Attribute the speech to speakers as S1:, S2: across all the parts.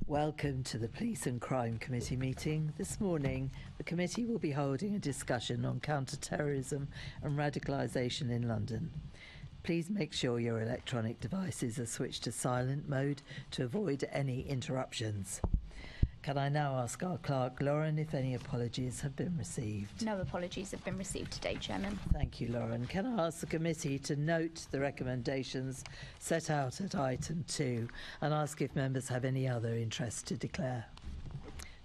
S1: Welcome to the Police and Crime Committee meeting. This morning, the committee will be holding a discussion on counter-terrorism and radicalisation in London. Please make sure your electronic devices are switched to silent mode to avoid any interruptions. Can I now ask our clerk, Lauren, if any apologies have been received?
S2: No apologies have been received today, Chairman.
S1: Thank you, Lauren. Can I ask the committee to note the recommendations set out at item 2 and ask if members have any other interest to declare?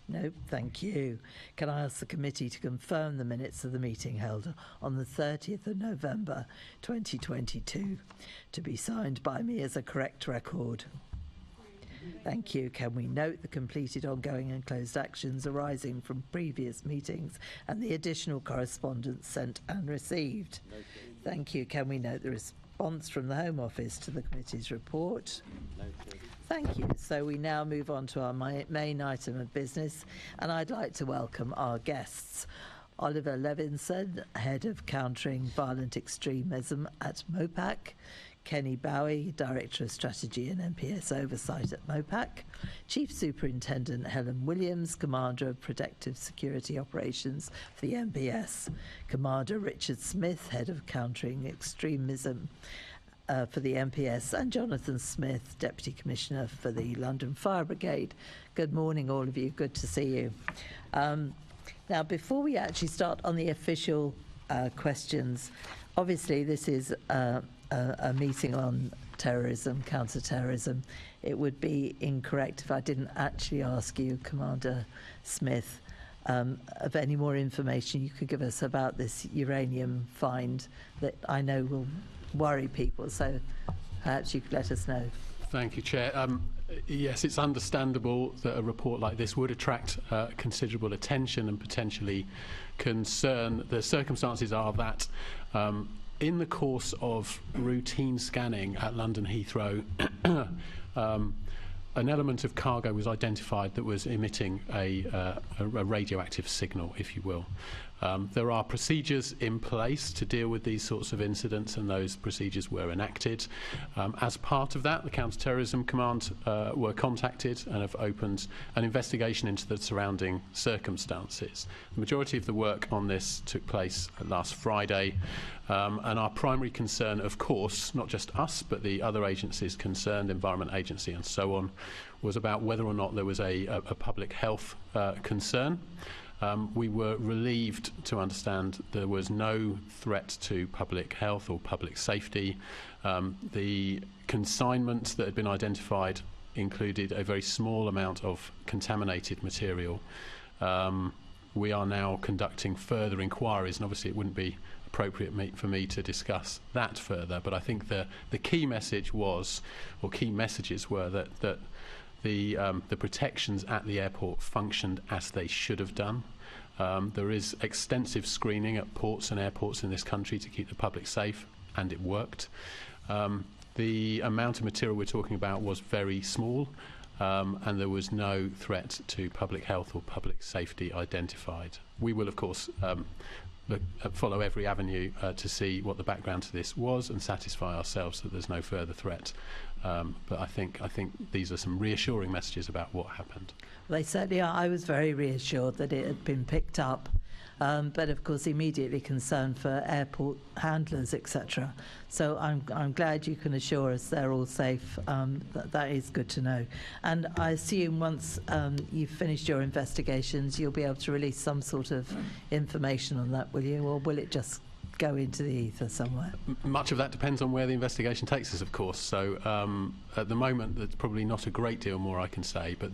S1: No, thank you. Can I ask the committee to confirm the minutes of the meeting held on the 30th of November 2022 to be signed by me as a correct record? Thank you. Can we note the completed ongoing and closed actions arising from previous meetings and the additional correspondence sent and received? Thank you. Can we note the response from the Home Office to the committee's report? Thank you. So we now move on to our main item of business, and I'd like to welcome our guests. Oliver Levinson, Head of Countering Violent Extremism at MOPAC, Kenny Bowie, Director of Strategy and MPS Oversight at MOPAC, Chief Superintendent Helen Williams, Commander of Protective Security Operations for the MPS, Commander Richard Smith, Head of Countering Extremism for the MPS, and Jonathan Smith, Deputy Commissioner for the London Fire Brigade. Good morning, all of you. Good to see you. Now, before we actually start on the official questions, obviously this is a meeting on terrorism, counter-terrorism. It would be incorrect if I didn't actually ask you, Commander Smith, of any more information you could give us about this uranium find that I know will worry people. So perhaps you could let us know.
S3: Thank you, Chair. Yes, it's understandable that a report like this would attract considerable attention and potentially concern. The circumstances are that in the course of routine scanning at London Heathrow, an element of cargo was identified that was emitting a radioactive signal, if you will. There are procedures in place to deal with these sorts of incidents, and those procedures were enacted. As part of that, the Counter-Terrorism Command were contacted and have opened an investigation into the surrounding circumstances. The majority of the work on this took place last Friday, and our primary concern, of course, not just us, but the other agencies concerned, Environment Agency and so on, was about whether or not there was a public health concern. We were relieved to understand there was no threat to public health or public safety. The consignment that had been identified included a very small amount of contaminated material. We are now conducting further inquiries, and obviously it wouldn't be appropriate for me to discuss that further, but I think the key message was, or key messages were, that the protections at the airport functioned as they should have done. There is extensive screening at ports and airports in this country to keep the public safe, and it worked. The amount of material we're talking about was very small, and there was no threat to public health or public safety identified. We will, of course, follow every avenue to see what the background to this was and satisfy ourselves that there's no further threat. But I think these are some reassuring messages about what happened.
S1: Well, they certainly are. I was very reassured that it had been picked up, but of course immediately concerned for airport handlers, etc. So I'm glad you can assure us they're all safe. That is good to know. And I assume once you've finished your investigations, you'll be able to release some sort of information on that, will you? Or will it just go into the ether somewhere?
S3: Much of that depends on where the investigation takes us, of course. So at the moment, there's probably not a great deal more I can say, but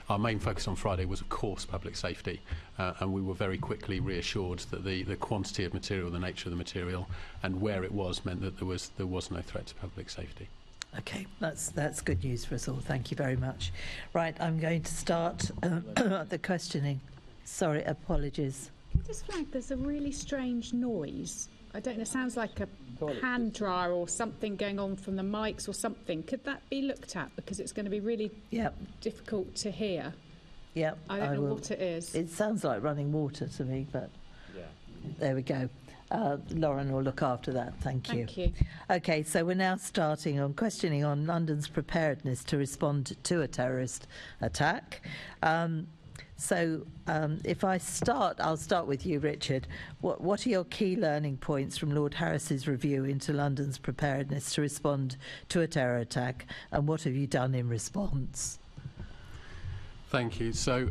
S3: our main focus on Friday was, of course, public safety, and we were very quickly reassured that the quantity of material, the nature of the material, and where it was meant that there was no threat to public safety.
S1: Okay, that's good news for us all. Thank you very much. Right, I'm going to start the questioning. Sorry, apologies.
S4: Can I just flag, there's a really strange noise. I don't know, it sounds like a hand dryer or something going on from the mics or something. Could that be looked at? Because it's going to be really difficult to hear.
S1: Yep.
S4: I don't know what it is.
S1: It sounds like running water to me, but there we go. Lauren will look after that. Thank you.
S4: Thank you.
S1: Okay, so we're now starting on questioning on London's preparedness to respond to a terrorist attack. If I start, I'll start with you, Richard. What are your key learning points from Lord Harris's review into London's preparedness to respond to a terror attack, and what have you done in response?
S3: Thank you. So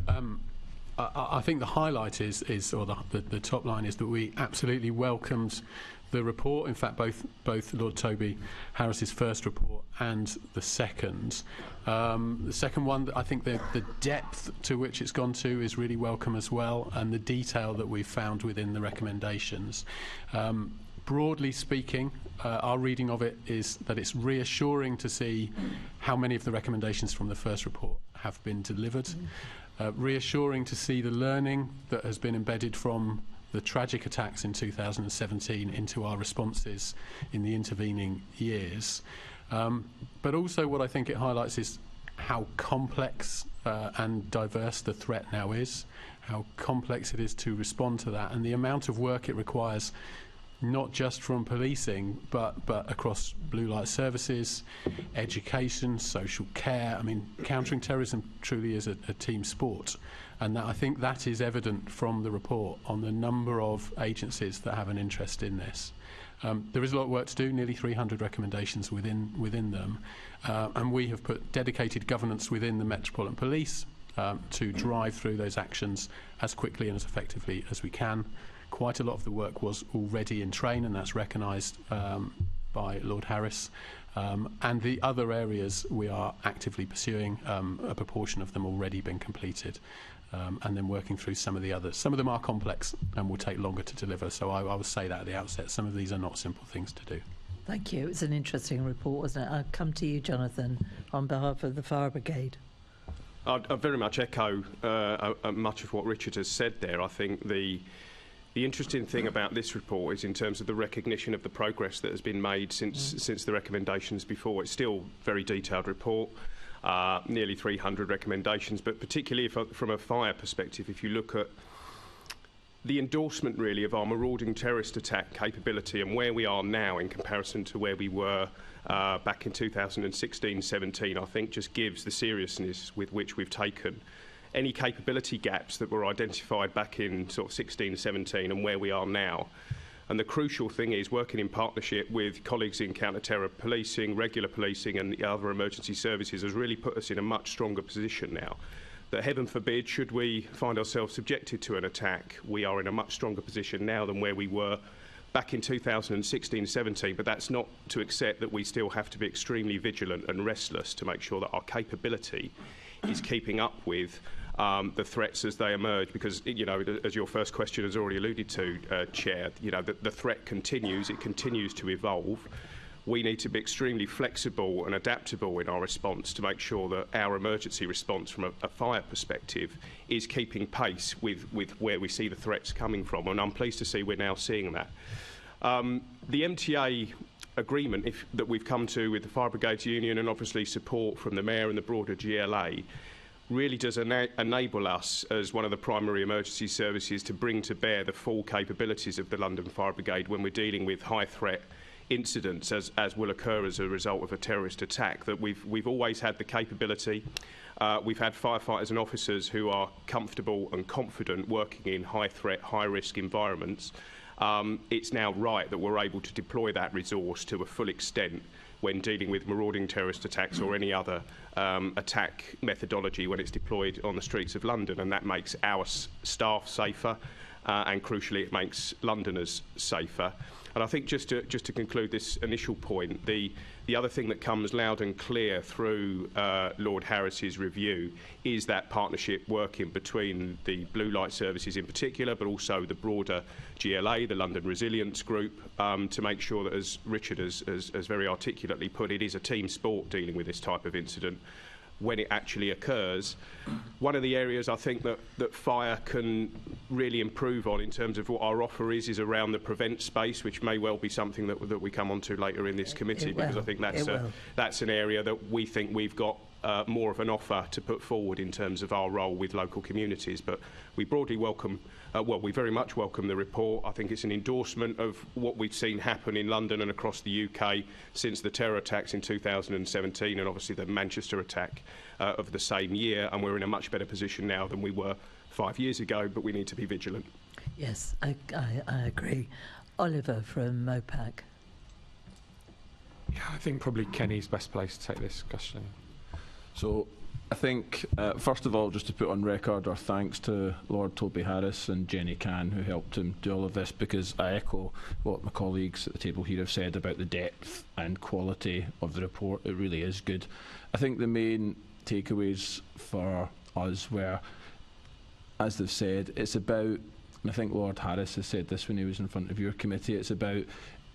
S3: I think the highlight is or the top line is that we absolutely welcomed the report. In fact, both Lord Toby Harris's first report and the second. The second one, I think the depth to which it's gone to is really welcome as well, and the detail that we've found within the recommendations. Broadly speaking, our reading of it is that it's reassuring to see how many of the recommendations from the first report have been delivered. Reassuring to see the learning that has been embedded from the tragic attacks in 2017 into our responses in the intervening years. But also what I think it highlights is how complex and diverse the threat now is, how complex it is to respond to that, and the amount of work it requires, not just from policing, but across blue light services, education, social care. I mean, countering terrorism truly is a team sport, and I think that is evident from the report on the number of agencies that have an interest in this. There is a lot of work to do, nearly 300 recommendations within them, and we have put dedicated governance within the Metropolitan Police to drive through those actions as quickly and as effectively as we can. Quite a lot of the work was already in train, and that's recognised by Lord Harris. And the other areas we are actively pursuing, a proportion of them already been completed, and then working through some of the others. Some of them are complex and will take longer to deliver, so I would say that at the outset. Some of these are not simple things to do. Thank you.
S1: It's an interesting report, wasn't it? I'll come to you, Jonathan, on behalf of the Fire Brigade.
S5: I very much echo much of what Richard has said there. I think the interesting thing about this report is in terms of the recognition of the progress that has been made since the recommendations before. It's still a very detailed report, nearly 300 recommendations, but particularly from a fire perspective, if you look at the endorsement really of our marauding terrorist attack capability and where we are now in comparison to where we were back in 2016-17, I think just gives the seriousness with which we've taken any capability gaps that were identified back in sort of 16-17 and where we are now. And the crucial thing is working in partnership with colleagues in counter-terror policing, regular policing and the other emergency services has really put us in a much stronger position now. That heaven forbid, should we find ourselves subjected to an attack, we are in a much stronger position now than where we were back in 2016-17, but that's not to accept that we still have to be extremely vigilant and restless to make sure that our capability is keeping up with the threats as they emerge, because, you know, as your first question has already alluded to, Chair, you know, the threat continues, it continues to evolve. We need to be extremely flexible and adaptable in our response to make sure that our emergency response from a fire perspective is keeping pace with where we see the threats coming from, and I'm pleased to see we're now seeing that. The MTA agreement that we've come to with the Fire Brigades Union, and obviously support from the Mayor and the broader GLA, really does enable us as one of the primary emergency services to bring to bear the full capabilities of the London Fire Brigade when we're dealing with high threat incidents as will occur as a result of a terrorist attack. That we've always had the capability. We've had firefighters and officers who are comfortable and confident working in high threat, high risk environments. It's now right that we're able to deploy that resource to a full extent when dealing with marauding terrorist attacks or any other attack methodology when it's deployed on the streets of London, and that makes our staff safer and crucially it makes Londoners safer. And I think just to conclude this initial point, the other thing that comes loud and clear through Lord Harris's review is that partnership working between the blue light services in particular, but also the broader GLA, the London Resilience Group, to make sure that, as Richard has very articulately put, it is a team sport dealing with this type of incident when it actually occurs. One of the areas I think that fire can really improve on in terms of what our offer is around the prevent space, which may well be something that we come on to later in this committee, because I think that's an area that we think we've got more of an offer to put forward in terms of our role with local communities. But we broadly welcome, we very much welcome the report. I think it's an endorsement of what we've seen happen in London and across the UK since the terror attacks in 2017 and obviously the Manchester attack of the same year, and we're in a much better position now than we were 5 years ago, but we need to be vigilant.
S1: Yes, I agree. Oliver from MOPAC.
S6: Yeah, I think probably Kenny's best place to take this question.
S7: So I think, first of all, just to put on record our thanks to Lord Toby Harris and Jenny Cann, who helped him do all of this, because I echo what my colleagues at the table here have said about the depth and quality of the report. It really is good. I think the main takeaways for us were, as they've said, it's about, and I think Lord Harris has said this when he was in front of your committee, it's about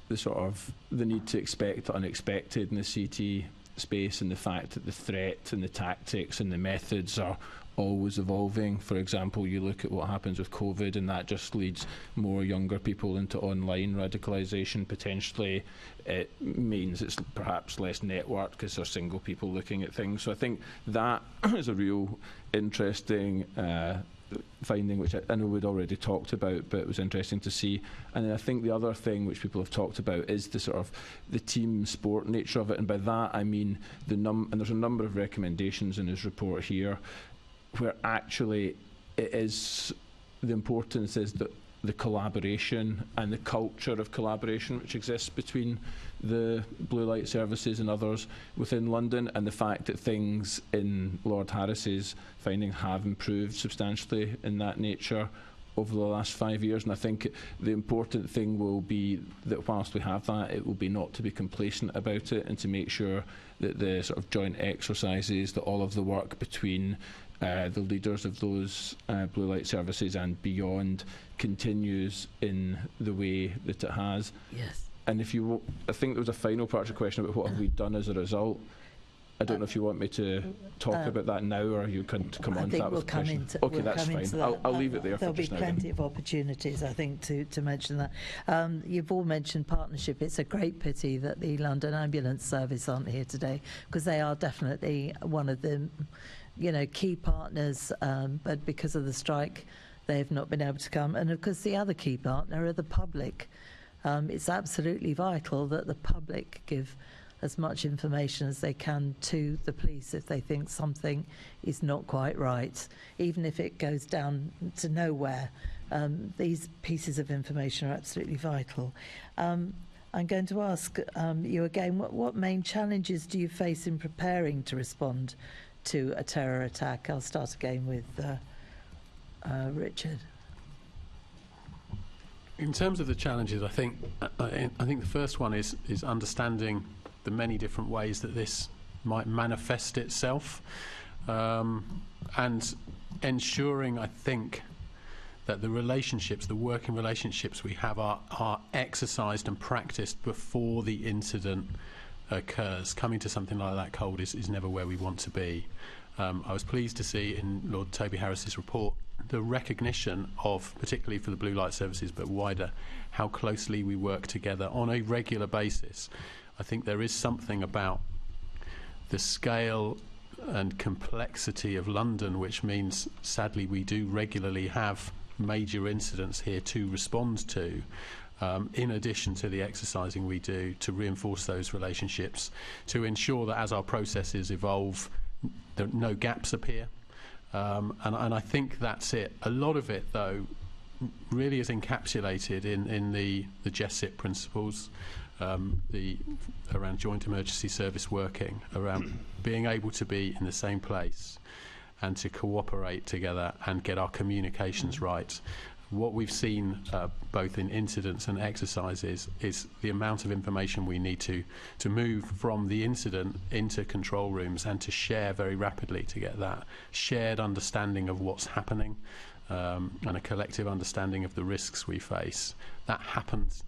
S7: the sort of the need to expect the unexpected in the CT space, and the fact that the threat and the tactics and the methods are always evolving. For example, you look at what happens with COVID, and that just leads more younger people into online radicalisation. Potentially it means it's perhaps less networked because they're single people looking at things. So I think that is a real interesting finding, which I know we'd already talked about, but it was interesting to see. And then I think the other thing which people have talked about is the sort of the team sport nature of it, and by that I mean and there's a number of recommendations in his report here where actually it is, the importance is that the collaboration and the culture of collaboration which exists between the blue light services and others within London, and the fact that things in Lord Harris's findings have improved substantially in that nature over the last 5 years. And I think the important thing will be that whilst we have that, it will be not to be complacent about it, and to make sure that the sort of joint exercises, that all of the work between the leaders of those blue light services and beyond continues in the way that it has.
S1: Yes.
S7: And if you, I think there was a final part of the question about what have we done as a result. I don't know if you want me to talk about that now, or you can come on to that with the question. Okay, that's fine. I'll leave it there for just now.
S1: There'll be plenty of opportunities, I think, to mention that. You've all mentioned partnership. It's a great pity that the London Ambulance Service aren't here today, because they are definitely one of the key partners, but because of the strike, they've not been able to come. And of course, the other key partner are the public. It's absolutely vital that the public give as much information as they can to the police if they think something is not quite right, even if it goes down to nowhere. These pieces of information are absolutely vital. I'm going to ask you again, what main challenges do you face in preparing to respond to a terror attack? I'll start again with Richard.
S3: In terms of the challenges, I think the first one is understanding the many different ways that this might manifest itself, and ensuring, I think, that the relationships, the working relationships we have are exercised and practiced before the incident occurs. Coming to something like that cold is never where we want to be. I was pleased to see in Lord Toby Harris's report the recognition of, particularly for the blue light services but wider, how closely we work together on a regular basis. I think there is something about the scale and complexity of London, which means sadly we do regularly have major incidents here to respond to, in addition to the exercising we do to reinforce those relationships, to ensure that as our processes evolve, no gaps appear. And I think that's it. A lot of it, though, really is encapsulated in the GESIP principles, around joint emergency service working, around being able to be in the same place and to cooperate together and get our communications right. What we've seen both in incidents and exercises is the amount of information we need to move from the incident into control rooms and to share very rapidly to get that shared understanding of what's happening, and a collective understanding of the risks we face. That happens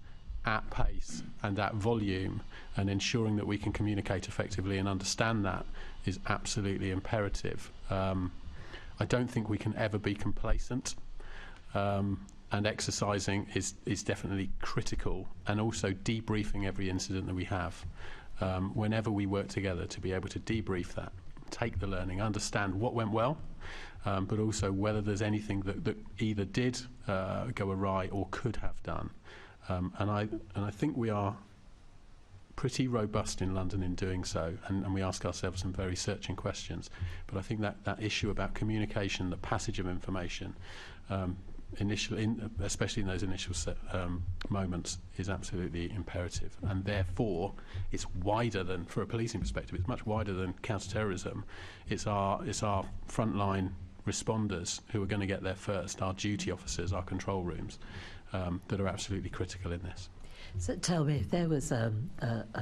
S3: at pace and at volume, and ensuring that we can communicate effectively and understand that is absolutely imperative. I don't think we can ever be complacent. And exercising is definitely critical, and also debriefing every incident that we have. Whenever we work together, to be able to debrief that, take the learning, understand what went well, but also whether there's anything that either did go awry or could have done. And I think we are pretty robust in London in doing so, and we ask ourselves some very searching questions. But I think that issue about communication, the passage of information, especially in those initial moments, is absolutely imperative. And therefore, it's wider than, for a policing perspective, it's much wider than counter-terrorism. It's our frontline responders who are going to get there first, our duty officers, our control rooms, that are absolutely critical in this.
S1: So tell me, if there was a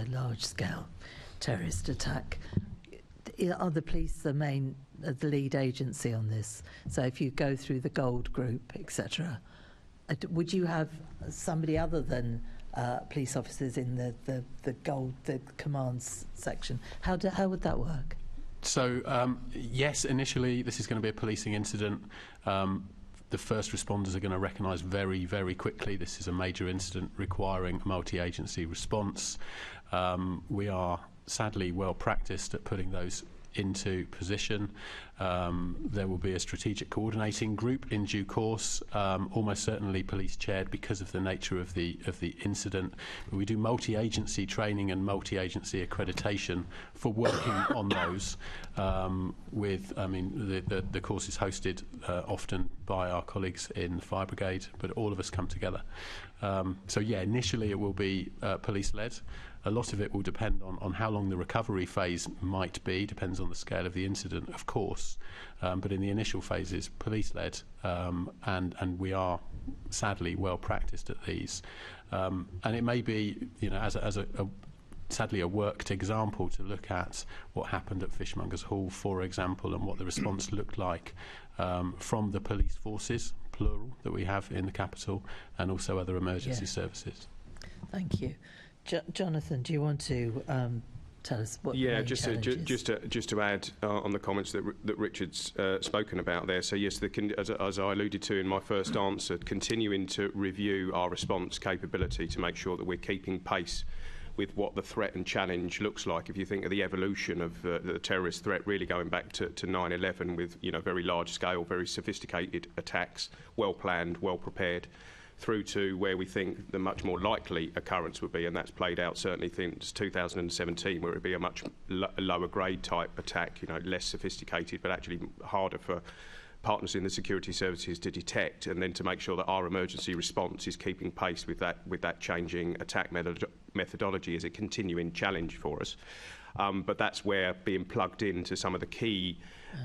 S1: large-scale terrorist attack, are the police the lead agency on this? So if you go through the Gold Group, etc., would you have somebody other than police officers in the commands section? How would that work?
S3: So yes, initially this is going to be a policing incident. The first responders are going to recognise very, very quickly this is a major incident requiring a multi-agency response. We are sadly well practiced at putting those into position. There will be a strategic coordinating group in due course, almost certainly police chaired because of the nature of the incident. But we do multi-agency training and multi-agency accreditation for working on those. The course is hosted often by our colleagues in the Fire Brigade, but all of us come together. So yeah, initially it will be police-led. A lot of it will depend on how long the recovery phase might be, depends on the scale of the incident, of course. But in the initial phases, police-led, and we are sadly well practiced at these. And it may be, sadly a worked example to look at what happened at Fishmongers Hall, for example, and what the response looked like from the police forces, plural, that we have in the capital, and also other emergency services.
S1: Thank you. Jonathan, do you want to tell us what the main challenge is?
S5: just to add on the comments that Richard's spoken about there. So yes, as I alluded to in my first answer, continuing to review our response capability to make sure that we're keeping pace with what the threat and challenge looks like. If you think of the evolution of the terrorist threat, really going back to 9/11 with very large scale, very sophisticated attacks, well planned, well prepared, through to where we think the much more likely occurrence would be, and that's played out certainly since 2017, where it would be a much lower grade type attack, less sophisticated, but actually harder for partners in the security services to detect, and then to make sure that our emergency response is keeping pace with that changing attack methodology is a continuing challenge for us. But that's where being plugged into some of the key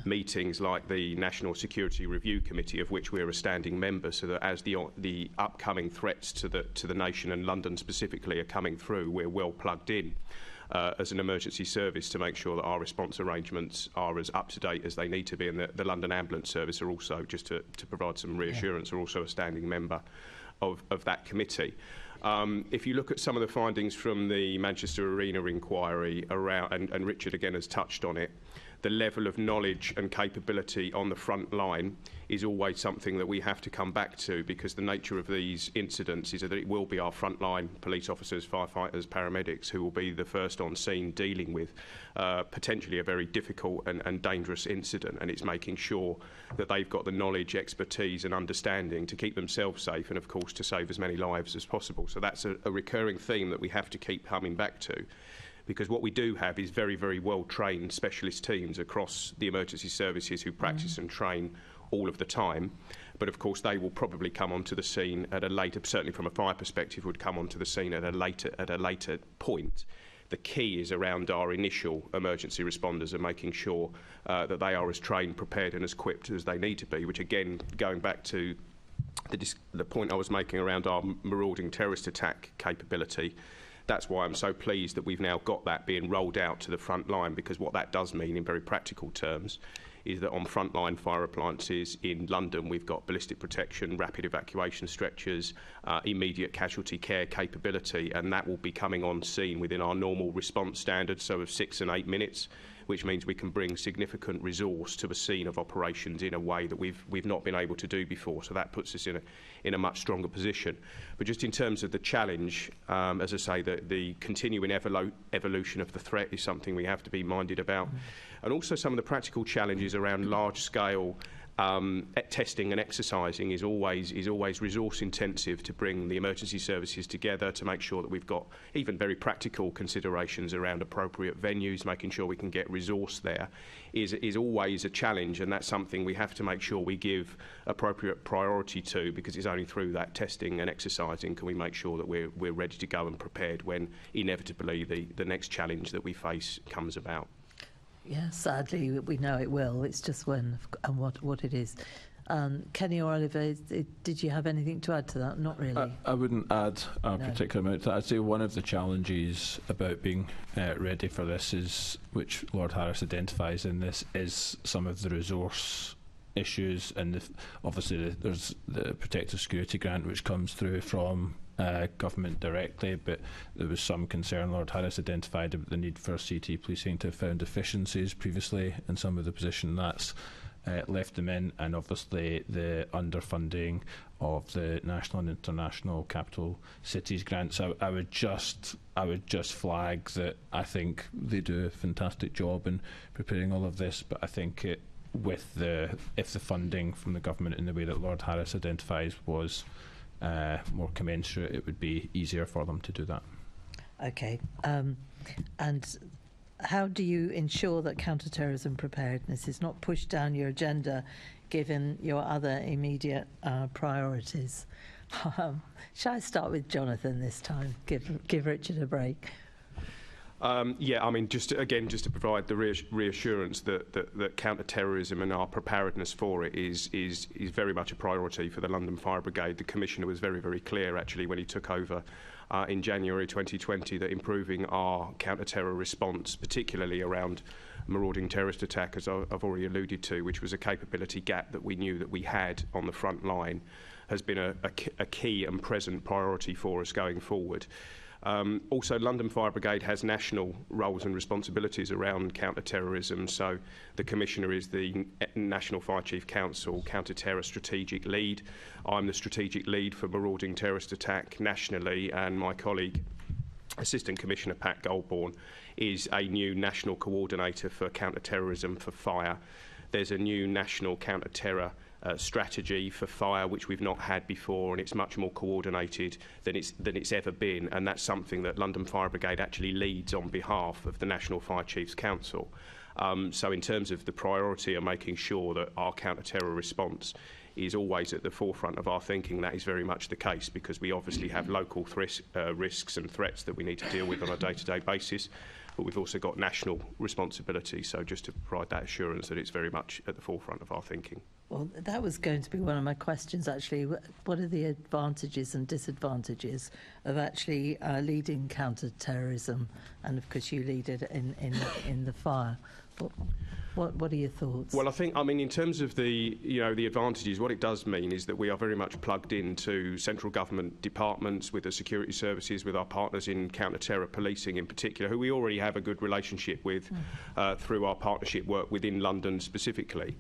S5: meetings like the National Security Review Committee, of which we're a standing member, so that as the upcoming threats to the nation and London specifically are coming through, we're well plugged in as an emergency service to make sure that our response arrangements are as up to date as they need to be. And the London Ambulance Service are also, just to provide some reassurance, are also a standing member of that committee. If you look at some of the findings from the Manchester Arena inquiry around, and Richard again has touched on it, the level of knowledge and capability on the front line is always something that we have to come back to, because the nature of these incidents is that it will be our frontline police officers, firefighters, paramedics who will be the first on scene dealing with potentially a very difficult and dangerous incident, and it's making sure that they've got the knowledge, expertise and understanding to keep themselves safe and of course to save as many lives as possible. So that's a recurring theme that we have to keep coming back to, because what we do have is very, very well-trained specialist teams across the emergency services who practice and train all of the time. But of course they will probably come onto the scene at a later, certainly from a fire perspective, would come onto the scene at a later point. The key is around our initial emergency responders and making sure that they are as trained, prepared and as equipped as they need to be, which again, going back to the point I was making around our marauding terrorist attack capability, that's why I'm so pleased that we've now got that being rolled out to the front line, because what that does mean in very practical terms is that on frontline fire appliances in London, we've got ballistic protection, rapid evacuation stretchers, immediate casualty care capability, and that will be coming on scene within our normal response standards, so of 6 and 8 minutes, which means we can bring significant resource to a scene of operations in a way that we've not been able to do before. So that puts us in a much stronger position. But just in terms of the challenge, as I say, the continuing evolution of the threat is something we have to be minded about, and also some of the practical challenges around large-scale testing and exercising is always resource intensive to bring the emergency services together, to make sure that we've got even very practical considerations around appropriate venues, making sure we can get resource there is always a challenge, and that's something we have to make sure we give appropriate priority to, because it's only through that testing and exercising can we make sure that we're ready to go and prepared when inevitably the next challenge that we face comes about.
S1: Yeah, sadly, we know it will. It's just when and what it is. Kenny or Oliver, did you have anything to add to that? Not really.
S7: I wouldn't add a particular amount to that. I'd say one of the challenges about being ready for this is, which Lord Harris identifies in this, is some of the resource issues, and obviously there's the protective security grant which comes through from government directly, but there was some concern Lord Harris identified about the need for CT policing to have found deficiencies previously in some of the position that's left them in, and obviously the underfunding of the national and international capital cities grants. I would just flag that I think they do a fantastic job in preparing all of this, but I think if the funding from the government in the way that Lord Harris identifies was more commensurate, it would be easier for them to do that.
S1: Okay. And how do you ensure that counter-terrorism preparedness is not pushed down your agenda given your other immediate priorities? Shall I start with Jonathan this time? Give Richard a break.
S5: Yeah, I mean, just to provide the reassurance that counter-terrorism and our preparedness for it is very much a priority for the London Fire Brigade. The Commissioner was very, very clear, actually, when he took over in January 2020, that improving our counter-terror response, particularly around marauding terrorist attack, as I've already alluded to, which was a capability gap that we knew that we had on the front line, has been a key and present priority for us going forward. Also, London Fire Brigade has national roles and responsibilities around counter-terrorism, so the Commissioner is the National Fire Chief Council Counter-Terror Strategic Lead. I'm the Strategic Lead for Marauding Terrorist Attack nationally, and my colleague, Assistant Commissioner Pat Goldborn, is a new National Coordinator for Counter-Terrorism for Fire. There's a new National Counter-Terror strategy for fire, which we've not had before, and it's much more coordinated than it's ever been, and that's something that London Fire Brigade actually leads on behalf of the National Fire Chiefs Council. So in terms of the priority of making sure that our counter-terror response is always at the forefront of our thinking, that is very much the case, because we obviously have local risks and threats that we need to deal with on a day-to-day basis, but we've also got national responsibility, so just to provide that assurance that it's very much at the forefront of our thinking.
S1: Well, that was going to be one of my questions, actually. What are the advantages and disadvantages of actually leading counter-terrorism? And, of course, you lead it in the fire. What are your thoughts? Well,
S5: I mean, in terms of the advantages, what it does mean is that we are very much plugged into central government departments, with the security services, with our partners in counter-terror policing in particular, who we already have a good relationship with through our partnership work within London specifically.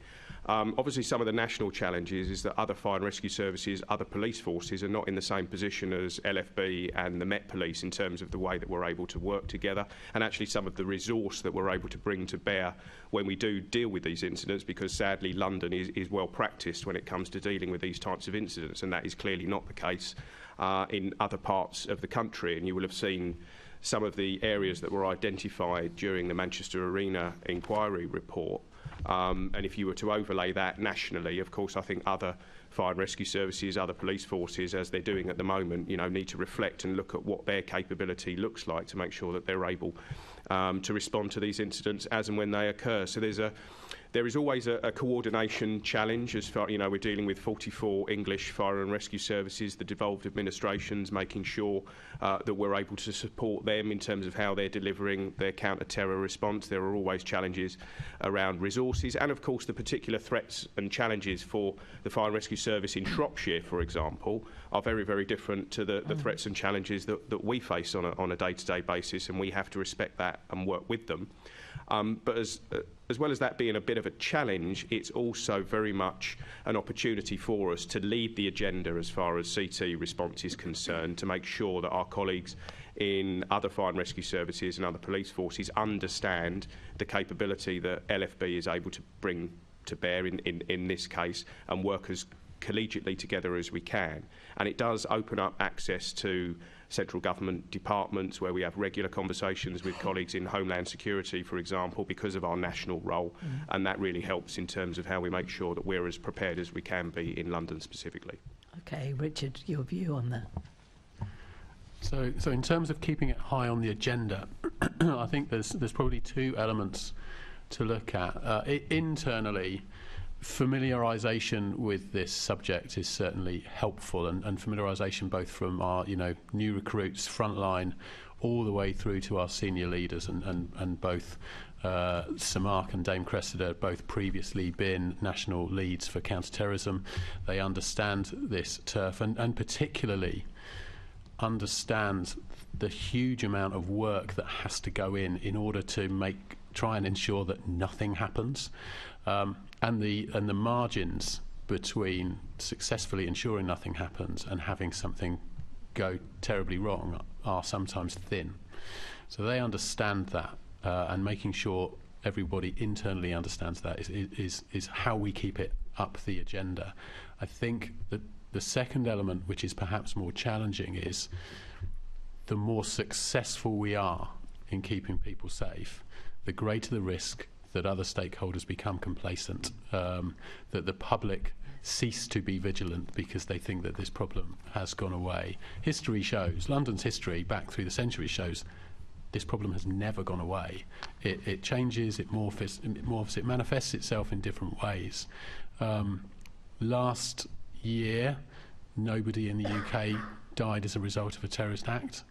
S5: Obviously, some of the national challenges is that other fire and rescue services, other police forces are not in the same position as LFB and the Met Police in terms of the way that we're able to work together, and actually some of the resource that we're able to bring to bear when we do deal with these incidents, because sadly London is well practiced when it comes to dealing with these types of incidents, and that is clearly not the case in other parts of the country. And you will have seen some of the areas that were identified during the Manchester Arena inquiry report. And if you were to overlay that nationally, of course, I think other fire and rescue services, other police forces, as they're doing at the moment, need to reflect and look at what their capability looks like to make sure that they're able to respond to these incidents as and when they occur. So there is always a coordination challenge, as far, we're dealing with 44 English fire and rescue services, the devolved administrations, making sure that we're able to support them in terms of how they're delivering their counter-terror response. There are always challenges around resources, and of course the particular threats and challenges for the fire and rescue service in Shropshire, for example, are very, very different to the threats and challenges that we face on a day-to-day basis, and we have to respect that and work with them. But as well as that being a bit of a challenge, it's also very much an opportunity for us to lead the agenda as far as CT response is concerned, to make sure that our colleagues in other fire and rescue services and other police forces understand the capability that LFB is able to bring to bear in this case, and work as collegiately together as we can. And it does open up access to central government departments where we have regular conversations with colleagues in Homeland Security, for example, because of our national role, and that really helps in terms of how we make sure that we're as prepared as we can be in London specifically.
S1: Okay, Richard, your view on that?
S3: So in terms of keeping it high on the agenda, I think there's probably two elements to look at. Internally, familiarisation with this subject is certainly helpful, and familiarisation both from our new recruits frontline all the way through to our senior leaders, and both Sir Mark and Dame Cressida both previously been national leads for counter-terrorism. They understand this turf, and particularly understand the huge amount of work that has to go in order to try and ensure that nothing happens, and the margins between successfully ensuring nothing happens and having something go terribly wrong are sometimes thin. So they understand that, and making sure everybody internally understands that is how we keep it up the agenda. I think that the second element, which is perhaps more challenging, is the more successful we are in keeping people safe, the greater the risk that other stakeholders become complacent, that the public cease to be vigilant because they think that this problem has gone away. History shows, London's history back through the centuries shows, this problem has never gone away. It changes, it morphs, it manifests itself in different ways. Last year, nobody in the UK died as a result of a terrorist act,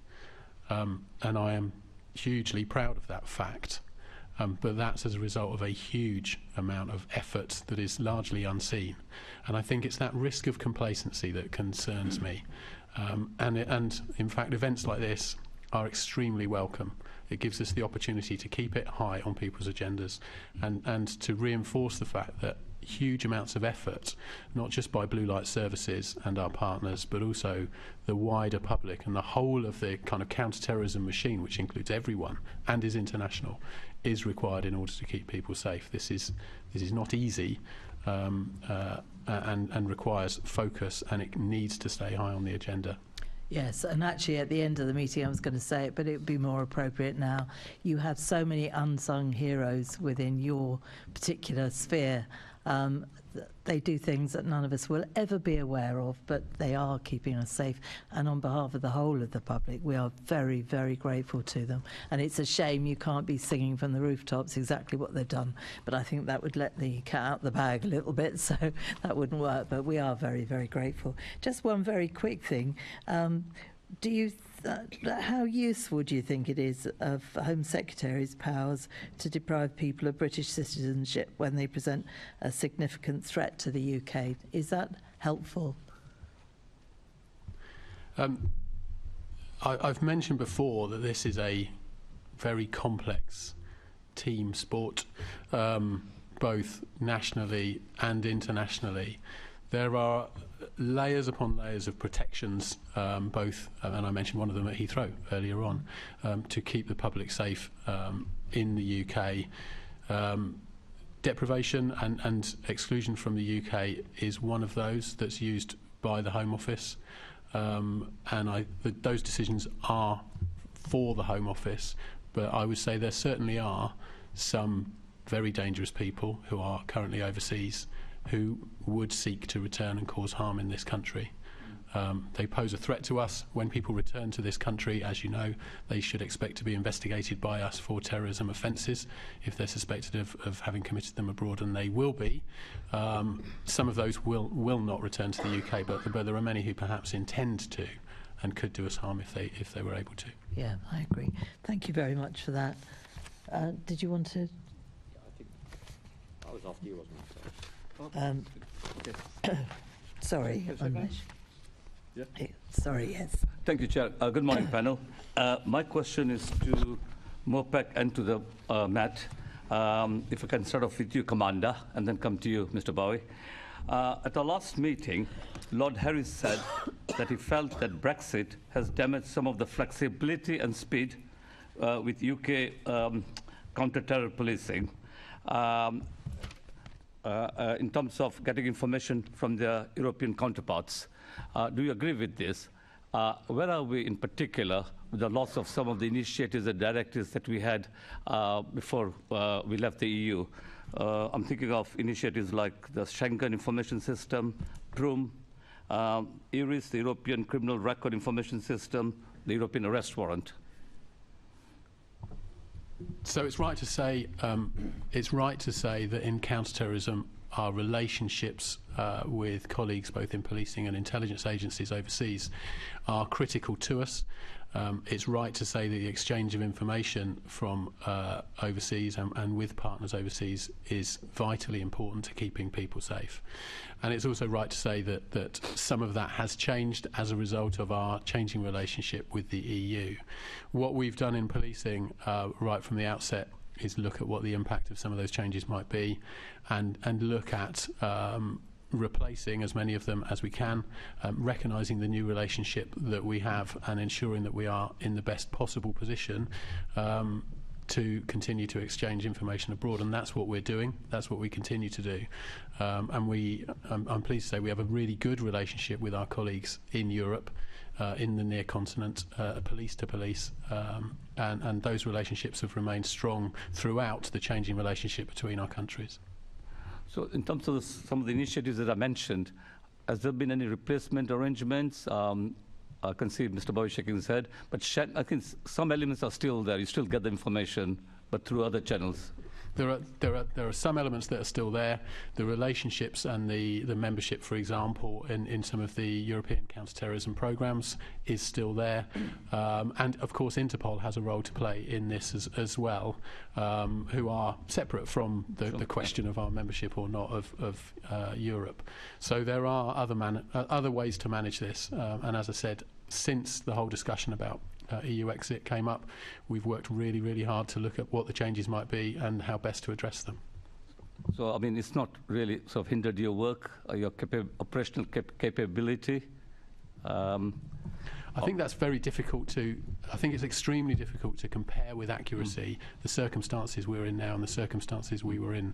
S3: and I am hugely proud of that fact. But that's as a result of a huge amount of effort that is largely unseen. And I think it's that risk of complacency that concerns me. And in fact, events like this are extremely welcome. It gives us the opportunity to keep it high on people's agendas, and to reinforce the fact that huge amounts of effort, not just by Blue Light Services and our partners, but also the wider public and the whole of the kind of counter-terrorism machine, which includes everyone and is international, is required in order to keep people safe. This is not easy, and requires focus, and it needs to stay high on the agenda.
S1: Yes, and actually at the end of the meeting I was going to say it, but it would be more appropriate now. You have so many unsung heroes within your particular sphere. They do things that none of us will ever be aware of, but they are keeping us safe. And on behalf of the whole of the public, we are very, very grateful to them. And it's a shame you can't be singing from the rooftops exactly what they've done. But I think that would let the cat out the bag a little bit, so that wouldn't work. But we are very, very grateful. Just one very quick thing. Do you how useful do you think it is of Home Secretary's powers to deprive people of British citizenship when they present a significant threat to the UK? Is that helpful?
S3: I've mentioned before that this is a very complex team sport, both nationally and internationally. There are layers upon layers of protections, both, and I mentioned one of them at Heathrow earlier on, to keep the public safe in the UK. Deprivation and exclusion from the UK is one of those that's used by the Home Office, and those decisions are for the Home Office, but I would say there certainly are some very dangerous people who are currently overseas who would seek to return and cause harm in this country. They pose a threat to us. When people return to this country, as you know, they should expect to be investigated by us for terrorism offences if they're suspected of having committed them abroad, and they will be. Some of those will not return to the UK, but there are many who perhaps intend to and could do us harm if they were able to.
S1: Yeah, I agree. Thank you very much for that. Did you want to?
S8: Yeah, I think I was after you, wasn't I?
S1: Sorry,
S8: yeah.
S1: Sorry, yes.
S8: Thank you, Chair. Good morning, panel. My question is to MOPAC and to the Matt. If I can start off with you, Commander, and then come to you, Mr. Bowie. At our last meeting, Lord Harris said that he felt that Brexit has damaged some of the flexibility and speed with UK counter-terror policing in terms of getting information from their European counterparts. Do you agree with this? Where are we in particular with the loss of some of the initiatives and directives that we had before we left the EU? I'm thinking of initiatives like the Schengen Information System, PRUM, ERIS, the European Criminal Record Information System, the European Arrest Warrant.
S3: So it's right to say that in counterterrorism, our relationships with colleagues both in policing and intelligence agencies overseas are critical to us. It's right to say that the exchange of information from overseas and with partners overseas is vitally important to keeping people safe. And it's also right to say that some of that has changed as a result of our changing relationship with the EU. What we've done in policing right from the outset is look at what the impact of some of those changes might be and look at replacing as many of them as we can, recognising the new relationship that we have and ensuring that we are in the best possible position to continue to exchange information abroad. And that's what we're doing. That's what we continue to do. And I'm pleased to say we have a really good relationship with our colleagues in Europe, in the near continent, police to police, and those relationships have remained strong throughout the changing relationship between our countries.
S8: So in terms of some of the initiatives that I mentioned, has there been any replacement arrangements? I can see Mr. Bowie shaking his head, but I think some elements are still there. You still get the information, but through other channels.
S3: There are some elements that are still there. The relationships and the membership, for example, in some of the European counter-terrorism programs is still there. And, of course, Interpol has a role to play in this as well, who are separate from the question of our membership or not of Europe. So there are other ways to manage this. And, as I said, since the whole discussion about EU exit came up, we've worked really, really hard to look at what the changes might be and how best to address them.
S8: So, I mean, it's not really sort of hindered your work, your operational capability?
S3: I think that's very difficult I think it's extremely difficult to compare with accuracy the circumstances we're in now and the circumstances we were in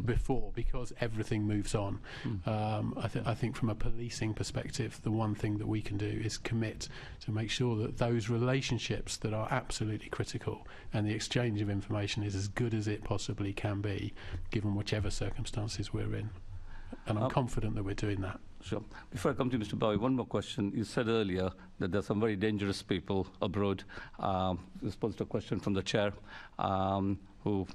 S3: before, because everything moves on. I think from a policing perspective, the one thing that we can do is commit to make sure that those relationships that are absolutely critical and the exchange of information is as good as it possibly can be, given whichever circumstances we're in. And I'm confident that we're doing that.
S8: Sure. Before I come to Mr. Bowie, one more question. You said earlier that there are some very dangerous people abroad. Response to a question from the chair, who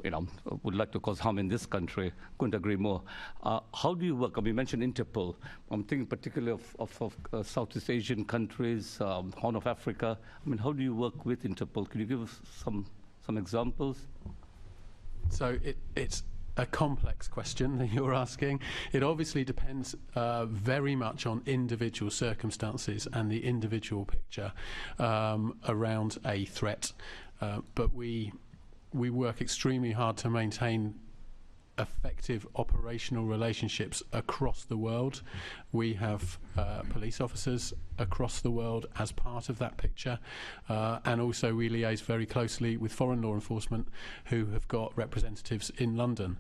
S8: would like to cause harm in this country. Couldn't agree more. How do you work? I mean, you mentioned Interpol. I'm thinking particularly of Southeast Asian countries, Horn of Africa. I mean, how do you work with Interpol? Can you give us some examples?
S3: So it's a complex question that you're asking. It obviously depends very much on individual circumstances and the individual picture around a threat. But we work extremely hard to maintain effective operational relationships across the world. We have police officers across the world as part of that picture, and also we liaise very closely with foreign law enforcement who have got representatives in London.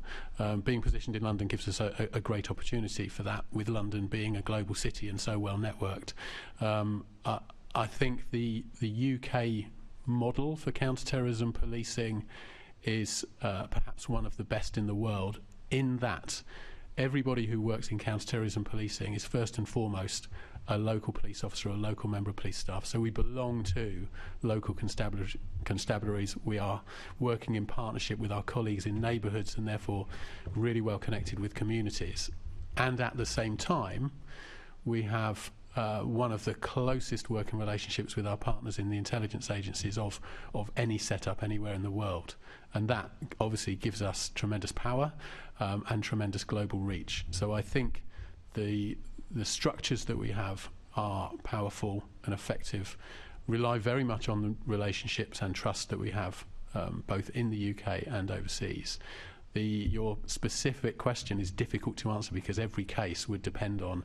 S3: Being positioned in London gives us a great opportunity for that, with London being a global city and so well networked. I think the UK model for counter-terrorism policing is perhaps one of the best in the world, in that everybody who works in counter-terrorism policing is first and foremost a local police officer or a local member of police staff. So we belong to local constabularies. We are working in partnership with our colleagues in neighbourhoods and therefore really well connected with communities. And at the same time, we have one of the closest working relationships with our partners in the intelligence agencies of any setup anywhere in the world. And that obviously gives us tremendous power and tremendous global reach. So I think the structures that we have are powerful and effective, rely very much on the relationships and trust that we have both in the UK and overseas. Your specific question is difficult to answer because every case would depend on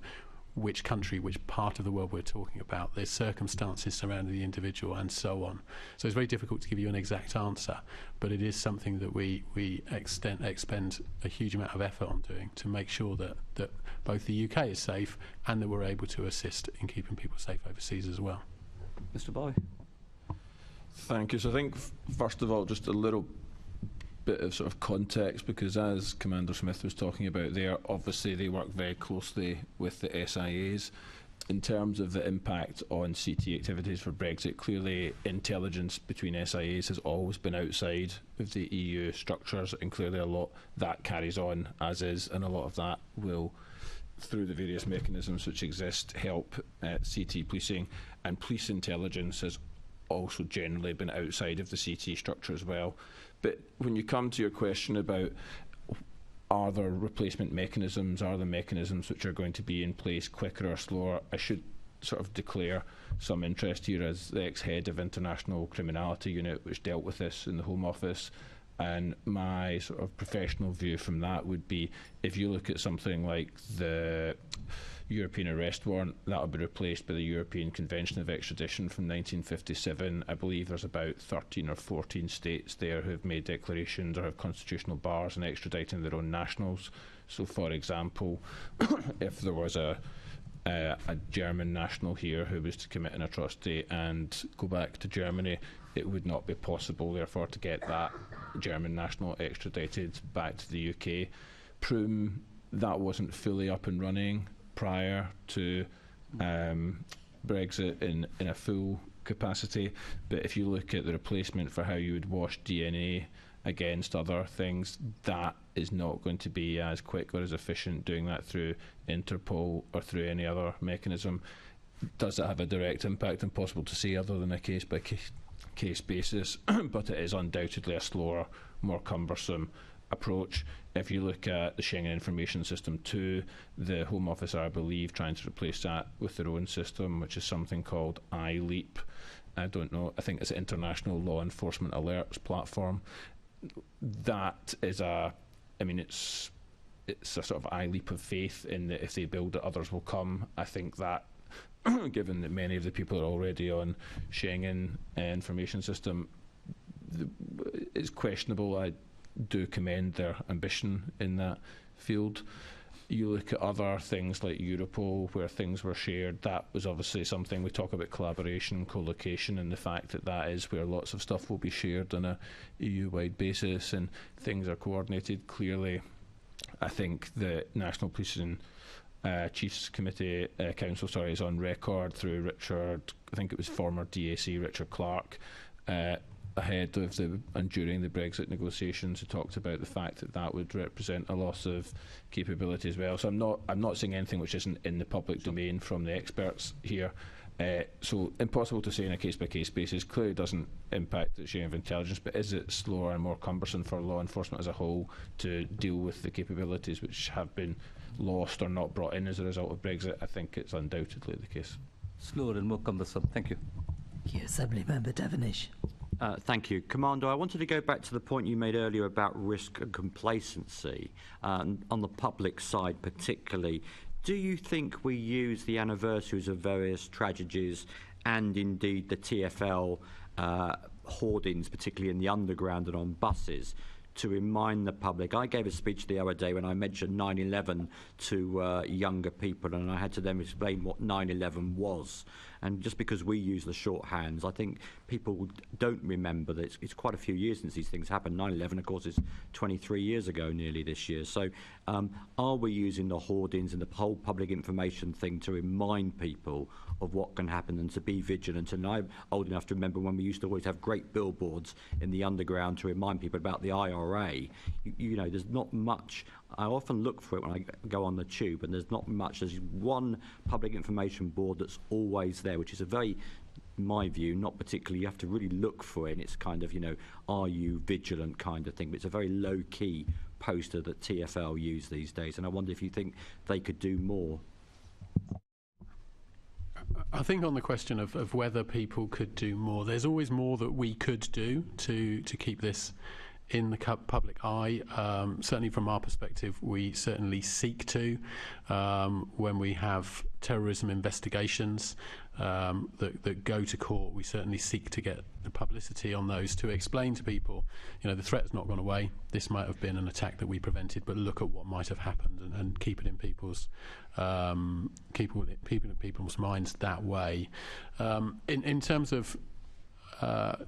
S3: which country, which part of the world we're talking about, there's circumstances surrounding the individual and so on. So it's very difficult to give you an exact answer, but it is something that we expend a huge amount of effort on doing to make sure that both the UK is safe and that we're able to assist in keeping people safe overseas as well.
S8: Mr. Bowie.
S7: Thank you. So I think, first of all, just a little bit of sort of context, because as Commander Smith was talking about there, obviously they work very closely with the SIAs. In terms of the impact on CT activities for Brexit, clearly intelligence between SIAs has always been outside of the EU structures, and clearly a lot that carries on as is, and a lot of that will, through the various mechanisms which exist, help CT policing. And police intelligence has also generally been outside of the CT structure as well. But when you come to your question about are there replacement mechanisms, are there mechanisms which are going to be in place quicker or slower, I should sort of declare some interest here as the ex-head of International Criminality Unit, which dealt with this in the Home Office. And my sort of professional view from that would be, if you look at something like the European arrest warrant, that will be replaced by the European Convention of Extradition from 1957. I believe there's about 13 or 14 states there who have made declarations or have constitutional bars on extraditing their own nationals. So, for example, if there was a German national here who was to commit an atrocity and go back to Germany, it would not be possible, therefore, to get that German national extradited back to the UK. Prüm, that wasn't fully up and running prior to Brexit in a full capacity, but if you look at the replacement for how you would wash DNA against other things, that is not going to be as quick or as efficient doing that through Interpol or through any other mechanism. Does it have a direct impact? Impossible to say other than a case by case basis, but it is undoubtedly a slower, more cumbersome approach. If you look at the Schengen Information System 2, the Home Office are, I believe, trying to replace that with their own system, which is something called iLeap. I don't know, I think it's an International Law Enforcement Alerts platform. That is it's a sort of iLeap of faith in that if they build it, others will come. I think that, given that many of the people are already on Schengen Information System, it's questionable. I do commend their ambition in that field. You look at other things like Europol, where things were shared. That was obviously something we talk about, collaboration, co-location, and the fact that that is where lots of stuff will be shared on a EU-wide basis and things are coordinated. Clearly, I think the National Policing Chiefs Committee Council is on record through Richard, I think it was former DAC Richard Clark, ahead of and during the Brexit negotiations, who talked about the fact that that would represent a loss of capability as well. So I'm not saying anything which isn't in the public domain from the experts here. So impossible to say on a case-by-case basis. Clearly doesn't impact the sharing of intelligence, but is it slower and more cumbersome for law enforcement as a whole to deal with the capabilities which have been lost or not brought in as a result of Brexit? I think it's undoubtedly the case.
S8: Slower and more cumbersome. Thank you.
S1: Thank you. Assembly Member Devenish.
S9: Thank you. Commander, I wanted to go back to the point you made earlier about risk and complacency, on the public side particularly. Do you think we use the anniversaries of various tragedies and indeed the TfL hoardings, particularly in the underground and on buses, to remind the public? I gave a speech the other day when I mentioned 9/11 to younger people, and I had to then explain what 9/11 was. And just because we use the shorthands, I think people don't remember that it's quite a few years since these things happened. 9/11, of course, is 23 years ago nearly this year. So are we using the hoardings and the whole public information thing to remind people of what can happen and to be vigilant? And I'm old enough to remember when we used to always have great billboards in the underground to remind people about the IRA. You know, there's not much. I often look for it when I go on the tube, and there's not much. There's one public information board that's always there, which is a very, in my view, not particularly, you have to really look for it, and it's kind of, you know, are you vigilant kind of thing, but it's a very low-key poster that TfL use these days, and I wonder if you think they could do more.
S3: I think on the question of whether people could do more, there's always more that we could do to keep this in the public eye. Certainly from our perspective, we certainly seek to. When we have terrorism investigations that go to court, we certainly seek to get the publicity on those to explain to people, the threat has not gone away. This might have been an attack that we prevented, but look at what might have happened, and keep it in people's people's minds that way. In terms of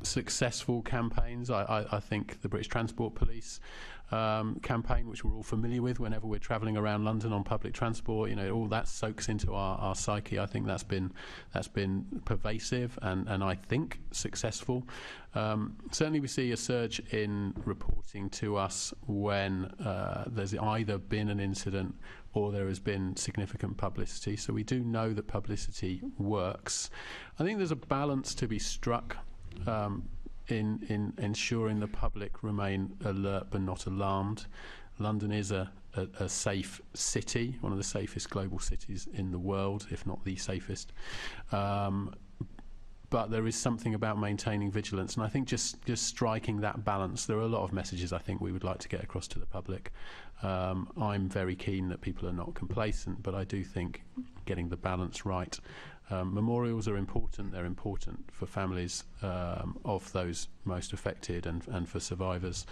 S3: successful campaigns, I think the British Transport Police campaign, which we're all familiar with whenever we're travelling around London on public transport, all that soaks into our psyche. I think that's been pervasive and I think successful. Certainly we see a surge in reporting to us when there's either been an incident or there has been significant publicity. So we do know that publicity works. I think there's a balance to be struck in ensuring the public remain alert but not alarmed. London is a safe city, one of the safest global cities in the world, if not the safest. But there is something about maintaining vigilance, and I think just striking that balance. There are a lot of messages I think we would like to get across to the public. I'm very keen that people are not complacent, but I do think getting the balance right. Memorials are important. They're important for families of those most affected and for survivors.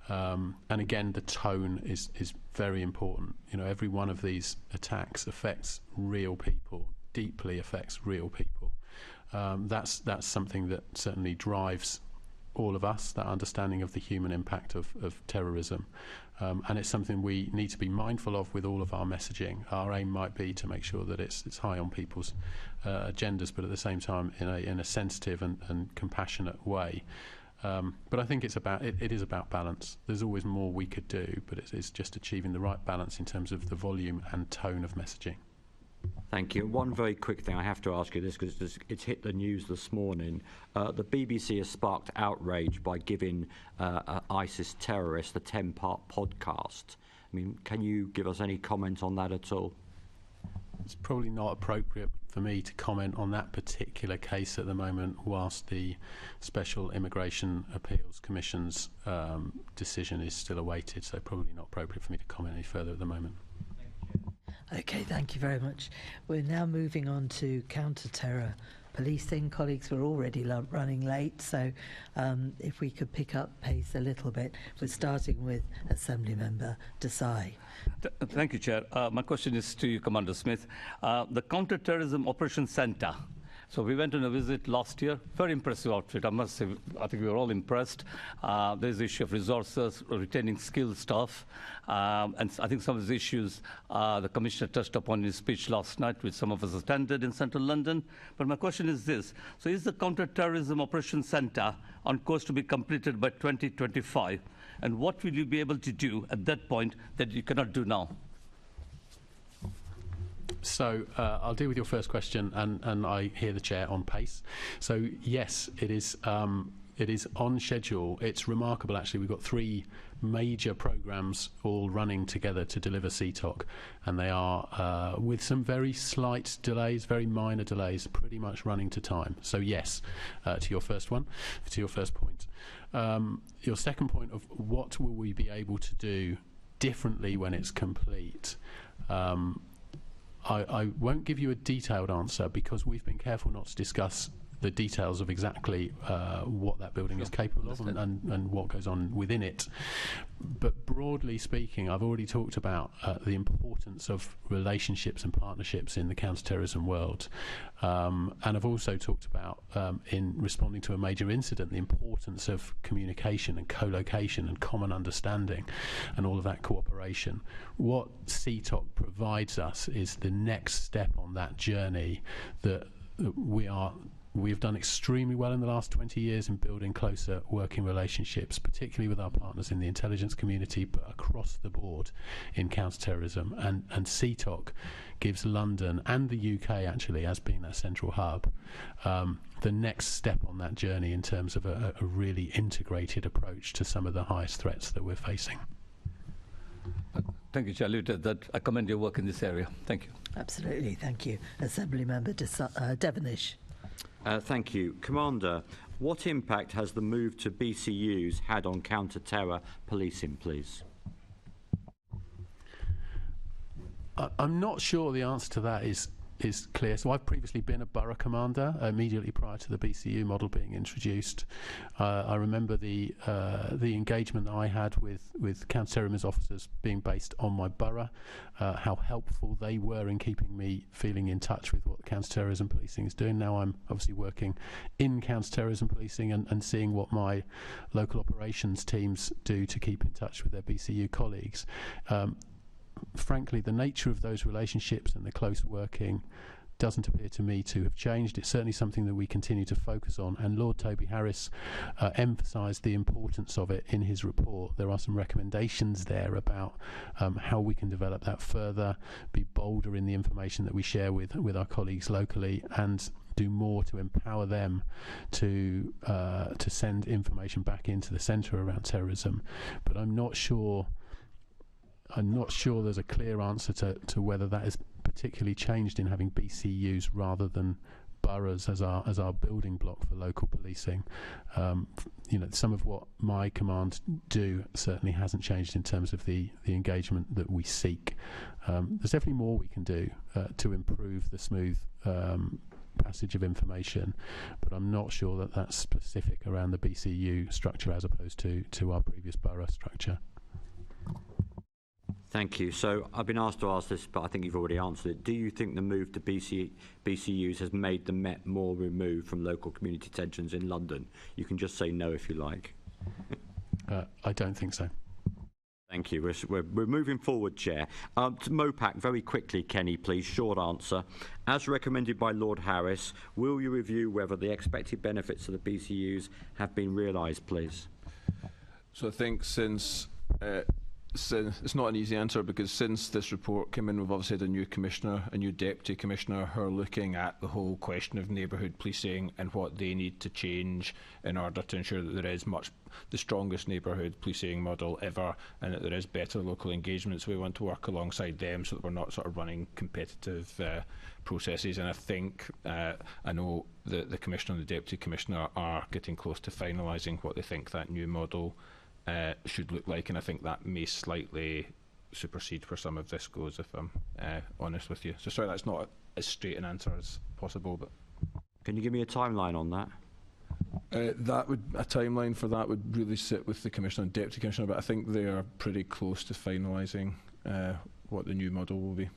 S3: And again, the tone is very important. Every one of these attacks affects real people, deeply affects real people. That's something that certainly drives all of us, that understanding of the human impact of terrorism. And it's something we need to be mindful of with all of our messaging. Our aim might be to make sure that it's high on people's agendas, but at the same time in a sensitive and compassionate way. But I think it is about balance. There's always more we could do, but it's just achieving the right balance in terms of the volume and tone of messaging.
S9: Thank you. One very quick thing, I have to ask you this because it's hit the news this morning. The BBC has sparked outrage by giving ISIS terrorists a 10-part podcast. I mean, can you give us any comment on that at all?
S3: It's probably not appropriate for me to comment on that particular case at the moment whilst the Special Immigration Appeals Commission's decision is still awaited, so probably not appropriate for me to comment any further at the moment.
S1: Okay, thank you very much. We're now moving on to counter-terror policing. Colleagues, we're already running late, so if we could pick up pace a little bit. We're starting with Assembly Member Desai.
S8: Thank you, Chair. My question is to you, Commander Smith. The Counter-Terrorism Operations Centre. So we went on a visit last year. Very impressive outfit, I must say. I think we were all impressed. There's the issue of resources, retaining skilled staff, and I think some of the issues the Commissioner touched upon in his speech last night, which some of us attended in central London. But my question is this. So is the Counter-Terrorism Operations Centre on course to be completed by 2025? And what will you be able to do at that point that you cannot do now?
S3: So I'll deal with your first question, and I hear the chair on pace. So yes, it is on schedule. It's remarkable, actually. We've got 3 major programmes all running together to deliver CTOC, and they are, with some very slight delays, very minor delays, pretty much running to time. So yes, to your first point. Your second point of what will we be able to do differently when it's complete. I won't give you a detailed answer because we've been careful not to discuss the details of exactly what that building is capable of and what goes on within it. But broadly speaking, I've already talked about the importance of relationships and partnerships in the counter-terrorism world. And I've also talked about, in responding to a major incident, the importance of communication and co-location and common understanding and all of that cooperation. What CTOC provides us is the next step on that journey that we've done extremely well in the last 20 years in building closer working relationships, particularly with our partners in the intelligence community, but across the board in counter-terrorism. And CTOC gives London and the UK, actually, as being that central hub, the next step on that journey in terms of a really integrated approach to some of the highest threats that we're facing.
S8: Thank you, Chair. That I commend your work in this area. Thank you.
S1: Absolutely, thank you. Assembly Member Devonish.
S9: Thank you. Commander, what impact has the move to BCUs had on counter-terror policing, please?
S3: I'm not sure the answer to that is clear. So I've previously been a borough commander immediately prior to the BCU model being introduced. I remember the engagement I had with counter-terrorism officers being based on my borough, how helpful they were in keeping me feeling in touch with what counter-terrorism policing is doing. Now I'm obviously working in counter-terrorism policing and seeing what my local operations teams do to keep in touch with their BCU colleagues. Frankly, the nature of those relationships and the close working doesn't appear to me to have changed. It's certainly something that we continue to focus on, and Lord Toby Harris emphasised the importance of it in his report. There are some recommendations there about how we can develop that further, be bolder in the information that we share with our colleagues locally, and do more to empower them to send information back into the centre around terrorism. But I'm not sure there's a clear answer to whether that has particularly changed in having BCUs rather than boroughs as our building block for local policing. Some of what my command do certainly hasn't changed in terms of the engagement that we seek. There's definitely more we can do to improve the smooth passage of information, but I'm not sure that that's specific around the BCU structure as opposed to our previous borough structure.
S9: Thank you. So I've been asked to ask this, but I think you've already answered it. Do you think the move to BCUs has made the Met more removed from local community tensions in London? You can just say no if you like.
S3: I don't think so.
S9: Thank you. We're moving forward, Chair. To MOPAC, very quickly, Kenny, please, short answer. As recommended by Lord Harris, will you review whether the expected benefits of the BCUs have been realised, please?
S7: So I think since it's not an easy answer, because since this report came in, we've obviously had a new commissioner, a new deputy commissioner, who are looking at the whole question of neighbourhood policing and what they need to change in order to ensure that there is the strongest neighbourhood policing model ever, and that there is better local engagement. So we want to work alongside them so that we're not sort of running competitive processes. And I think I know the commissioner and the deputy commissioner are getting close to finalising what they think that new model should look like, and I think that may slightly supersede where some of this goes, if I'm honest with you. So sorry, that's not as straight an answer as possible, but
S9: can you give me a timeline on that?
S7: A timeline for that would really sit with the commissioner and deputy commissioner, but I think they are pretty close to finalising what the new model will be.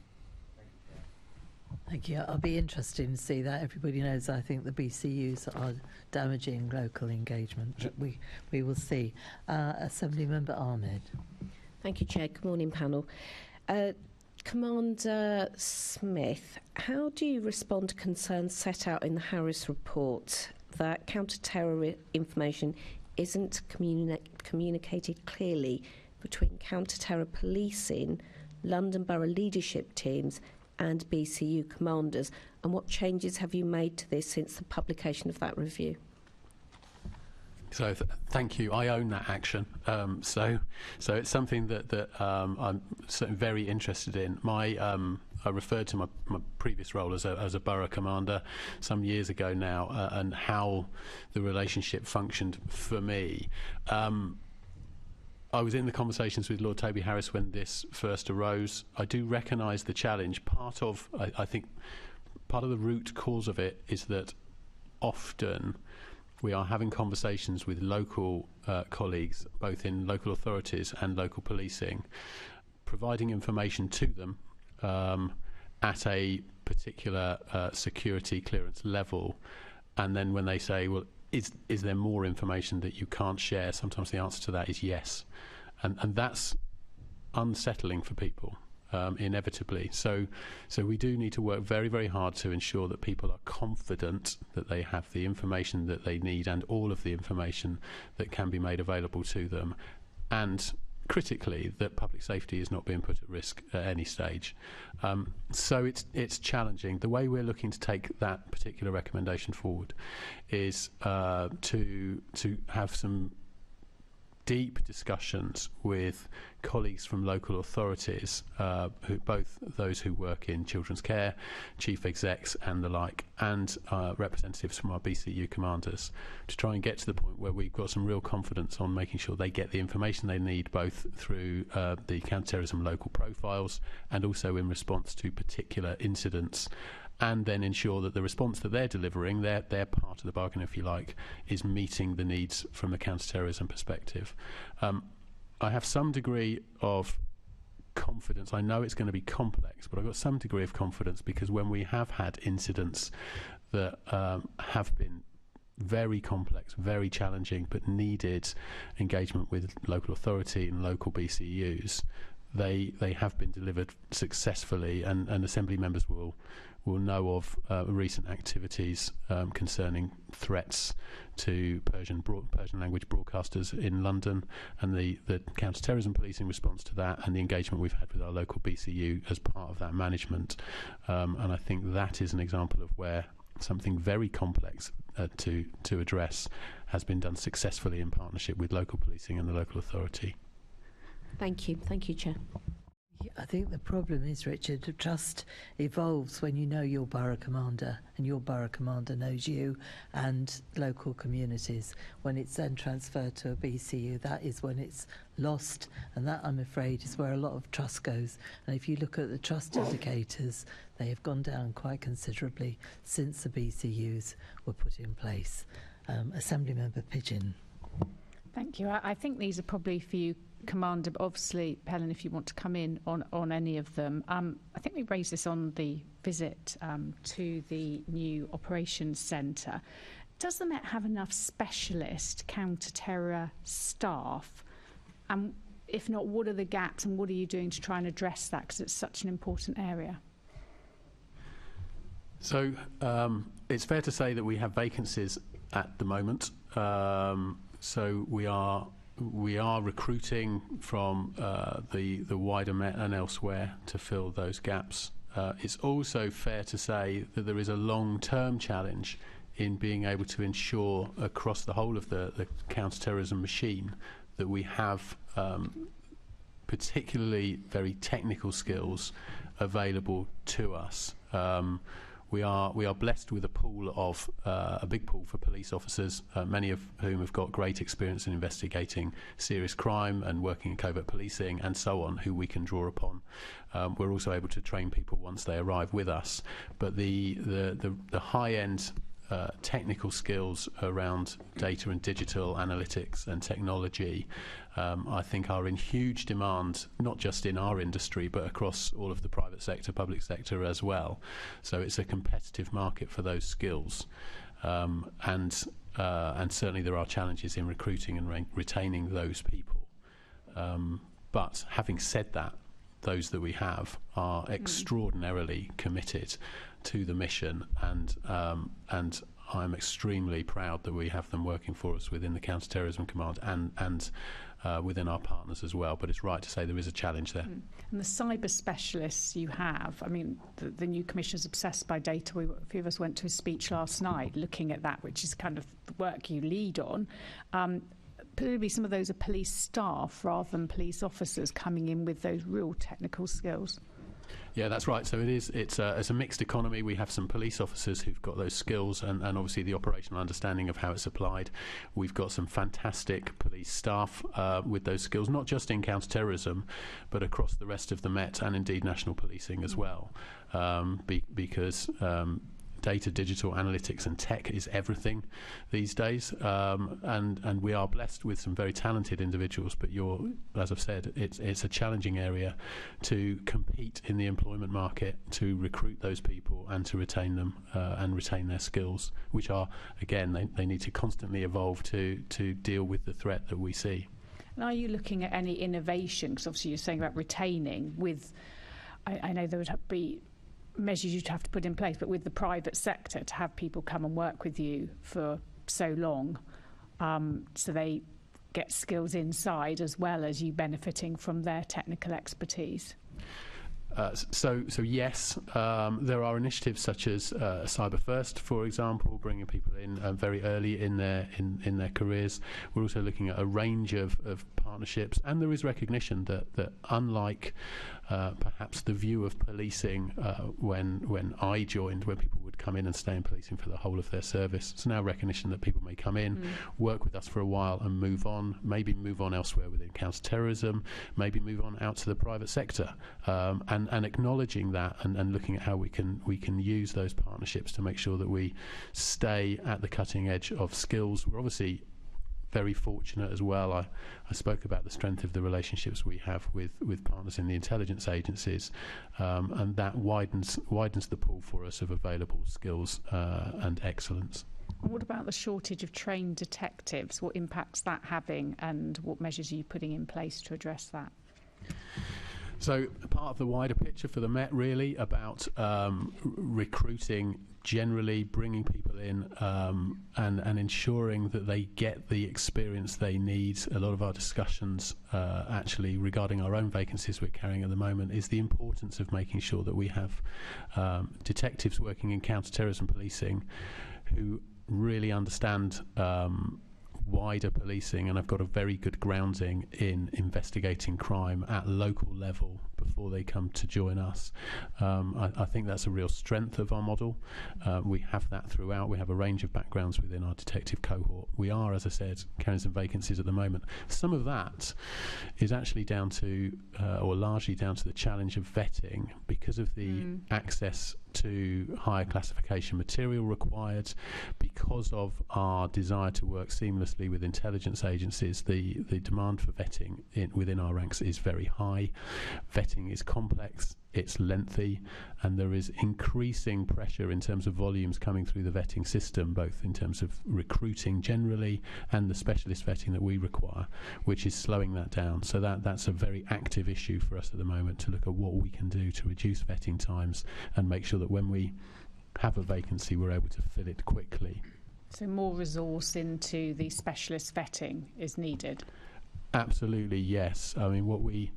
S1: Thank you. I'll be interested to see that. Everybody knows I think the BCUs are damaging local engagement, but we will see. Assembly Member Ahmed.
S10: Thank you, Chair. Good morning, panel. Commander Smith, how do you respond to concerns set out in the Harris report that counter-terror information isn't communicated clearly between counter-terror policing, London Borough leadership teams and BCU commanders, and what changes have you made to this since the publication of that review?
S3: So thank you. I own that action. So it's something that I'm certainly very interested in. I referred to my previous role as a borough commander some years ago now, and how the relationship functioned for me. I was in the conversations with Lord Toby Harris when this first arose. I do recognise the challenge. I think part of the root cause of it is that often we are having conversations with local colleagues, both in local authorities and local policing, providing information to them at a particular security clearance level, and then when they say, well, is there more information that you can't share? Sometimes the answer to that is yes. And that's unsettling for people, inevitably. So we do need to work very, very hard to ensure that people are confident that they have the information that they need and all of the information that can be made available to them. And critically, that public safety is not being put at risk at any stage. So it's challenging. The way we're looking to take that particular recommendation forward is to have some deep discussions with colleagues from local authorities, both those who work in children's care, chief execs and the like, and representatives from our BCU commanders, to try and get to the point where we've got some real confidence on making sure they get the information they need, both through the counter-terrorism local profiles and also in response to particular incidents, and then ensure that the response that they're delivering, their part of the bargain, if you like, is meeting the needs from the counter-terrorism perspective. I have some degree of confidence. I know it's going to be complex, but I've got some degree of confidence because when we have had incidents that have been very complex, very challenging, but needed engagement with local authority and local BCUs, they have been delivered successfully, and Assembly members will know of recent activities concerning threats to Persian language broadcasters in London, and the counter-terrorism policing response to that, and the engagement we've had with our local BCU as part of that management. And I think that is an example of where something very complex to address has been done successfully in partnership with local policing and the local authority.
S10: Thank you, Chair.
S1: I think the problem is, Richard, trust evolves when you know your borough commander and your borough commander knows you and local communities. When it's then transferred to a BCU, that is when it's lost, and that, I'm afraid, is where a lot of trust goes. And if you look at the trust indicators, they have gone down quite considerably since the BCUs were put in place. Assemblymember Pidgeon.
S4: Thank you. I think these are probably for you, Commander, but obviously, Helen, if you want to come in on any of them. I think we raised this on the visit to the new operations centre. Does the Met have enough specialist counter-terror staff? And if not, what are the gaps and what are you doing to try and address that, because it's such an important area?
S3: So it's fair to say that we have vacancies at the moment. So we are recruiting from the wider Met and elsewhere to fill those gaps. It's also fair to say that there is a long-term challenge in being able to ensure across the whole of the counter-terrorism machine that we have particularly very technical skills available to us. We are blessed with a pool of a big pool for police officers, many of whom have got great experience in investigating serious crime and working in covert policing and so on, who we can draw upon. We're also able to train people once they arrive with us. But the high-end technical skills around data and digital analytics and technology, I think, are in huge demand, not just in our industry, but across all of the private sector, public sector as well. So it's a competitive market for those skills. And certainly there are challenges in recruiting and retaining those people. But having said that, those that we have are extraordinarily committed to the mission, and I'm extremely proud that we have them working for us within the Counter-Terrorism Command and within our partners as well. But it's right to say there is a challenge there.
S4: And the cyber specialists you have, I mean, the new Commissioner's obsessed by data. A few of us went to a speech last night looking at that, which is kind of the work you lead on. Presumably some of those are police staff rather than police officers coming in with those real technical skills.
S3: Yeah, that's right. So it's a mixed economy. We have some police officers who've got those skills and obviously the operational understanding of how it's applied. We've got some fantastic police staff with those skills, not just in counter-terrorism, but across the rest of the Met and indeed national policing as well, because data, digital analytics and tech is everything these days, and we are blessed with some very talented individuals, but as I've said, it's a challenging area to compete in the employment market, to recruit those people and to retain them and retain their skills, which are, again, they need to constantly evolve to deal with the threat that we see.
S4: And are you looking at any innovation? Because obviously you're saying about retaining with, I know there would be measures you'd have to put in place, but with the private sector, to have people come and work with you for so long, so they get skills inside as well as you benefiting from their technical expertise.
S3: So yes, there are initiatives such as Cyber First, for example, bringing people in very early in their careers. We're also looking at a range of partnerships, and there is recognition that unlike perhaps the view of policing when I joined, where people would come in and stay in policing for the whole of their service, it's now recognition that people may come in, work with us for a while and move on, maybe move on elsewhere within counter-terrorism, maybe move on out to the private sector, and acknowledging that and looking at how we can use those partnerships to make sure that we stay at the cutting edge of skills. We're obviously very fortunate as well. I spoke about the strength of the relationships we have with partners in the intelligence agencies, and that widens the pool for us of available skills and excellence.
S4: What about the shortage of trained detectives? What impact's that having, and what measures are you putting in place to address that?
S3: So part of the wider picture for the Met, really, about recruiting generally, bringing people in and ensuring that they get the experience they need. A lot of our discussions actually regarding our own vacancies we're carrying at the moment is the importance of making sure that we have detectives working in counter-terrorism policing who really understand wider policing and have got a very good grounding in investigating crime at local level before they come to join us. I think that's a real strength of our model. We have that throughout. We have a range of backgrounds within our detective cohort. We are, as I said, carrying some vacancies at the moment. Some of that is actually down to, or largely down to the challenge of vetting because of the access to higher classification material required, because of our desire to work seamlessly with intelligence agencies. The demand for vetting within our ranks is very high. Vetting is complex, it's lengthy, and there is increasing pressure in terms of volumes coming through the vetting system, both in terms of recruiting generally and the specialist vetting that we require, which is slowing that down. So that's a very active issue for us at the moment, to look at what we can do to reduce vetting times and make sure that when we have a vacancy we're able to fill it quickly.
S4: So more resource into the specialist vetting is needed? Absolutely,
S3: yes. I mean, what we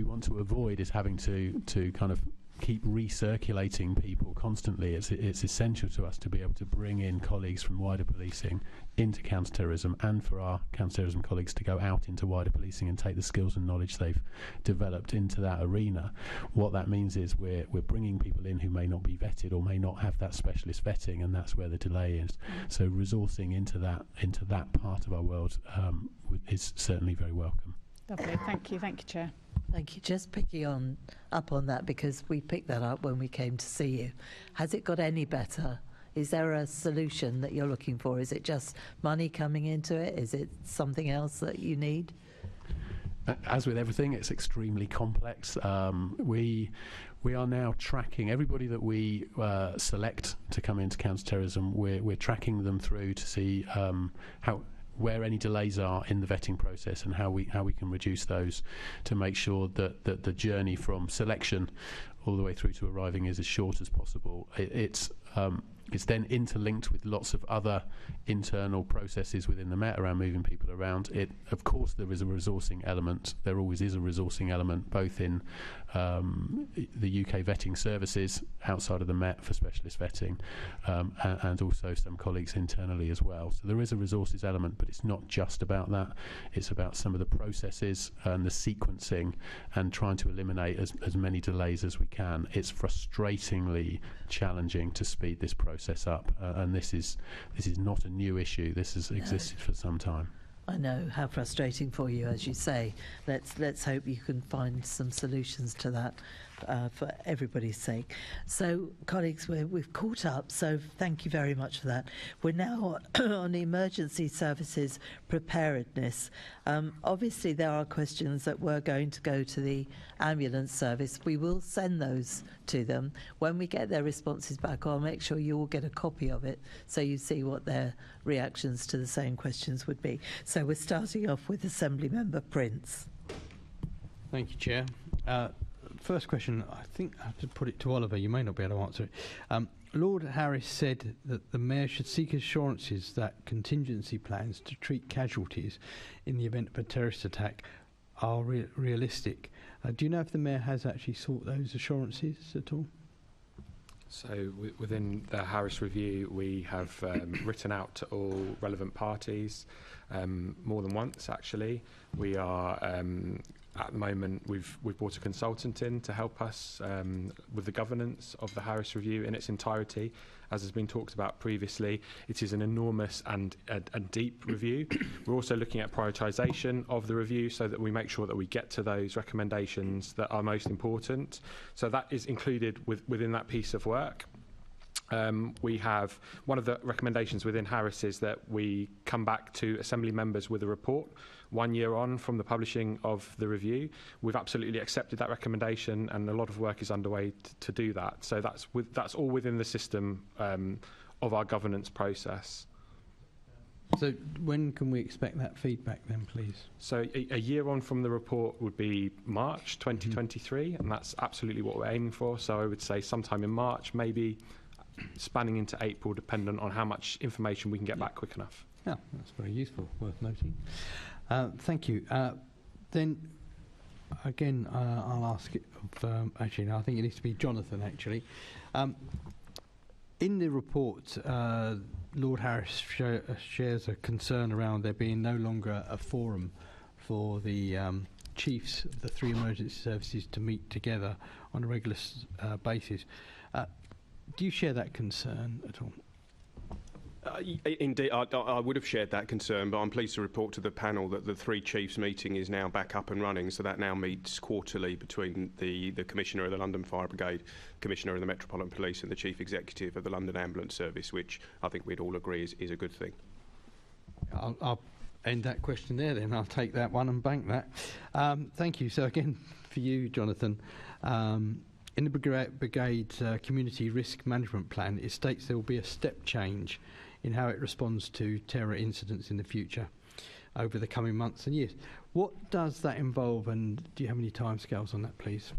S3: want to avoid is having to kind of keep recirculating people constantly. It's essential to us to be able to bring in colleagues from wider policing into counter-terrorism, and for our counter-terrorism colleagues to go out into wider policing and take the skills and knowledge they've developed into that arena. What that means is we're bringing people in who may not be vetted or may not have that specialist vetting, and that's where the delay is. So resourcing into that part of our world is certainly very welcome.
S4: Lovely, thank you, Chair.
S1: Thank you. Just picking up on that, because we picked that up when we came to see you. Has it got any better? Is there a solution that you're looking for? Is it just money coming into it? Is it something else that you need?
S3: As with everything, it's extremely complex. We are now tracking everybody that we select to come into counter-terrorism. We're tracking them through to see where any delays are in the vetting process and how we can reduce those to make sure that the journey from selection all the way through to arriving is as short as possible. It's then interlinked with lots of other internal processes within the Met around moving people around. Of course, there is a resourcing element. There always is a resourcing element, both in the UK vetting services outside of the Met for specialist vetting, and also some colleagues internally as well. So there is a resources element, but it's not just about that. It's about some of the processes and the sequencing and trying to eliminate as many delays as we can. It's frustratingly challenging to speed this process up, and this is not a new issue. This has existed for some time.
S1: I know how frustrating for you, as you say. Let's hope you can find some solutions to that for everybody's sake. So, colleagues, we've caught up, so thank you very much for that. We're now on emergency services preparedness. Obviously, there are questions that were going to go to the ambulance service. We will send those to them. When we get their responses back, I'll make sure you all get a copy of it so you see what their reactions to the same questions would be. So we're starting off with Assembly Member Prince.
S11: Thank you, Chair. First question, I think I have to put it to Oliver. You may not be able to answer it. Lord Harris said that the Mayor should seek assurances that contingency plans to treat casualties in the event of a terrorist attack are realistic. Do you know if the Mayor has actually sought those assurances at all?
S6: So within the Harris Review, we have written out to all relevant parties more than once, actually. We are, at the moment, we've brought a consultant in to help us with the governance of the Harris Review in its entirety. As has been talked about previously, it is an enormous and a deep review. We're also looking at prioritisation of the review so that we make sure that we get to those recommendations that are most important. So that is included within that piece of work. We have one of the recommendations within Harris is that we come back to Assembly members with a report 1 year on from the publishing of the review. We've absolutely accepted that recommendation, and a lot of work is underway to do that. So that's all within the system of our governance process.
S11: So when can we expect that feedback then, please?
S6: So a year on from the report would be March 2023, and that's absolutely what we're aiming for. So I would say sometime in March, maybe spanning into April, dependent on how much information we can get back quick enough.
S11: Yeah, that's very useful, worth noting. Thank you. Then, again, I'll ask it of, actually, no, I think it needs to be Jonathan, actually. In the report, Lord Harris shares a concern around there being no longer a forum for the chiefs of the three emergency services to meet together on a regular basis. Do you share that concern at all?
S5: Indeed, I would have shared that concern, but I'm pleased to report to the panel that the Three Chiefs meeting is now back up and running, so that now meets quarterly between the Commissioner of the London Fire Brigade, Commissioner of the Metropolitan Police and the Chief Executive of the London Ambulance Service, which I think we'd all agree is a good thing.
S11: I'll end that question there then. I'll take that one and bank that. Thank you. So again, for you, Jonathan, in the Brigade Community Risk Management Plan, it states there will be a step change in how it responds to terror incidents in the future over the coming months and years. What does that involve, and do you have any timescales on that, please?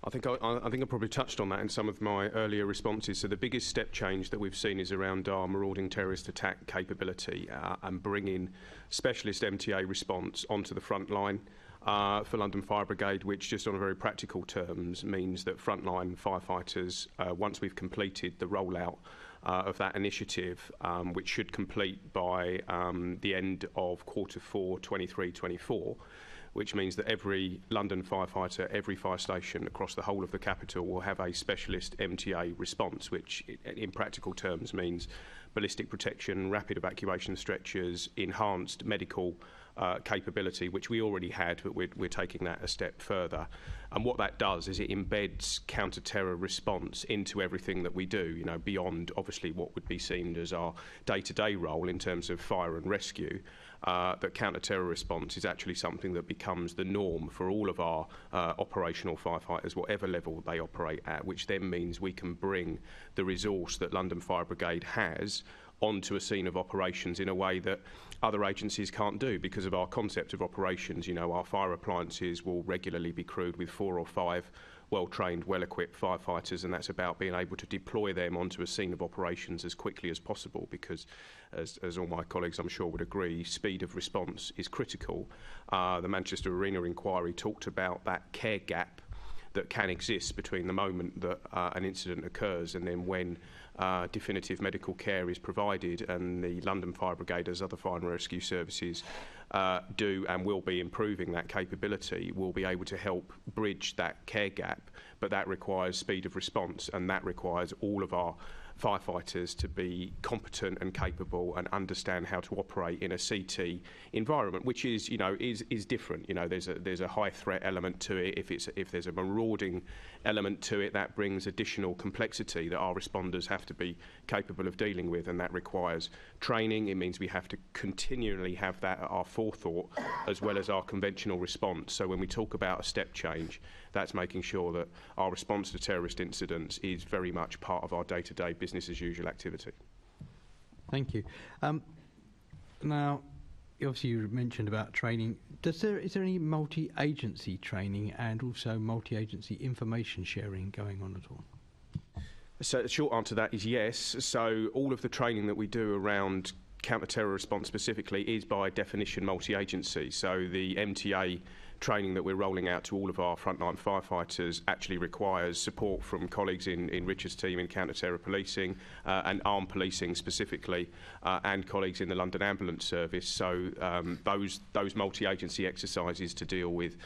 S5: I think I probably touched on that in some of my earlier responses. So the biggest step change that we've seen is around our marauding terrorist attack capability and bringing specialist MTA response onto the front line for London Fire Brigade, which just on very practical terms means that frontline firefighters, once we've completed the rollout of that initiative, which should complete by the end of Q4 23-24, which means that every London firefighter, every fire station across the whole of the capital will have a specialist MTA response, which in practical terms means ballistic protection, rapid evacuation stretchers, enhanced medical capability, which we already had, but we're taking that a step further. And what that does is it embeds counter-terror response into everything that we do, you know, beyond obviously what would be seen as our day-to-day role in terms of fire and rescue. That counter-terror response is actually something that becomes the norm for all of our operational firefighters, whatever level they operate at, which then means we can bring the resource that London Fire Brigade has onto a scene of operations in a way that other agencies can't do because of our concept of operations. You know, our fire appliances will regularly be crewed with 4 or 5 well-trained, well-equipped firefighters, and that's about being able to deploy them onto a scene of operations as quickly as possible because, as all my colleagues I'm sure would agree, speed of response is critical. The Manchester Arena inquiry talked about that care gap that can exist between the moment that an incident occurs and then when definitive medical care is provided, and the London Fire Brigade, as other fire and rescue services do and will be improving that capability, will be able to help bridge that care gap, but that requires speed of response, and that requires all of our firefighters to be competent and capable and understand how to operate in a CT environment, which is, you know, is different. You know, there's a high threat element to it. If there's a marauding element to it, that brings additional complexity that our responders have to be capable of dealing with, and that requires training. It means we have to continually have that at our forethought as well as our conventional response. So when we talk about a step change, that's making sure that our response to terrorist incidents is very much part of our day-to-day business as usual activity.
S11: Thank you. Now, obviously you mentioned about training. Is there any multi-agency training and also multi-agency information sharing going on at all?
S5: So the short answer to that is yes. So all of the training that we do around counter-terror response specifically is by definition multi-agency. So the MTA training that we're rolling out to all of our frontline firefighters actually requires support from colleagues in Richard's team in counter-terror policing and armed policing specifically, and colleagues in the London Ambulance Service. So those multi-agency exercises to deal with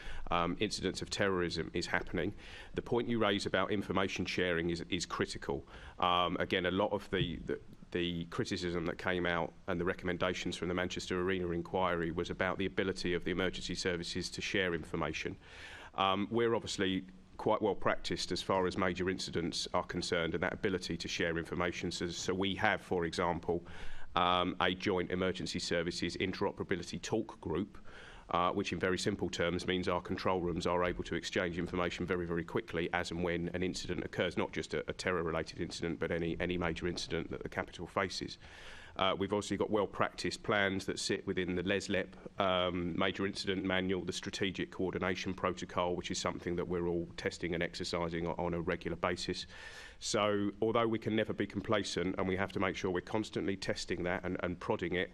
S5: incidents of terrorism is happening. The point you raise about information sharing is critical. Again, a lot of the criticism that came out and the recommendations from the Manchester Arena inquiry was about the ability of the emergency services to share information. We're obviously quite well practiced as far as major incidents are concerned, and that ability to share information. So we have, for example, a joint emergency services interoperability talk group, which in very simple terms means our control rooms are able to exchange information very, very quickly as and when an incident occurs, not just a terror-related incident, but any major incident that the capital faces. We've obviously got well-practiced plans that sit within the LESLEP major incident manual, the strategic coordination protocol, which is something that we're all testing and exercising on a regular basis. So although we can never be complacent and we have to make sure we're constantly testing that and prodding it,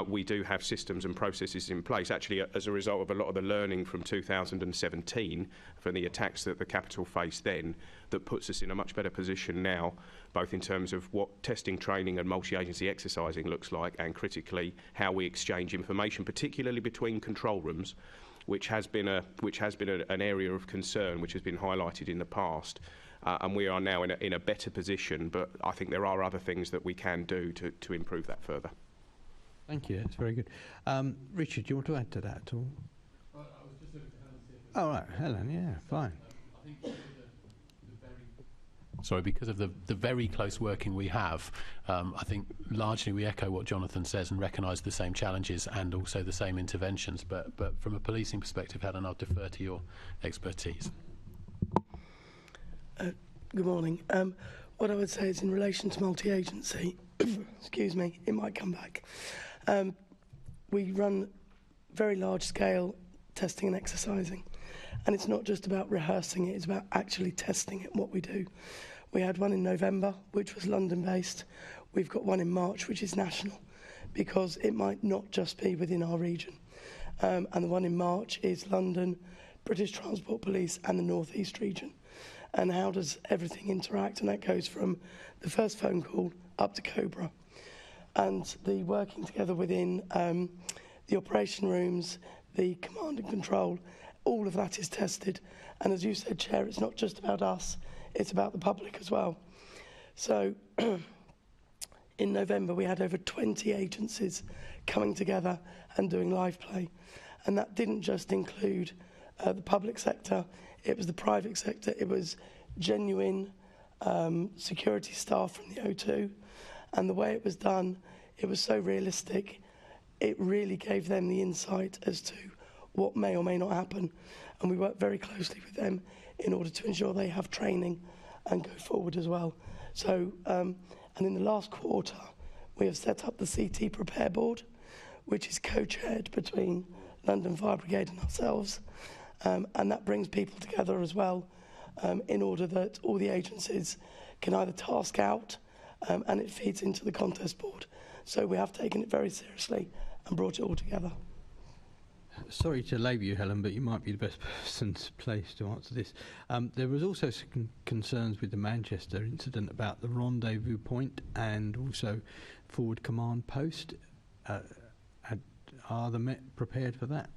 S5: we do have systems and processes in place, actually as a result of a lot of the learning from 2017 from the attacks that the capital faced then, that puts us in a much better position now, both in terms of what testing, training and multi-agency exercising looks like, and critically how we exchange information, particularly between control rooms, which has been an area of concern which has been highlighted in the past. And we are now in a better position, but I think there are other things that we can do to improve that further.
S11: Thank you, that's very good. Richard, do you want to add to that at all?
S3: I was just looking to Helen.
S11: Oh, right, Helen, yeah, fine.
S3: I think because of the very close working we have, I think largely we echo what Jonathan says and recognise the same challenges and also the same interventions. But from a policing perspective, Helen, I'll defer to your expertise.
S12: Good morning. What I would say is in relation to multi-agency, excuse me, it might come back. We run very large-scale testing and exercising, and it's not just about rehearsing it, it's about actually testing it, what we do. We had one in November, which was London-based. We've got one in March, which is national, because it might not just be within our region. And the one in March is London, British Transport Police, and the North East region. And how does everything interact? And that goes from the first phone call up to Cobra. And the working together within the operation rooms, the command and control, all of that is tested. And as you said, Chair, it's not just about us, it's about the public as well. So in November, we had over 20 agencies coming together and doing live play. And that didn't just include the public sector, it was the private sector, it was genuine security staff from the O2. And the way it was done, it was so realistic, it really gave them the insight as to what may or may not happen. And we work very closely with them in order to ensure they have training and go forward as well. So, and in the last quarter, we have set up the CT Prepare Board, which is co-chaired between London Fire Brigade and ourselves. And that brings people together as well in order that all the agencies can either task out and it feeds into the contest board. So we have taken it very seriously and brought it all together.
S11: Sorry to labour you, Helen, but you might be the best person placed to answer this. There was also some concerns with the Manchester incident about the rendezvous point and also forward command post. Are the Met prepared for that?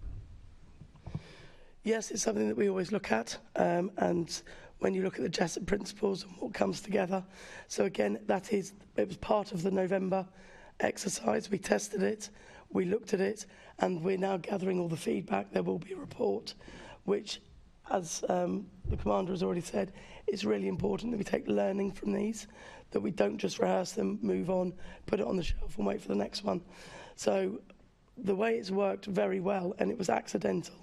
S12: Yes, it's something that we always look at, and when you look at the Jessup principles and what comes together. So again, it was part of the November exercise. We tested it, we looked at it, and we're now gathering all the feedback. There will be a report, which, as the Commander has already said, it's really important that we take learning from these, that we don't just rehearse them, move on, put it on the shelf and wait for the next one. So the way it's worked very well, and it was accidental,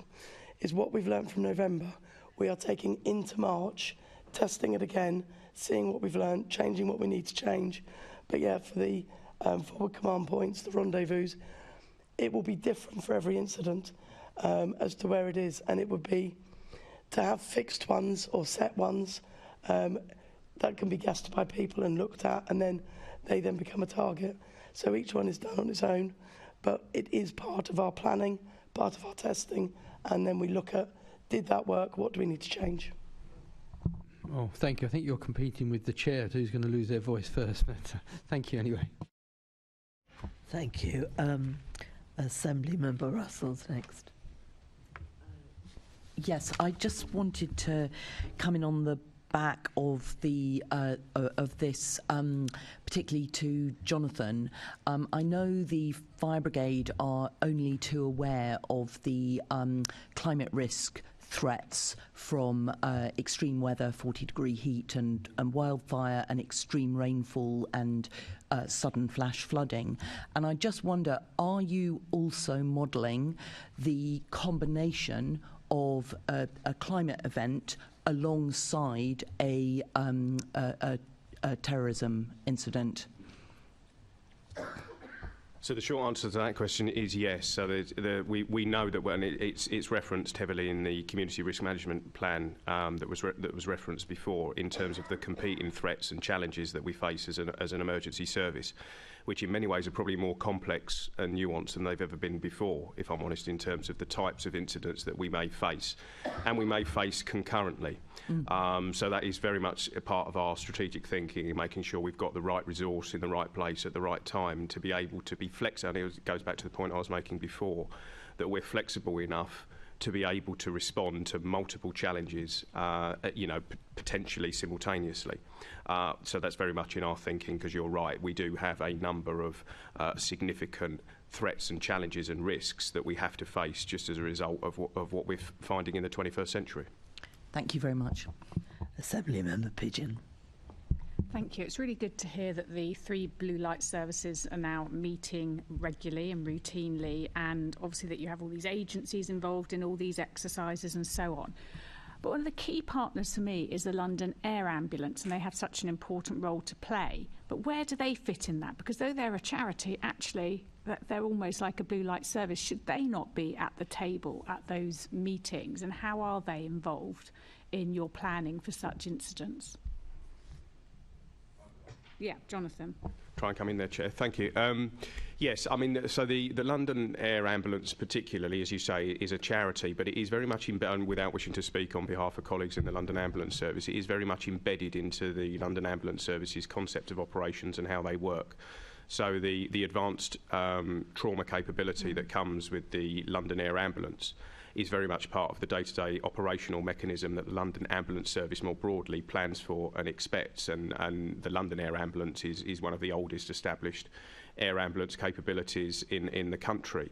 S12: is what we've learned from November. We are taking into March, testing it again, seeing what we've learned, changing what we need to change. But yeah, for the forward command points, the rendezvous, it will be different for every incident as to where it is, and it would be to have fixed ones or set ones that can be guessed by people and looked at, and then they then become a target. So each one is done on its own, but it is part of our planning, part of our testing, and then we look at, did that work, what do we need to change?
S11: Oh, thank you. I think you're competing with the chair, who's going to lose their voice first, but thank you anyway.
S1: Thank you. Assembly Member Russell's next.
S13: Yes, I just wanted to come in on the back of the of this, particularly to Jonathan. I know the Fire Brigade are only too aware of the climate risk threats from extreme weather, 40-degree heat and wildfire and extreme rainfall and sudden flash flooding. And I just wonder, are you also modelling the combination of a climate event alongside a terrorism incident?
S5: So the short answer to that question is yes. So we know that when it's referenced heavily in the community risk management plan that was referenced before, in terms of the competing threats and challenges that we face as an emergency service, which in many ways are probably more complex and nuanced than they've ever been before, if I'm honest, in terms of the types of incidents that we may face, and we may face concurrently. So that is very much a part of our strategic thinking in making sure we've got the right resource in the right place at the right time to be able to be flexible. And it goes back to the point I was making before, that we're flexible enough to be able to respond to multiple challenges, potentially simultaneously. So that's very much in our thinking, because you're right, we do have a number of significant threats and challenges and risks that we have to face just as a result of what we're finding in the 21st century.
S13: Thank you very much.
S1: Assembly Member Pigeon.
S4: Thank you. It's really good to hear that the 3 blue light services are now meeting regularly and routinely, and obviously that you have all these agencies involved in all these exercises and so on. But one of the key partners for me is the London Air Ambulance, and they have such an important role to play. But where do they fit in that? Because though they're a charity, actually they're almost like a blue light service. Should they not be at the table at those meetings? And how are they involved in your planning for such incidents? Yeah, Jonathan.
S5: Try and come in there, Chair. Thank you. Yes, I mean, so the London Air Ambulance particularly, as you say, is a charity, but it is very much embedded, without wishing to speak on behalf of colleagues in the London Ambulance Service, it is very much embedded into the London Ambulance Service's concept of operations and how they work. So the advanced trauma capability that comes with the London Air Ambulance is very much part of the day-to-day operational mechanism that the London Ambulance Service more broadly plans for and expects, and the London Air Ambulance is one of the oldest established air ambulance capabilities in the country.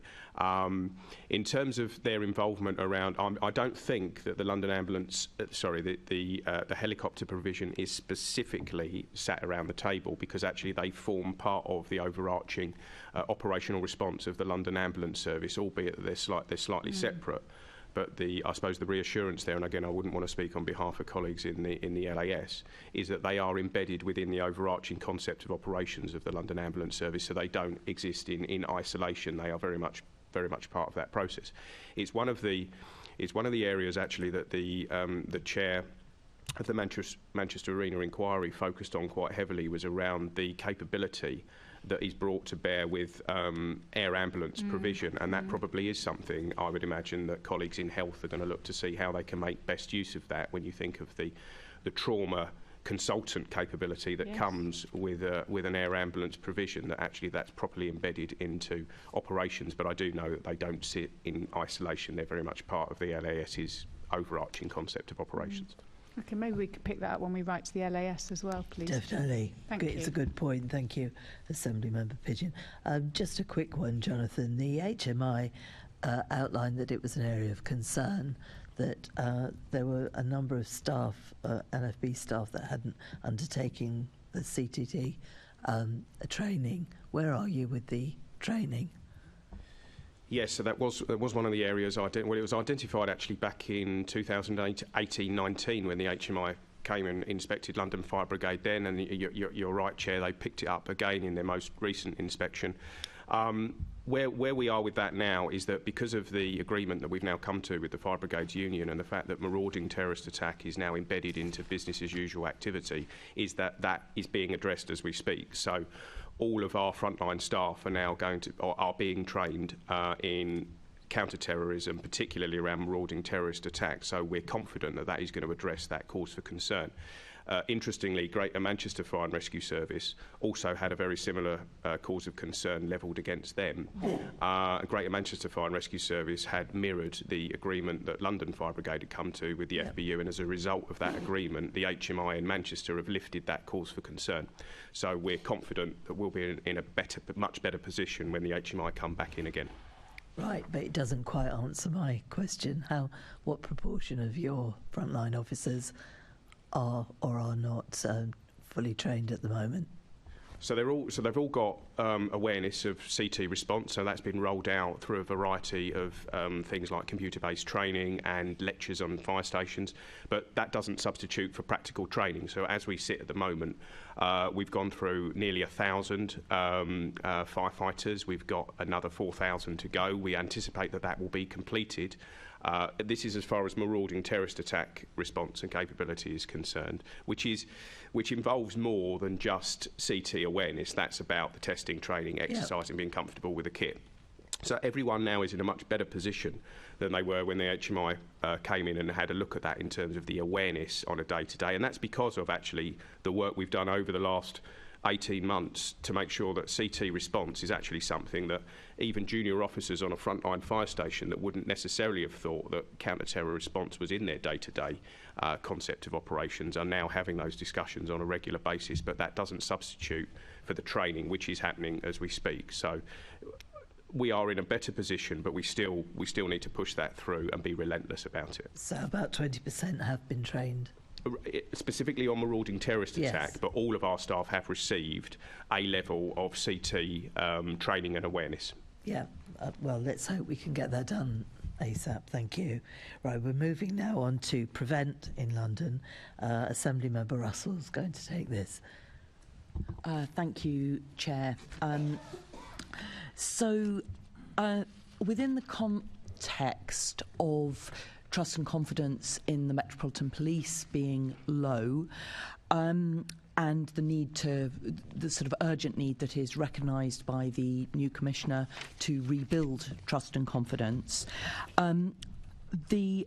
S5: In terms of their involvement around, I don't think that the London Ambulance, the helicopter provision is specifically sat around the table, because actually they form part of the overarching operational response of the London Ambulance Service, albeit that they're slightly separate. But I suppose the reassurance there, and again I wouldn't want to speak on behalf of colleagues in the LAS, is that they are embedded within the overarching concept of operations of the London Ambulance Service, so they don't exist in isolation. They are very much part of that process. It's one of the areas actually that the chair of the Manchester Arena inquiry focused on quite heavily, was around the capability that is brought to bear with air ambulance provision, and that probably is something I would imagine that colleagues in health are going to look to see how they can make best use of that, when you think of the trauma consultant capability that comes with an air ambulance provision, that actually that's properly embedded into operations. But I do know that they don't sit in isolation. They're very much part of the LAS's overarching concept of operations.
S4: Okay, maybe we could pick that up when we write to the LAS as well, please.
S1: Definitely.
S4: Thank you.
S1: It's a good point. Thank you, Assembly Member Pigeon. Just a quick one, Jonathan. The HMI outlined that it was an area of concern, that there were a number of staff, NFB staff, that hadn't undertaken the CTT training. Where are you with the training?
S5: Yes, so that was one of the areas. It was identified actually back in 2018-19 when the HMI came and inspected London Fire Brigade then, and you're right, Chair, they picked it up again in their most recent inspection. Where we are with that now is that because of the agreement that we've now come to with the Fire Brigades Union, and the fact that marauding terrorist attack is now embedded into business as usual activity, is that is being addressed as we speak. So all of our frontline staff are now are being trained in counter-terrorism, particularly around marauding terrorist attacks. So we're confident that that is going to address that cause for concern. Interestingly, Greater Manchester Fire and Rescue Service also had a very similar cause of concern levelled against them. Greater Manchester Fire and Rescue Service had mirrored the agreement that London Fire Brigade had come to with the FBU, and as a result of that agreement, the HMI in Manchester have lifted that cause for concern. So we're confident that we'll be in a much better position when the HMI come back in again.
S1: Right, but it doesn't quite answer my question. What proportion of your frontline officers are or are not fully trained at the moment?
S5: So they've all got awareness of CT response. So that's been rolled out through a variety of things like computer-based training and lectures on fire stations. But that doesn't substitute for practical training. So as we sit at the moment, we've gone through nearly 1,000 firefighters. We've got another 4,000 to go. We anticipate that that will be completed. This is as far as marauding terrorist attack response and capability is concerned, which involves more than just CT awareness. That's about the testing, training, exercising, being comfortable with the kit. So everyone now is in a much better position than they were when the HMI came in and had a look at that in terms of the awareness on a day-to-day. And that's because of actually the work we've done over the last 18 months to make sure that CT response is actually something that even junior officers on a frontline fire station that wouldn't necessarily have thought that counter-terror response was in their day-to-day concept of operations are now having those discussions on a regular basis. But that doesn't substitute for the training which is happening as we speak. So we are in a better position, but we still need to push that through and be relentless about it.
S1: So about 20% have been trained?
S5: Specifically on marauding terrorist attack, but all of our staff have received a level of CT training and awareness.
S1: Yeah, well, let's hope we can get that done ASAP. Thank you. Right, we're moving now on to Prevent in London. Assemblymember Russell's going to take this.
S13: Thank you, Chair. So, within the context of trust and confidence in the Metropolitan Police being low, and the sort of urgent need that is recognised by the new Commissioner to rebuild trust and confidence, the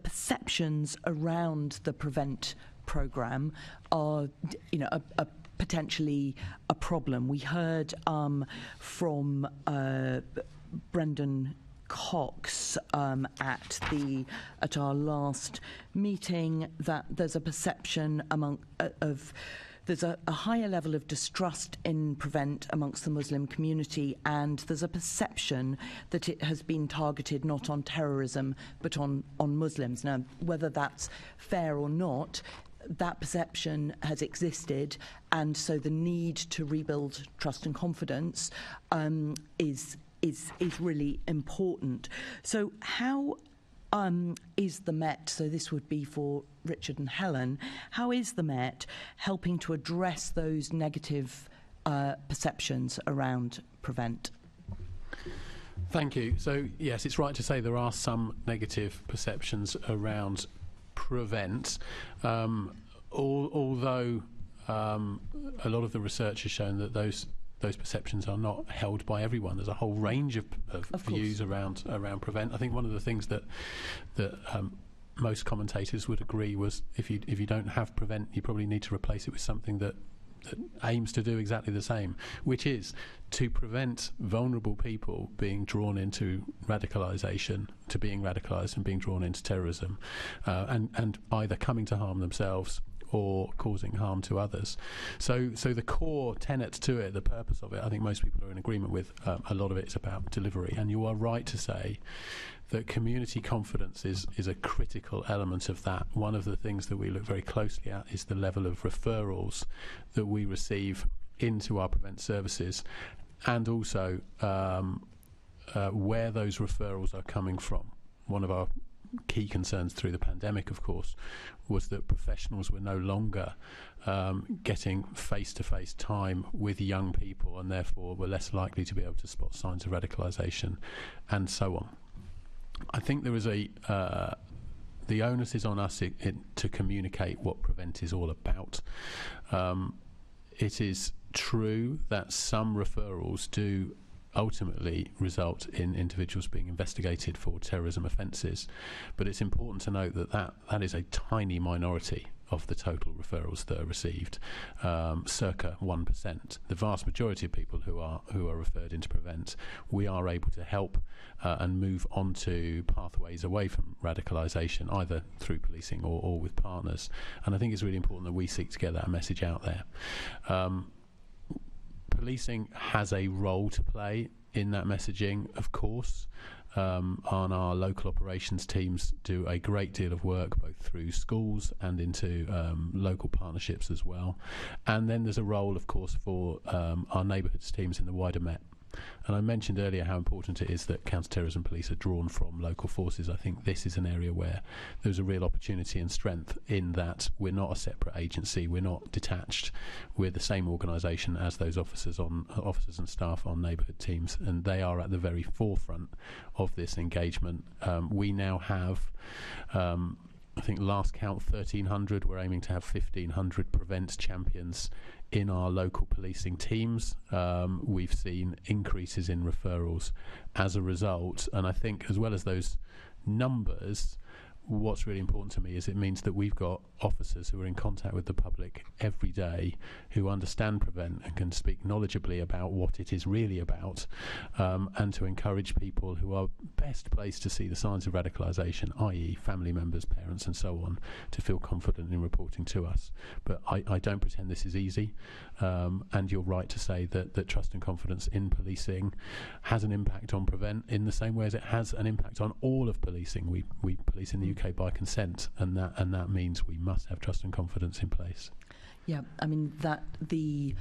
S13: perceptions around the Prevent programme are, potentially a problem. We heard from Brendan Cox at our last meeting that there's a perception there's a higher level of distrust in Prevent amongst the Muslim community, and there's a perception that it has been targeted not on terrorism but on Muslims. Now, whether that's fair or not, that perception has existed, and so the need to rebuild trust and confidence is really important. So how is the Met, so this would be for Richard and Helen, how is the Met helping to address those negative perceptions around Prevent?
S3: Thank you. So, yes, it's right to say there are some negative perceptions around Prevent, although a lot of the research has shown that those perceptions are not held by everyone. There's a whole range of views around Prevent. I think one of the things that most commentators would agree was if you don't have Prevent, you probably need to replace it with something that aims to do exactly the same, which is to prevent vulnerable people being drawn into radicalisation, to being radicalised and being drawn into terrorism, and either coming to harm themselves or causing harm to others. So the core tenet to it, the purpose of it, I think most people are in agreement with. A lot of it is about delivery, and you are right to say that community confidence is a critical element of that. One of the things that we look very closely at is the level of referrals that we receive into our Prevent services, and also where those referrals are coming from. One of our key concerns through the pandemic, of course, was that professionals were no longer getting face-to-face time with young people, and therefore were less likely to be able to spot signs of radicalisation and so on. I think there is the onus is on us to communicate what Prevent is all about. It is true that some referrals do ultimately result in individuals being investigated for terrorism offences. But it's important to note that is a tiny minority of the total referrals that are received, circa 1%. The vast majority of people who are referred into Prevent, we are able to help and move onto pathways away from radicalisation, either through policing or with partners. And I think it's really important that we seek to get that message out there. Policing has a role to play in that messaging, of course. On our local operations teams do a great deal of work both through schools and into local partnerships as well. And then there's a role, of course, for our neighbourhoods teams in the wider Met. And I mentioned earlier how important it is that counter-terrorism police are drawn from local forces. I think this is an area where there's a real opportunity and strength in that we're not a separate agency, we're not detached, we're the same organisation as those officers and staff on neighbourhood teams, and they are at the very forefront of this engagement. We now have I think last count 1,300, we're aiming to have 1,500 Prevent champions in our local policing teams. We've seen increases in referrals as a result, and I think as well as those numbers, what's really important to me is it means that we've got officers who are in contact with the public every day, who understand Prevent and can speak knowledgeably about what it is really about, and to encourage people who are best placed to see the signs of radicalisation, i.e. family members, parents and so on, to feel confident in reporting to us. But I don't pretend this is easy, and you're right to say that trust and confidence in policing has an impact on Prevent in the same way as it has an impact on all of policing. We police in the UK by consent, and that means we must have trust and confidence in place.
S13: Yeah, I mean that the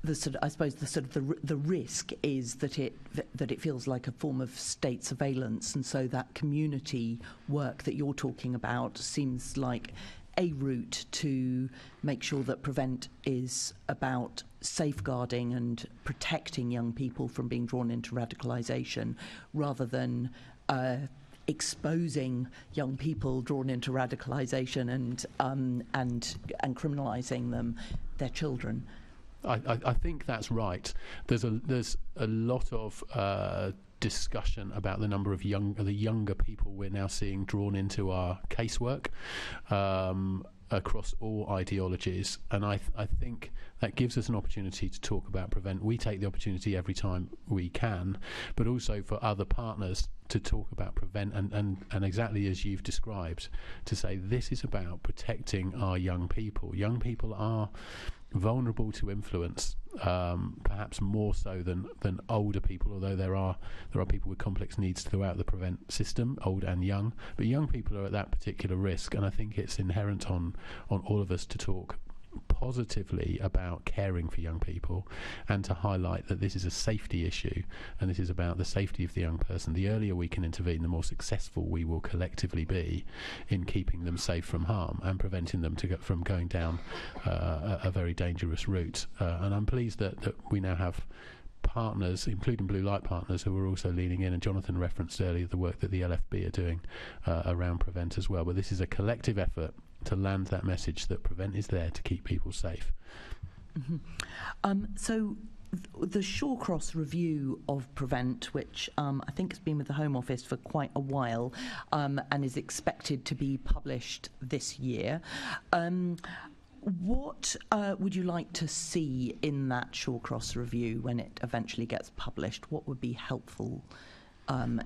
S13: sort of, I suppose the risk is that it feels like a form of state surveillance, and so that community work that you're talking about seems like a route to make sure that Prevent is about safeguarding and protecting young people from being drawn into radicalisation, rather than exposing young people drawn into radicalisation and criminalising them, their children.
S3: I think that's right. There's a lot of discussion about the number of the younger people we're now seeing drawn into our casework across all ideologies, and I think that gives us an opportunity to talk about Prevent. We take the opportunity every time we can, but also for other partners to talk about Prevent and exactly as you've described, to say this is about protecting our young people. Young people are vulnerable to influence, perhaps more so than older people, although there are people with complex needs throughout the Prevent system, old and young, but young people are at that particular risk, and I think it's inherent on all of us to talk positively about caring for young people and to highlight that this is a safety issue, and this is about the safety of the young person. The earlier we can intervene, the more successful we will collectively be in keeping them safe from harm and preventing them from going down a very dangerous route. And I'm pleased that we now have partners, including Blue Light partners, who are also leaning in, and Jonathan referenced earlier the work that the LFB are doing around Prevent as well. But this is a collective effort to land that message that Prevent is there to keep people safe.
S13: Mm-hmm. So the Shawcross review of Prevent, which I think has been with the Home Office for quite a while and is expected to be published this year, what would you like to see in that Shawcross review when it eventually gets published? What would be helpful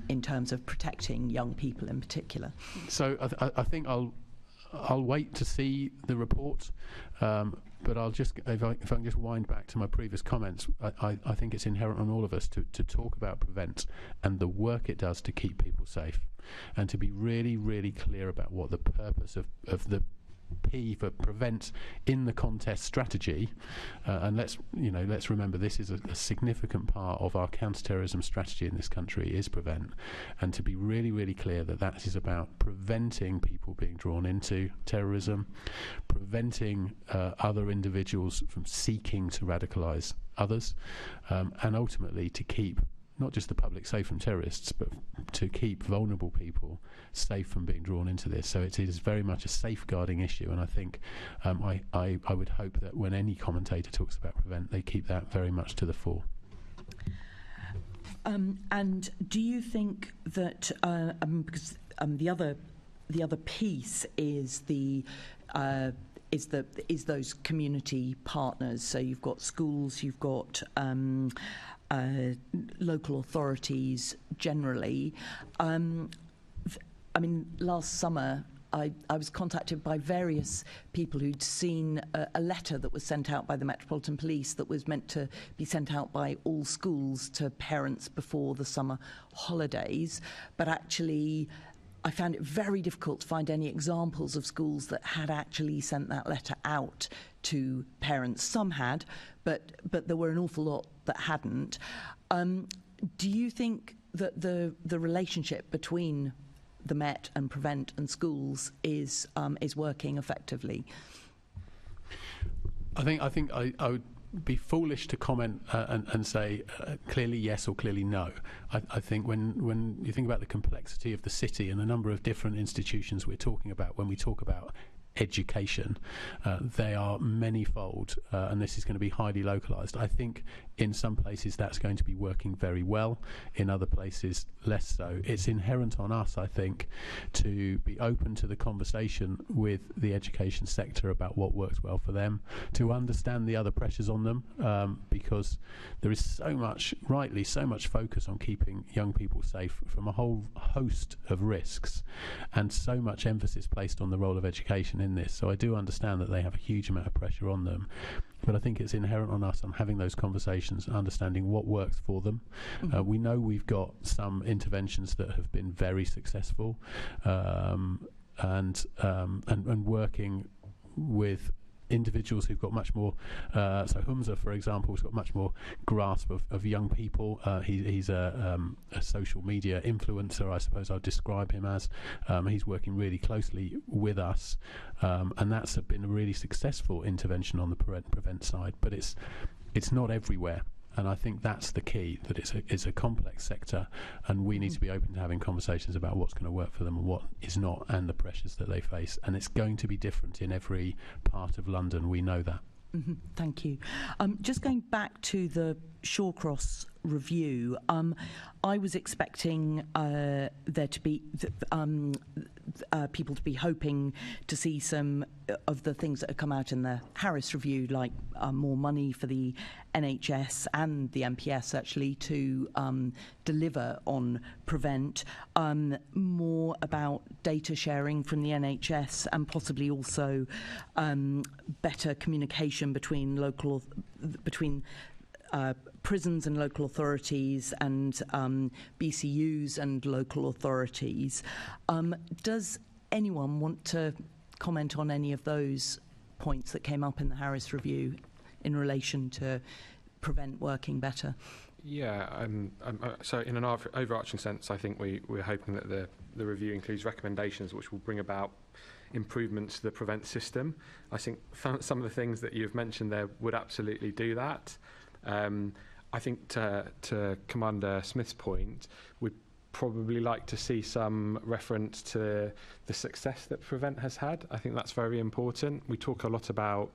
S13: in terms of protecting young people in particular? So
S3: I think I'll wait to see the report, but I'll just, if I can just wind back to my previous comments, I think it's inherent on all of us to talk about Prevent and the work it does to keep people safe, and to be really, really clear about what the purpose of the P for Prevent in the contest strategy, and let's remember this is a significant part of our counter-terrorism strategy in this country is Prevent, and to be really, really clear that is about preventing people being drawn into terrorism, preventing other individuals from seeking to radicalise others, and ultimately to keep not just the public safe from terrorists, but to keep vulnerable people safe from being drawn into this. So it is very much a safeguarding issue, and I think I would hope that when any commentator talks about Prevent, they keep that very much to the fore.
S13: And do you think that because the other piece is those community partners? So you've got schools, you've got local authorities generally. Last summer, I was contacted by various people who'd seen a letter that was sent out by the Metropolitan Police that was meant to be sent out by all schools to parents before the summer holidays. But actually, I found it very difficult to find any examples of schools that had actually sent that letter out to parents. Some had, but there were an awful lot that hadn't. Do you think that the relationship between the Met and Prevent and schools is working effectively?
S3: I think I would be foolish to comment and say clearly yes or clearly no. I think when you think about the complexity of the city and the number of different institutions we're talking about when we talk about education, they are manifold, and this is going to be highly localised. I think in some places that's going to be working very well, in other places less so. It's inherent on us, I think, to be open to the conversation with the education sector about what works well for them, to understand the other pressures on them, because there is so much focus on keeping young people safe from a whole host of risks, and so much emphasis placed on the role of education in this. So I do understand that they have a huge amount of pressure on them, but I think it's inherent on us on having those conversations, understanding what works for them. Mm-hmm. We know we've got some interventions that have been very successful, and working with individuals who've got much more, so Humza, for example, has got much more grasp of young people. He's a social media influencer, I suppose I'd describe him as. He's working really closely with us, and that's been a really successful intervention on the prevent side, but it's not everywhere. And I think that's the key, that it's a complex sector, and we need to be open to having conversations about what's going to work for them and what is not, and the pressures that they face. And it's going to be different in every part of London. We know that.
S13: Mm-hmm. Thank you. Just going back to the Shawcross review, I was expecting there to be people to be hoping to see some of the things that have come out in the Harris review, like more money for the NHS and the MPS actually to deliver on Prevent, more about data sharing from the NHS, and possibly also better communication between prisons and local authorities, and BCUs and local authorities. Does anyone want to comment on any of those points that came up in the Harris review in relation to Prevent working better?
S6: Yeah, so in an overarching sense, I think we're hoping that the review includes recommendations which will bring about improvements to the Prevent system. I think some of the things that you've mentioned there would absolutely do that. I think to Commander Smith's point, we'd probably like to see some reference to the success that Prevent has had. I think that's very important. We talk a lot about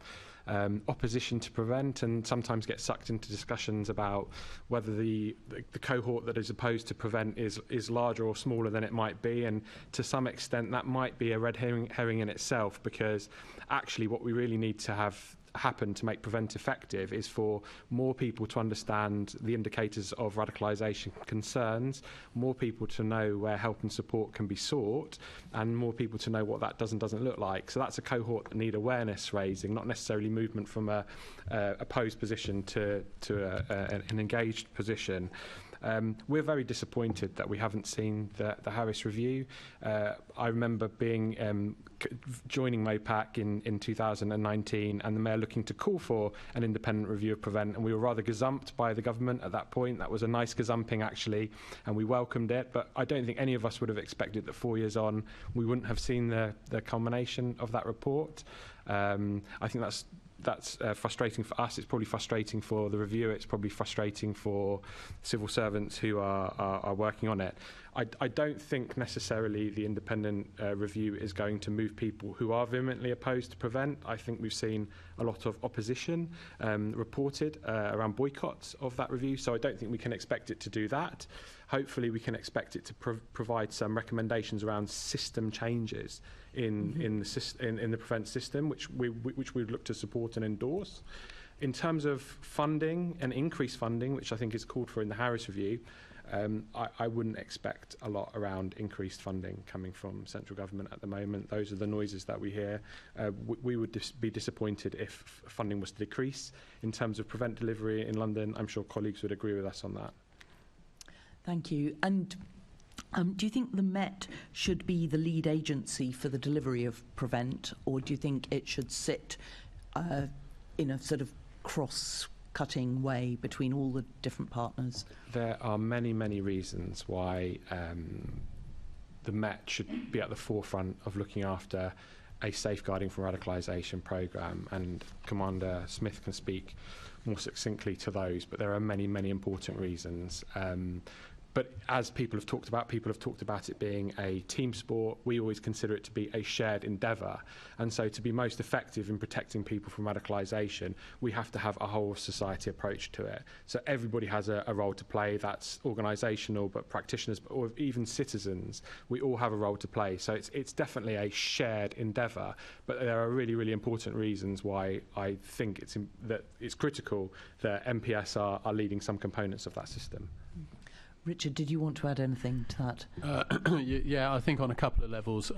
S6: opposition to Prevent, and sometimes get sucked into discussions about whether the cohort that is opposed to Prevent is larger or smaller than it might be, and to some extent that might be a red herring in itself, because actually what we really need to have happen to make Prevent effective is for more people to understand the indicators of radicalisation concerns, more people to know where help and support can be sought, and more people to know what that does and doesn't look like. So that's a cohort that need awareness raising, not necessarily movement from a opposed position to an engaged position. We're very disappointed that we haven't seen the Harris review. I remember joining MOPAC in 2019, and the Mayor looking to call for an independent review of Prevent, and we were rather gazumped by the government at that point. That was a nice gazumping, actually, and we welcomed it, but I don't think any of us would have expected that 4 years on we wouldn't have seen the culmination of that report. I think that's frustrating for us. It's probably frustrating for the reviewer. It's probably frustrating for civil servants who are working on it. I don't think necessarily the independent review is going to move people who are vehemently opposed to Prevent. I think we've seen a lot of opposition reported around boycotts of that review, so I don't think we can expect it to do that. Hopefully we can expect it to provide some recommendations around system changes in the Prevent system, which we would look to support and endorse. In terms of funding and increased funding, which I think is called for in the Harris Review, I wouldn't expect a lot around increased funding coming from central government at the moment. Those are the noises that we hear. We would be disappointed if funding was to decrease. In terms of Prevent delivery in London, I'm sure colleagues would agree with us on that.
S13: Thank you. And do you think the Met should be the lead agency for the delivery of Prevent, or do you think it should sit in a sort of cross-cutting way between all the different partners?
S6: There are many, many reasons why the Met should be at the forefront of looking after a safeguarding from radicalisation programme, and Commander Smith can speak more succinctly to those, but there are many, many important reasons. But as people have talked about it being a team sport. We always consider it to be a shared endeavour. And so to be most effective in protecting people from radicalisation, we have to have a whole society approach to it. So everybody has a role to play. That's organisational, but practitioners, or even citizens. We all have a role to play. So it's definitely a shared endeavour. But there are really, really important reasons why I think that it's critical that MPS are leading some components of that system.
S13: Richard, did you want to add anything to that?
S3: Yeah, I think on a couple of levels,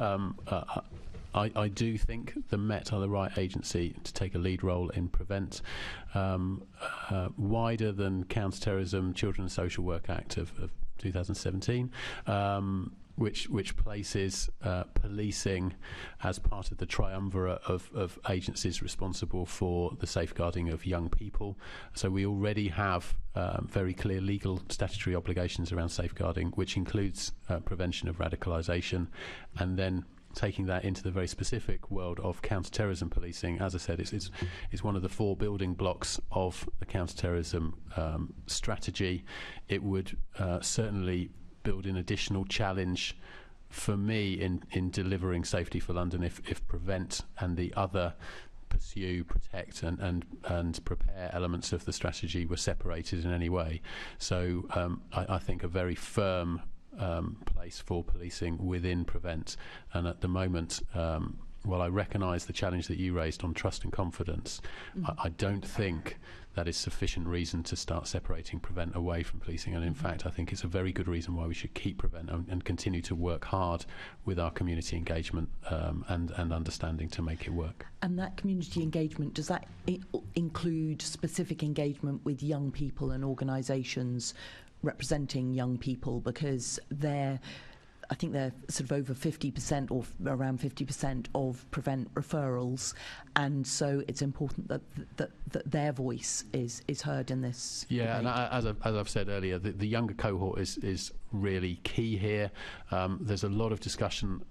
S3: I do think the Met are the right agency to take a lead role in Prevent. Wider than Counter-Terrorism, Children and Social Work Act of 2017, which places policing as part of the triumvirate of agencies responsible for the safeguarding of young people. So we already have very clear legal statutory obligations around safeguarding, which includes prevention of radicalisation, and then taking that into the very specific world of counter-terrorism policing. As I said, it's one of the 4 building blocks of the counter-terrorism strategy. It would certainly build an additional challenge for me in delivering safety for London if Prevent and the other pursue, protect and prepare elements of the strategy were separated in any way. So I think a very firm place for policing within Prevent, and at the moment while I recognise the challenge that you raised on trust and confidence, I don't think that is sufficient reason to start separating Prevent away from policing. And in fact, I think it's a very good reason why we should keep Prevent and continue to work hard with our community engagement and understanding to make it work.
S13: And that community engagement, does that include specific engagement with young people and organisations representing young people? Because I think they're sort of over 50% or around 50% of Prevent referrals, and so it's important that their voice is heard in this.
S3: Yeah,
S13: debate.
S3: And as I've said earlier, the younger cohort is really key here. There's a lot of discussion,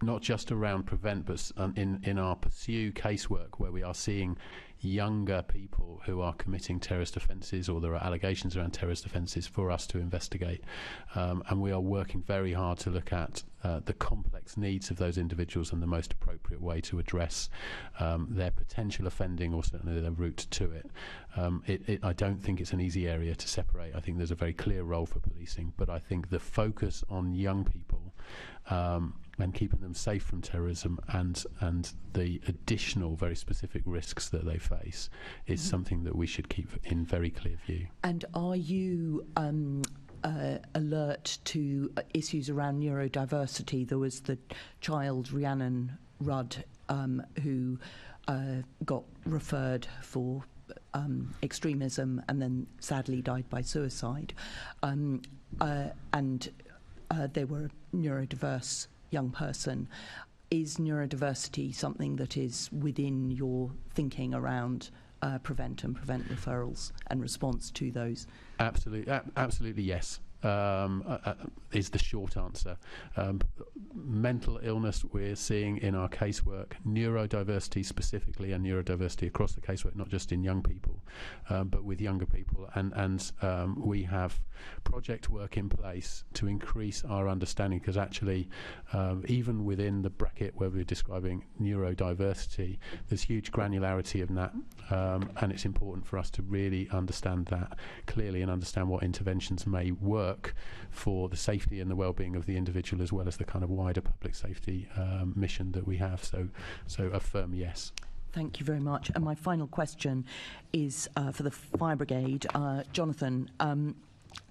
S3: not just around Prevent, but in our Pursue casework, where we are seeing younger people who are committing terrorist offences, or there are allegations around terrorist offences for us to investigate. And we are working very hard to look at the complex needs of those individuals and the most appropriate way to address their potential offending, or certainly their route to it. I don't think it's an easy area to separate. I think there's a very clear role for policing, but I think the focus on young people and keeping them safe from terrorism and the additional very specific risks that they face is something that we should keep in very clear view.
S13: And are you alert to issues around neurodiversity? There was the child Rhiannon Rudd who got referred for extremism and then sadly died by suicide, and they were a neurodiverse young person. Is neurodiversity something that is within your thinking around Prevent and Prevent referrals and response to those?
S3: Absolutely, yes. is the short answer. Mental illness we're seeing in our casework, neurodiversity specifically, and neurodiversity across the casework, not just in young people, but with younger people. And we have project work in place to increase our understanding, because actually, even within the bracket where we're describing neurodiversity, there's huge granularity of that, and it's important for us to really understand that clearly and understand what interventions may work for the safety and the well-being of the individual, as well as the kind of wider public safety mission that we have. So a firm yes.
S13: Thank you very much. And my final question is for the Fire Brigade. Jonathan,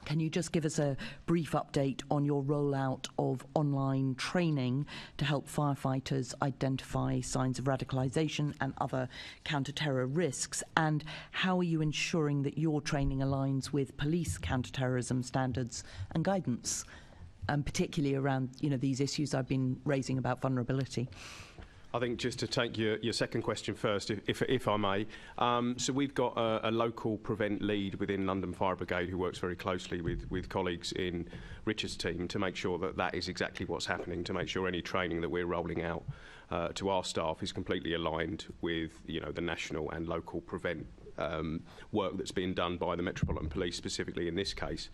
S13: can you just give us a brief update on your rollout of online training to help firefighters identify signs of radicalisation and other counter-terror risks? And how are you ensuring that your training aligns with police counter-terrorism standards and guidance, particularly around these issues I've been raising about vulnerability?
S5: I think just to take your second question first, if I may. So we've got a local prevent lead within London Fire Brigade who works very closely with colleagues in Richard's team to make sure that that is exactly what's happening, to make sure any training that we're rolling out to our staff is completely aligned with the national and local prevent work that's being done by the Metropolitan Police, specifically in this case.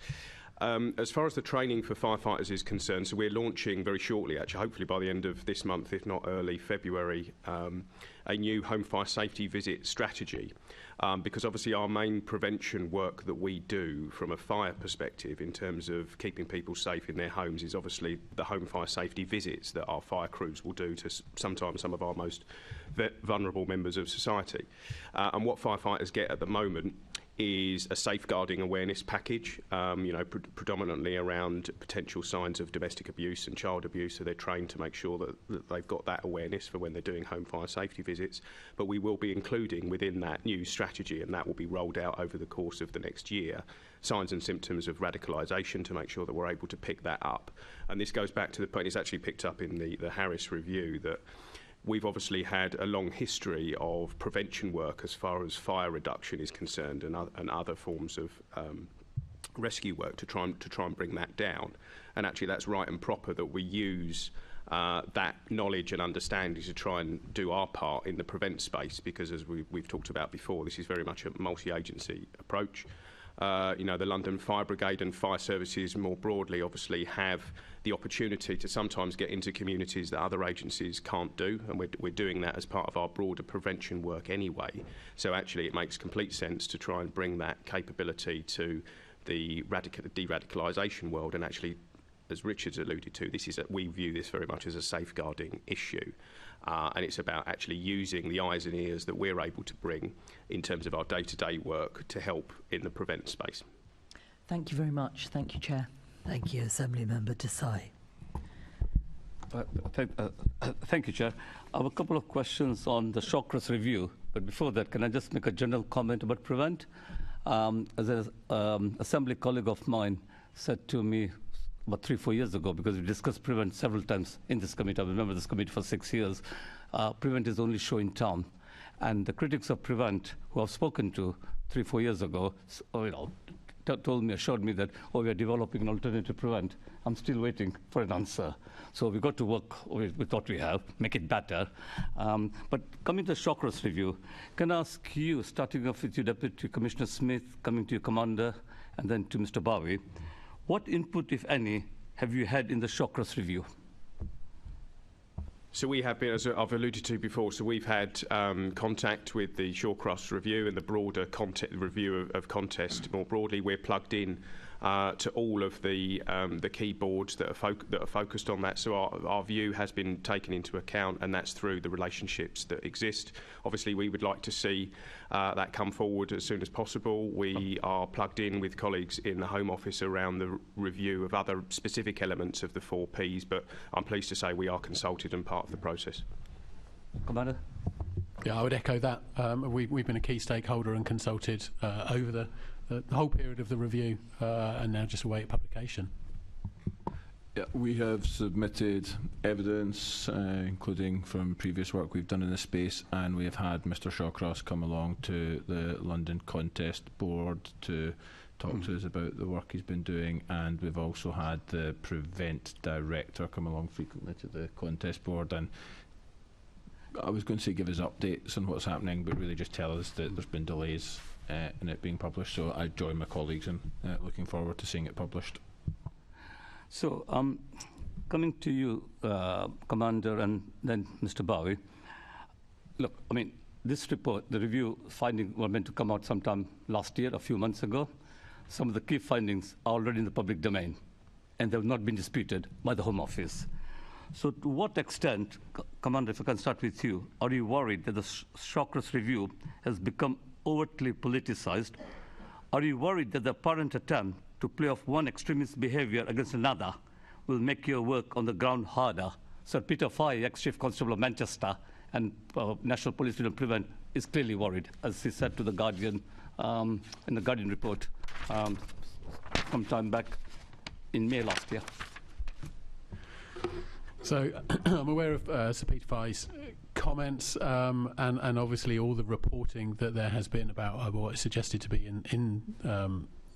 S5: As far as the training for firefighters is concerned, so we're launching very shortly, actually, hopefully by the end of this month, if not early February, a new home fire safety visit strategy. Because obviously our main prevention work that we do from a fire perspective in terms of keeping people safe in their homes is obviously the home fire safety visits that our fire crews will do to sometimes some of our most vulnerable members of society. And what firefighters get at the moment is a safeguarding awareness package, predominantly around potential signs of domestic abuse and child abuse, so they're trained to make sure that they've got that awareness for when they're doing home fire safety visits. But we will be including within that new strategy, and that will be rolled out over the course of the next year, signs and symptoms of radicalisation, to make sure that we're able to pick that up. And this goes back to the point, it's actually picked up in the Harris review, that we've obviously had a long history of prevention work as far as fire reduction is concerned, and other forms of rescue work to try and bring that down. And actually that's right and proper that we use that knowledge and understanding to try and do our part in the prevent space, because as we've talked about before, this is very much a multi-agency approach. The London Fire Brigade and fire services more broadly obviously have the opportunity to sometimes get into communities that other agencies can't do, and we're doing that as part of our broader prevention work anyway. So actually it makes complete sense to try and bring that capability to the de-radicalisation world, and actually, as Richard's alluded to, we view this very much as a safeguarding issue. And it's about actually using the eyes and ears that we're able to bring in terms of our day-to-day work to help in the prevent space.
S13: Thank you very much. Thank you, Chair.
S1: Thank you, Assembly Member Desai.
S8: Thank you, Chair. I have a couple of questions on the Shawcross review, but before that, can I just make a general comment about prevent? As an Assembly colleague of mine said to me about 3-4 years ago, because we discussed prevent several times in this committee. I remember this committee for 6 years. Prevent is only show in town. And the critics of prevent, who I've spoken to 3-4 years ago, assured me that, we are developing an alternative prevent. I'm still waiting for an answer. So we've got to work with what we have, make it better. But coming to the Shawcross review, can I ask you, starting off with you, Deputy Commissioner Smith, coming to your Commander, and then to Mr. Bowie, what input, if any, have you had in the Shawcross review?
S5: So we have been, as I've alluded to before, so we've had contact with the Shawcross review and the broader review of contest. More broadly, we're plugged in to all of the key boards that are focused on that. So our view has been taken into account, and that's through the relationships that exist. Obviously, we would like to see that come forward as soon as possible. We are plugged in with colleagues in the Home Office around the review of other specific elements of the 4 Ps, but I'm pleased to say we are consulted and part of the process.
S8: Commander?
S3: Yeah, I would echo that. We've been a key stakeholder and consulted over the whole period of the review, and now just await publication.
S7: Yeah, we have submitted evidence, including from previous work we've done in this space, and we have had Mr. Shawcross come along to the London Contest Board to talk to us about the work he's been doing, and we've also had the Prevent Director come along frequently to the contest board, and I was going to say give us updates on what's happening, but really just tell us that there's been delays in it being published. So I join my colleagues in looking forward to seeing it published.
S8: So, coming to you, Commander, and then Mr. Bowie. Look, I mean, this report, the review findings were meant to come out sometime last year, a few months ago. Some of the key findings are already in the public domain, and they have not been disputed by the Home Office. So to what extent, Commander, if I can start with you, are you worried that the Shawcross review has become overtly politicized? Are you worried that the apparent attempt to play off one extremist behavior against another will make your work on the ground harder? Sir Peter Fye, ex-Chief Constable of Manchester and National Police Union Prevent, is clearly worried, as he said to The Guardian in the Guardian report some time back in May last year.
S3: So I'm aware of Sir Peter Fye's comments and obviously all the reporting that there has been about what is suggested to be in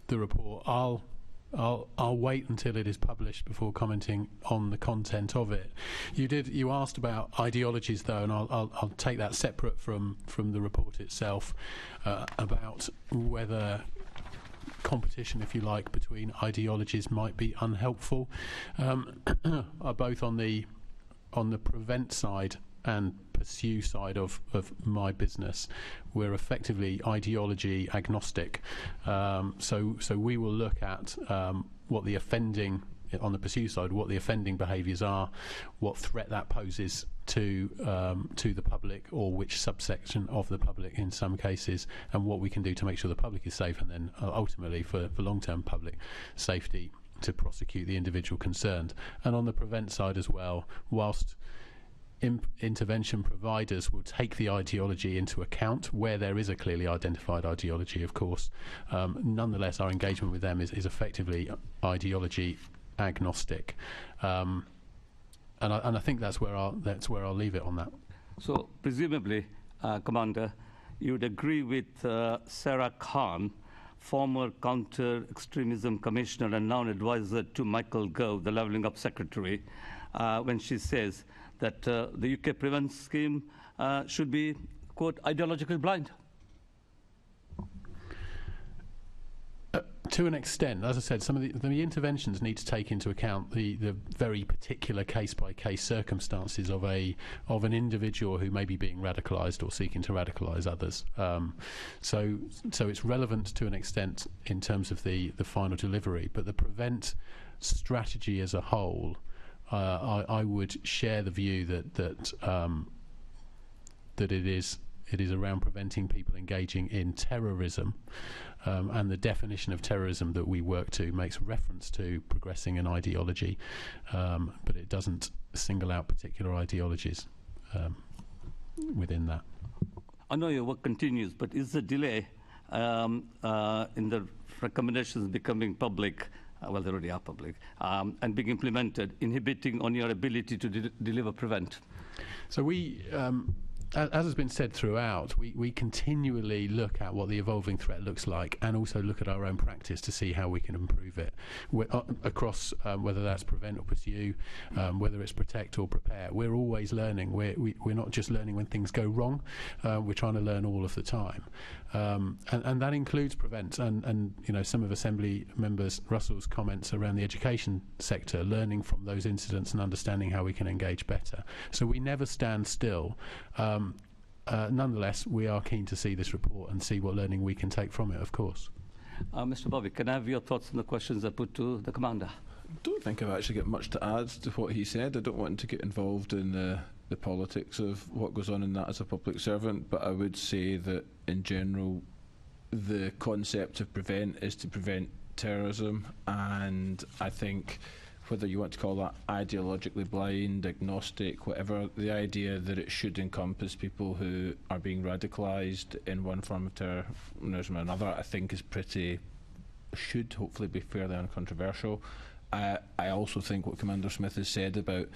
S3: the report. I'll wait until it is published before commenting on the content of it. You asked about ideologies though, and I'll take that separate from the report itself, about whether competition, if you like, between ideologies might be unhelpful, both on the prevent side and pursue side of my business. We're effectively ideology agnostic, so we will look at what the offending, on the pursue side, what the offending behaviours are, what threat that poses to the public, or which subsection of the public in some cases, and what we can do to make sure the public is safe, and then ultimately for long-term public safety to prosecute the individual concerned. And on the prevent side as well, whilst intervention providers will take the ideology into account where there is a clearly identified ideology, of course, nonetheless our engagement with them is effectively ideology agnostic, and I think that's where I'll leave it on that. So
S8: presumably, Commander, you would agree with Sarah Khan, former counter-extremism commissioner and now an advisor to Michael Gove, the Levelling Up Secretary, when she says that the UK Prevent scheme should be, quote, ideologically blind.
S3: To an extent, as I said, some of the interventions need to take into account the very particular case-by-case circumstances of an individual who may be being radicalised or seeking to radicalise others. So it's relevant to an extent in terms of the final delivery, but the prevent strategy as a whole, I would share the view that it is around preventing people engaging in terrorism, and the definition of terrorism that we work to makes reference to progressing an ideology, but it doesn't single out particular ideologies within that.
S8: I know your work continues, but is the delay in the recommendations becoming public, well, they already are public, and being implemented, inhibiting on your ability to deliver prevent?
S3: So we, as has been said throughout, we continually look at what the evolving threat looks like, and also look at our own practice to see how we can improve it across whether that's prevent or pursue, whether it's protect or prepare. We're always learning. We're not just learning when things go wrong. We're trying to learn all of the time, and that includes prevent. And you know, some of Assembly members Russell's comments around the education sector, learning from those incidents and understanding how we can engage better. So we never stand still. Nonetheless, we are keen to see this report and see what learning we can take from it, of course.
S8: Mr. Bowie, can I have your thoughts on the questions I put to the Commander?
S7: I don't think I've actually got much to add to what he said. I don't want to get involved in the politics of what goes on in that as a public servant, but I would say that in general the concept of prevent is to prevent terrorism, and I think whether you want to call that ideologically blind, agnostic, whatever, the idea that it should encompass people who are being radicalised in one form of terrorism or another, I think should hopefully be fairly uncontroversial. I also think what Commander Smith has said about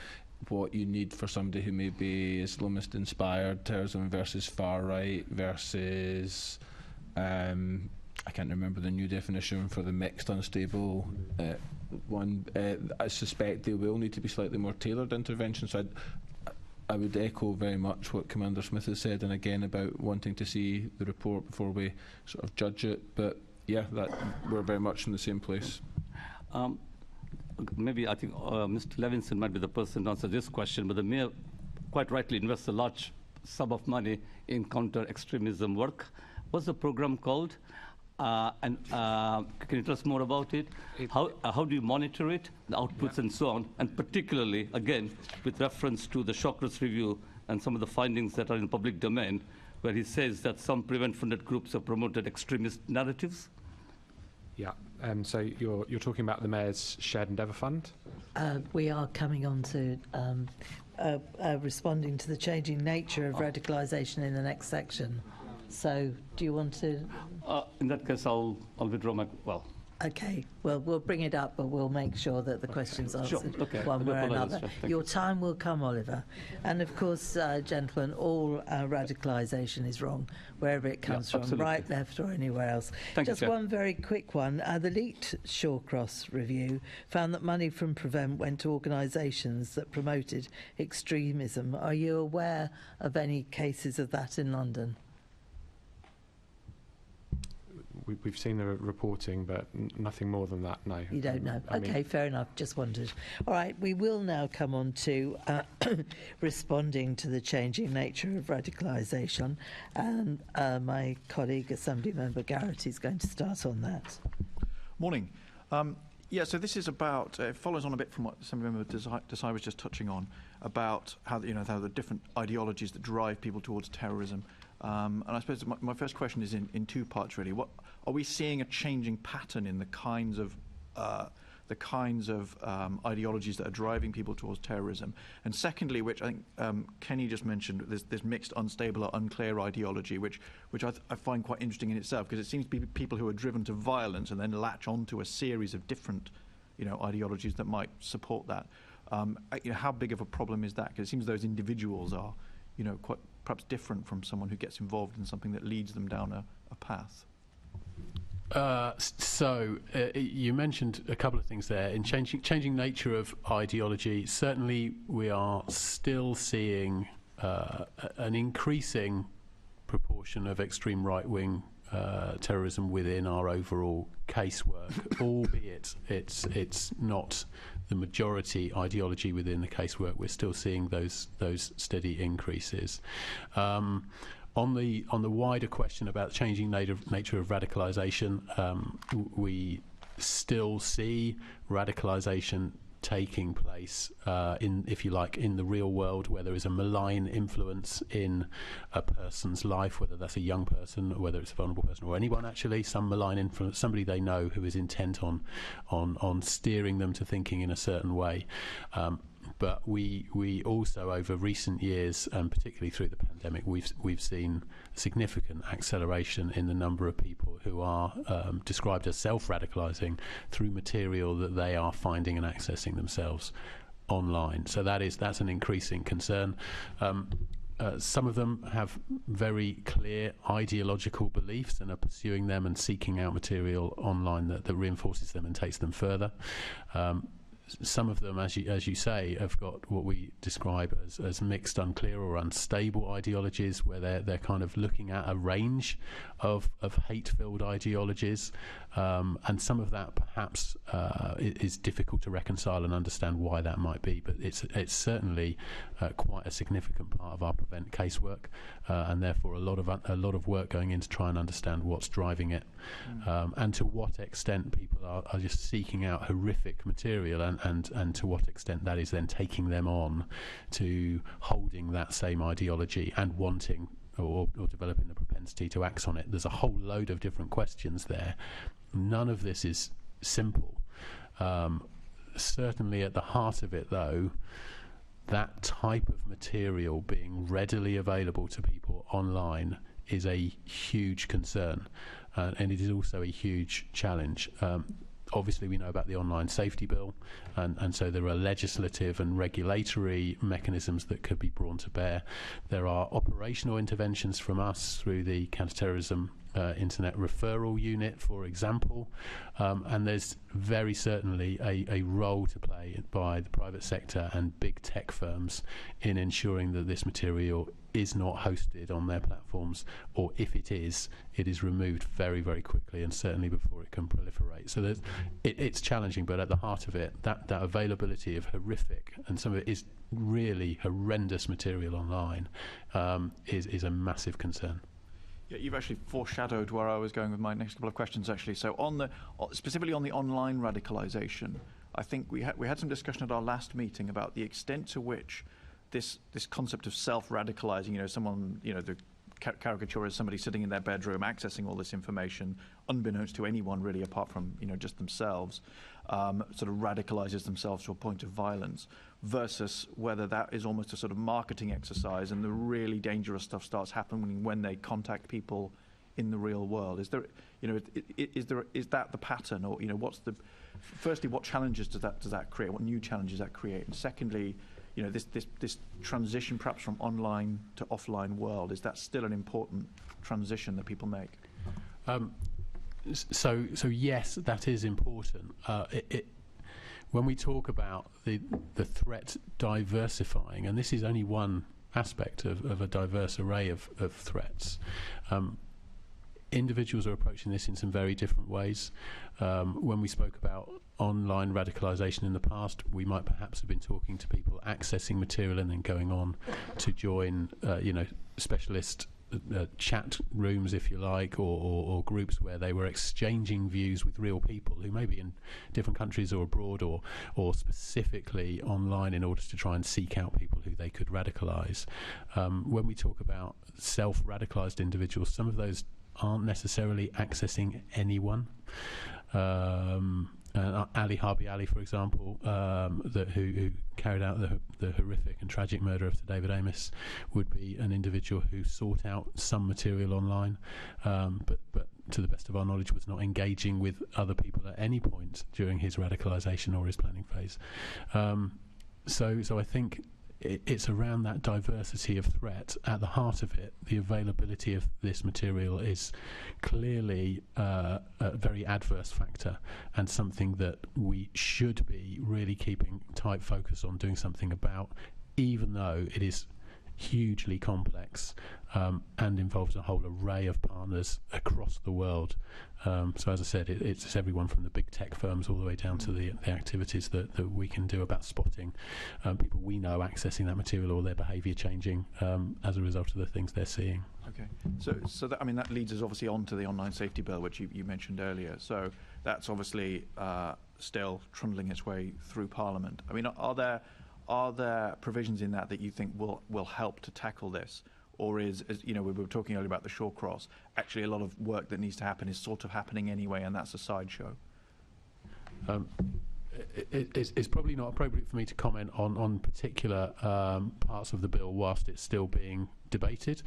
S7: what you need for somebody who may be Islamist inspired terrorism versus far right versus I can't remember the new definition for the mixed unstable one. I suspect they will need to be slightly more tailored interventions. So I would echo very much what Commander Smith has said, and again about wanting to see the report before we sort of judge it. But yeah, we're very much in the same place.
S8: Maybe I think Mr. Levinson might be the person to answer this question, but the Mayor quite rightly invests a large sum of money in counter-extremism work. What's the program called? And can you tell us more about it? How do you monitor it, the outputs and so on? And particularly, again, with reference to the Shockless review and some of the findings that are in the public domain, where he says that some prevent-funded groups have promoted extremist narratives?
S6: Yeah, so you're talking about the Mayor's Shared Endeavour Fund?
S1: We are coming on to responding to the changing nature of radicalisation in the next section. So, do you want to?
S8: In that case, I'll withdraw my. Well.
S1: Okay. Well, we'll bring it up, but we'll make sure that the questions are answered one way or another. Your time will come, Oliver. And of course, gentlemen, all radicalisation is wrong, wherever it comes from, right, left, or anywhere else. Just one very quick one. The leaked Shawcross review found that money from Prevent went to organisations that promoted extremism. Are you aware of any cases of that in London?
S6: We've seen the reporting, but nothing more than that, no.
S1: You don't know? Okay, fair enough. Just wondered. All right, we will now come on to responding to the changing nature of radicalisation. And my colleague, Assembly Member Garrett, is going to start on that.
S14: Morning. Yeah, so this is about, it follows on a bit from what Assemblymember Desai was just touching on, about how the different ideologies that drive people towards terrorism. And I suppose my first question is in two parts, really. What are we seeing a changing pattern in the kinds of ideologies that are driving people towards terrorism? And secondly, which I think Kenny just mentioned, this mixed, unstable or unclear ideology, which I find quite interesting in itself, because it seems to be people who are driven to violence and then latch onto a series of different, ideologies that might support that. How big of a problem is that? Because it seems those individuals are, quite perhaps different from someone who gets involved in something that leads them down a path.
S3: You mentioned a couple of things there. In changing nature of ideology, certainly we are still seeing an increasing proportion of extreme right-wing terrorism within our overall casework, albeit it's not the majority ideology within the casework. We're still seeing those steady increases. On the wider question about changing nature of radicalisation, we still see radicalisation taking place if you like, in the real world, where there is a malign influence in a person's life, whether that's a young person, or whether it's a vulnerable person, or anyone actually, some malign influence, somebody they know who is intent on steering them to thinking in a certain way. But we also, over recent years, and particularly through the pandemic, we've seen significant acceleration in the number of people who are described as self-radicalising through material that they are finding and accessing themselves online. So that's an increasing concern. Some of them have very clear ideological beliefs and are pursuing them and seeking out material online that reinforces them and takes them further. Some of them, as you say, have got what we describe as mixed, unclear or unstable ideologies, where they're kind of looking at a range of hate-filled ideologies, and some of that perhaps is difficult to reconcile and understand why that might be. But it's certainly quite a significant part of our Prevent casework, and therefore a lot of work going in to try and understand what's driving it, and to what extent people are just seeking out horrific material, and to what extent that is then taking them on to holding that same ideology and wanting or developing the propensity to act on it. There's a whole load of different questions there. None of this is simple. Certainly at the heart of it, though, that type of material being readily available to people online is a huge concern, and it is also a huge challenge. Obviously, we know about the Online Safety Bill, and so there are legislative and regulatory mechanisms that could be brought to bear. There are operational interventions from us through the Counter-Terrorism internet referral unit, for example, and there's very certainly a role to play by the private sector and big tech firms in ensuring that this material is not hosted on their platforms, or if it is removed very, very quickly, and certainly before it can proliferate. So it's challenging, but at the heart of it, that availability of horrific, and some of it is really horrendous material online, is a massive concern.
S14: Yeah, you've actually foreshadowed where I was going with my next couple of questions, actually. So specifically on the online radicalisation, I think we had some discussion at our last meeting about the extent to which this concept of self-radicalising, someone, the caricature is somebody sitting in their bedroom accessing all this information, unbeknownst to anyone really, apart from just themselves, sort of radicalises themselves to a point of violence, versus whether that is almost a sort of marketing exercise, and the really dangerous stuff starts happening when they contact people in the real world. Is there, is that the pattern, or firstly, what challenges does that create? What new challenges does that create? And secondly, this transition perhaps from online to offline world, is that still an important transition that people make?
S3: So yes, that is important. When we talk about the threat diversifying, and this is only one aspect of a diverse array of threats, individuals are approaching this in some very different ways. When we spoke about online radicalisation in the past, we might perhaps have been talking to people accessing material and then going on to join, specialist chat rooms, if you like, or groups where they were exchanging views with real people who may be in different countries or abroad, or specifically online in order to try and seek out people who they could radicalise. When we talk about self-radicalised individuals, some of those aren't necessarily accessing anyone. Ali Harbi Ali, for example, who carried out the horrific and tragic murder of Sir David Amess, would be an individual who sought out some material online, but to the best of our knowledge was not engaging with other people at any point during his radicalisation or his planning phase. So I think it's around that diversity of threat. At the heart of it, the availability of this material is clearly a very adverse factor, and something that we should be really keeping tight focus on doing something about, even though it is hugely complex and involves a whole array of partners across the world. So as I said, it's everyone from the big tech firms all the way down to the activities that we can do about spotting people we know accessing that material or their behaviour changing as a result of the things they're seeing.
S14: Okay, so that leads us obviously on to the online safety bill, which you mentioned earlier. So that's obviously still trundling its way through Parliament. I mean, are there provisions in that you think will help to tackle this? Or as we were talking earlier about the Shawcross, actually a lot of work that needs to happen is sort of happening anyway, and that's a sideshow?
S3: It's probably not appropriate for me to comment on particular parts of the bill whilst it's still being debated.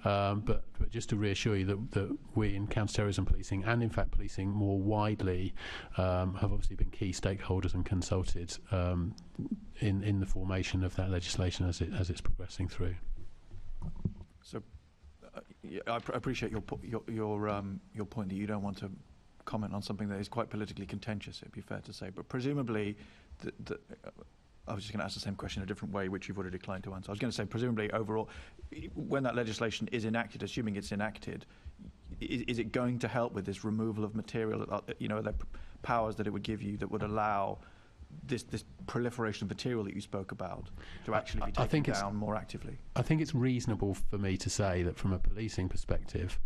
S3: Okay. But just to reassure you that we in counter-terrorism policing, and in fact policing more widely, have obviously been key stakeholders and consulted in the formation of that legislation as it's progressing through.
S14: So I appreciate your point that you don't want to comment on something that is quite politically contentious, it'd be fair to say. But presumably, I was just going to ask the same question a different way, which you've already declined to answer. I was going to say, presumably, overall, when that legislation is enacted, assuming it's enacted, is it going to help with this removal of material? Are there powers that it would give you that would allow this proliferation of material that you spoke about to actually be taken down more actively?
S3: I think it's reasonable for me to say that from a policing perspective,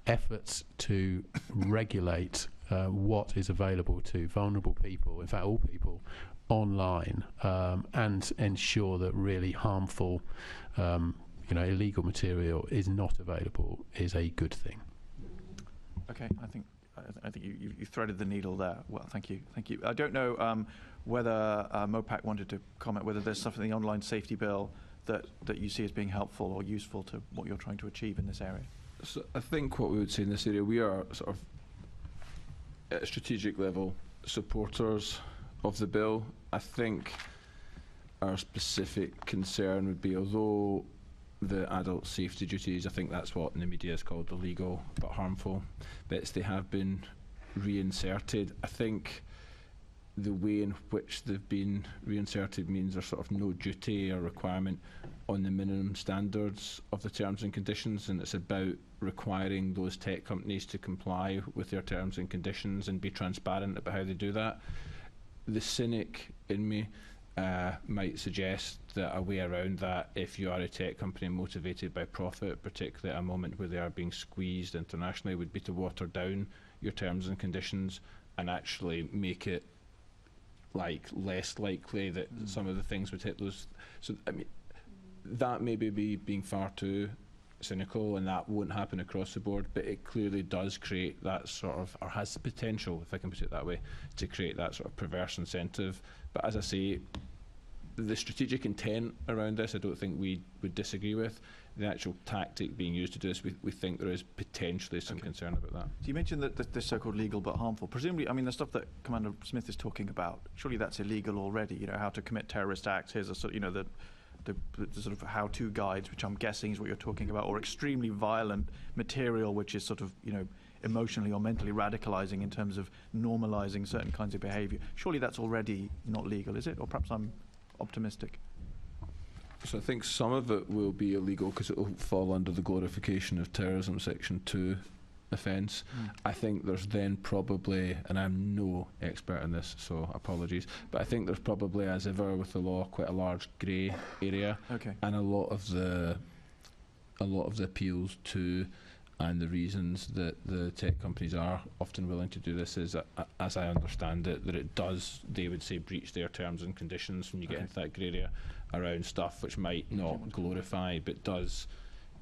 S3: efforts to regulate what is available to vulnerable people, in fact all people, online, and ensure that really harmful, illegal material is not available is a good thing.
S14: Okay, I think you threaded the needle there. Well, thank you. I don't know whether MOPAC wanted to comment whether there's something in the online safety bill that you see as being helpful or useful to what you're trying to achieve in this area.
S7: So I think what we would say in this area, we are sort of at a strategic level supporters of the bill. I think our specific concern would be, although the adult safety duties. I think that's what in the media is called the legal but harmful bits. They have been reinserted. I think the way in which they've been reinserted means there's sort of no duty or requirement on the minimum standards of the terms and conditions, and it's about requiring those tech companies to comply with their terms and conditions and be transparent about how they do that. The cynic in me might suggest that a way around that, if you are a tech company motivated by profit, particularly at a moment where they are being squeezed internationally, would be to water down your terms and conditions and actually make it like less likely that some of the things would hit those. So I mean, that maybe be being far too cynical, and that won't happen across the board, but it clearly does create that sort of, or has the potential, if I can put it that way, to create that sort of perverse incentive. But as I say, the strategic intent around this I don't think we would disagree with. The actual tactic being used to do this, we think there is potentially some concern about that.
S14: So you mentioned that this so-called legal but harmful. Presumably, I mean, the stuff that Commander Smith is talking about, surely that's illegal already. You know, how to commit terrorist acts. Here's a sort, you know, the sort of how-to guides, which I'm guessing is what you're talking about, or extremely violent material, which is sort of, you know, emotionally or mentally radicalizing in terms of normalizing certain kinds of behavior. Surely that's already not legal, is it? Or perhaps I'm optimistic.
S7: So I think some of it will be illegal because it will fall under the glorification of terrorism section 2 offence. I think there's then probably, and I'm no expert in this, so apologies, but I think there's probably, as ever with the law, quite a large grey area. And a lot of the appeals to and the reasons that the tech companies are often willing to do this is, as I understand it, that it does, they would say, breach their terms and conditions when you get into that grey area around stuff which might not glorify, but does,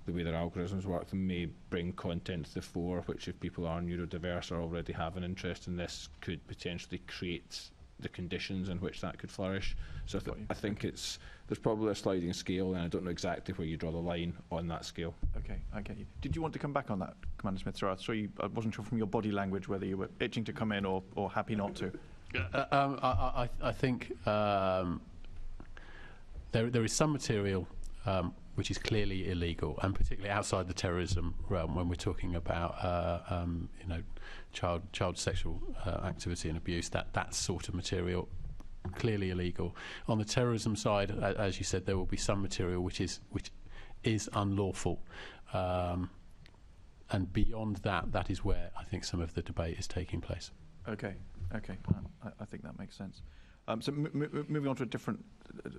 S7: the way their algorithms work, they may bring content to the fore, which if people are neurodiverse or already have an interest in this, could potentially create the conditions in which that could flourish. So I think there's probably a sliding scale, and I don't know exactly where you draw the line on that scale.
S14: Okay, I get you. Did you want to come back on that, Commander Smith? Sorry, I wasn't sure from your body language whether you were itching to come in or happy not to.
S3: I think there is some material which is clearly illegal, and particularly outside the terrorism realm when we're talking about you know, child sexual activity and abuse. That sort of material clearly illegal. On the terrorism side, as you said, there will be some material which is unlawful, and beyond that is where I think some of the debate is taking place.
S14: Okay. I think that makes sense. So moving on to a different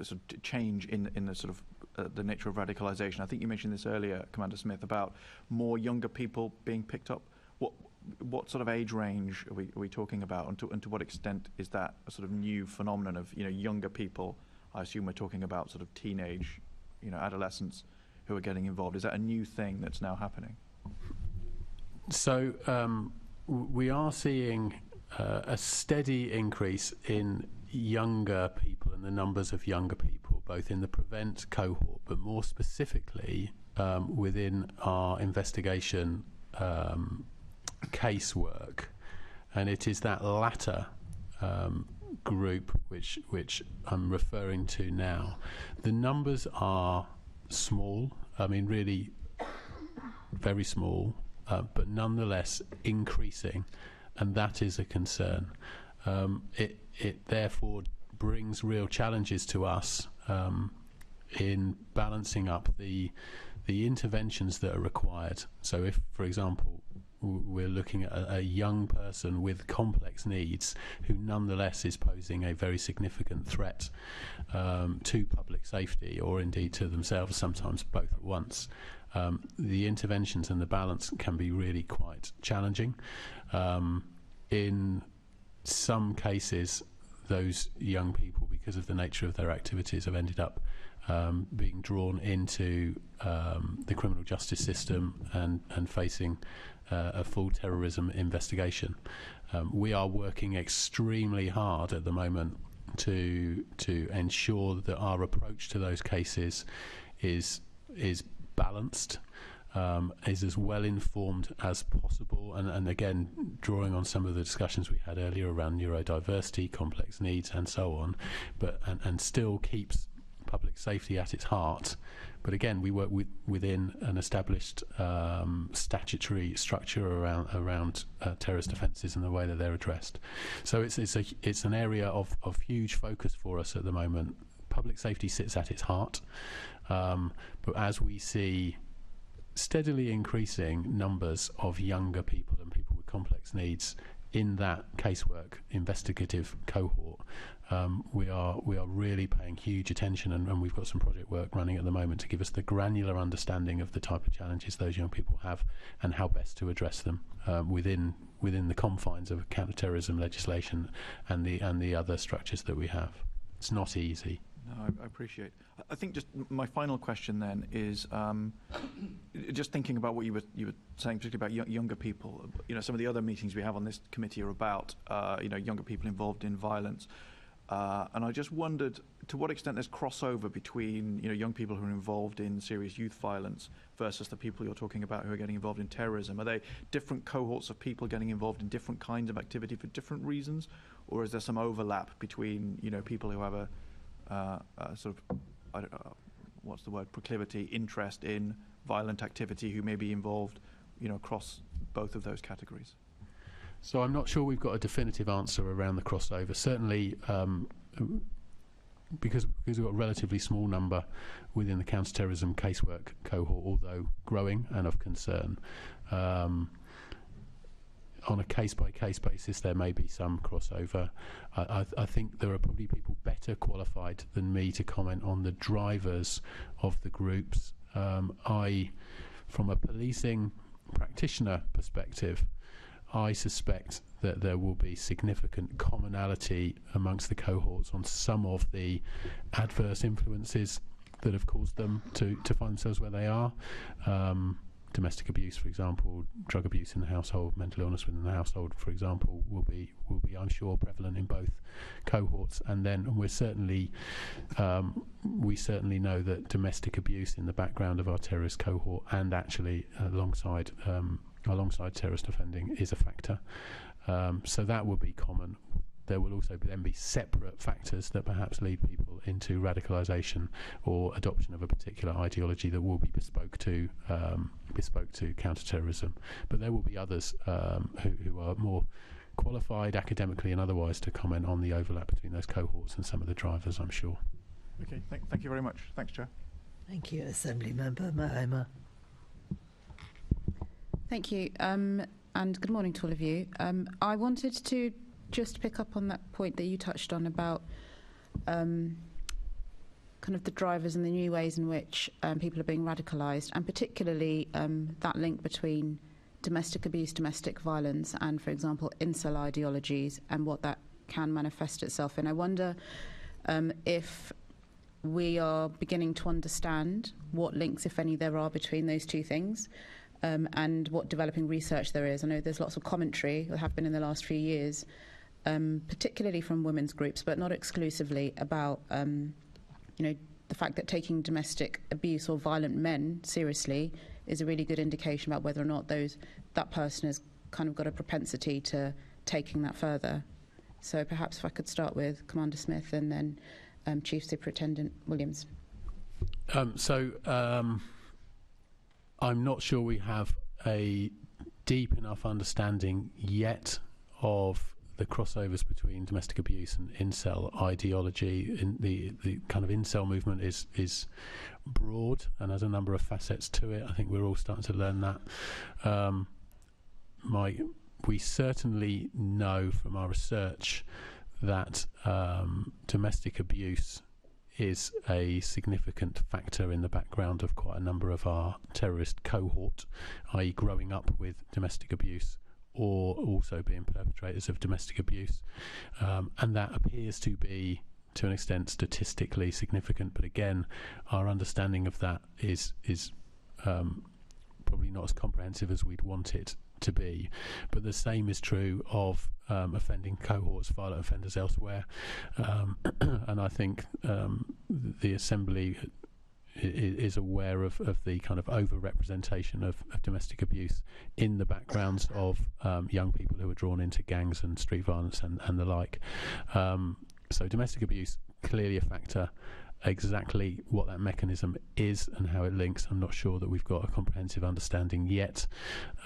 S14: sort of change in the sort of the nature of radicalisation. I think you mentioned this earlier, Commander Smith, about more younger people being picked up. What sort of age range are we talking about, and to what extent is that a sort of new phenomenon of, you know, younger people? I assume we're talking about sort of teenage, you know, adolescents who are getting involved. Is that a new thing that's now happening?
S3: So we are seeing a steady increase in younger people and the numbers of younger people, both in the prevent cohort, but more specifically within our investigation casework, and it is that latter group which I'm referring to now. The numbers are small, I mean really very small, but nonetheless increasing, and that is a concern. It therefore brings real challenges to us in balancing up the interventions that are required. So if, for example, we're looking at a young person with complex needs who nonetheless is posing a very significant threat to public safety, or indeed to themselves, sometimes both at once, the interventions and the balance can be really quite challenging. In some cases, those young people, because of the nature of their activities, have ended up being drawn into the criminal justice system and facing a full terrorism investigation. We are working extremely hard at the moment to ensure that our approach to those cases is balanced, is as well informed as possible, and again drawing on some of the discussions we had earlier around neurodiversity, complex needs and so on, but and still keeps public safety at its heart, but again, we work within an established statutory structure around terrorist offences and the way that they're addressed. So it's an area of huge focus for us at the moment. Public safety sits at its heart, but as we see steadily increasing numbers of younger people and people with complex needs in that casework investigative cohort, we are really paying huge attention, and we've got some project work running at the moment to give us the granular understanding of the type of challenges those young people have and how best to address them within the confines of counter-terrorism legislation and the other structures that we have. It's not easy.
S14: No, I appreciate. I think just my final question then is just thinking about what you were saying, particularly about younger people. Some of the other meetings we have on this committee are about younger people involved in violence, and I just wondered to what extent there's crossover between young people who are involved in serious youth violence versus the people you're talking about who are getting involved in terrorism. Are they different cohorts of people getting involved in different kinds of activity for different reasons, or is there some overlap between people who have a sort of, I don't know, what's the word, proclivity, interest in violent activity, who may be involved, across both of those categories?
S3: So I'm not sure we've got a definitive answer around the crossover. Certainly, because we've got a relatively small number within the counter-terrorism casework cohort, although growing and of concern. On a case-by-case basis, there may be some crossover. I think there are probably people better qualified than me to comment on the drivers of the groups. From a policing practitioner perspective, I suspect that there will be significant commonality amongst the cohorts on some of the adverse influences that have caused them to find themselves where they are. Domestic abuse, for example, drug abuse in the household, mental illness within the household, for example, will be, I'm sure, prevalent in both cohorts. And then we certainly know that domestic abuse in the background of our terrorist cohort, and actually alongside terrorist offending, is a factor. So that will be common. There will also then be separate factors that perhaps lead people into radicalisation or adoption of a particular ideology that will be bespoke to counter-terrorism. But there will be others who are more qualified academically and otherwise to comment on the overlap between those cohorts and some of the drivers, I'm sure.
S14: Okay, thank you very much. Thanks, Chair.
S1: Thank you, Assembly Member Mahoma.
S15: Thank you, and good morning to all of you. I wanted to just pick up on that point that you touched on about kind of the drivers and the new ways in which people are being radicalised, and particularly that link between domestic abuse, domestic violence, and, for example, incel ideologies, and what that can manifest itself in. I wonder if we are beginning to understand what links, if any, there are between those two things, and what developing research there is. I know there's lots of commentary, there have been in the last few years, particularly from women's groups, but not exclusively, about the fact that taking domestic abuse or violent men seriously is a really good indication about whether or not that person has kind of got a propensity to taking that further. So perhaps if I could start with Commander Smith and then Chief Superintendent Williams.
S3: I'm not sure we have a deep enough understanding yet of the crossovers between domestic abuse and incel ideology. The kind of incel movement is broad and has a number of facets to it. I think we're all starting to learn that. We certainly know from our research that domestic abuse is a significant factor in the background of quite a number of our terrorist cohort, i.e. growing up with domestic abuse or also being perpetrators of domestic abuse. And that appears to be, to an extent, statistically significant. But again, our understanding of that is probably not as comprehensive as we'd want it to be. But the same is true of offending cohorts, violent offenders elsewhere. And I think the Assembly is aware of the kind of over-representation of domestic abuse in the backgrounds of young people who are drawn into gangs and street violence and the like. So domestic abuse, clearly a factor. Exactly what that mechanism is and how it links, I'm not sure that we've got a comprehensive understanding yet,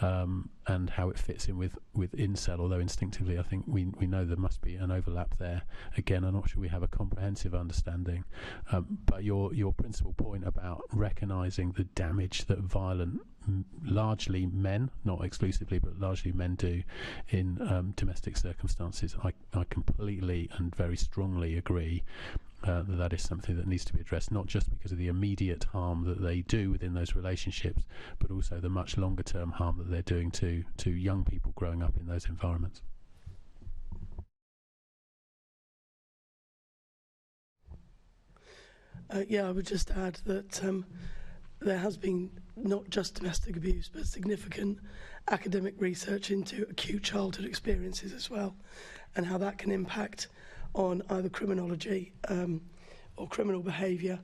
S3: and how it fits in with incel, although instinctively I think we know there must be an overlap there. Again, I'm not sure we have a comprehensive understanding, but your principal point about recognising the damage that violent, largely men, not exclusively, but largely men do in domestic circumstances, I completely and very strongly agree that is something that needs to be addressed, not just because of the immediate harm that they do within those relationships, but also the much longer term harm that they're doing to young people growing up in those environments.
S12: Yeah, I would just add that there has been not just domestic abuse, but significant academic research into acute childhood experiences as well, and how that can impact on either criminology or criminal behaviour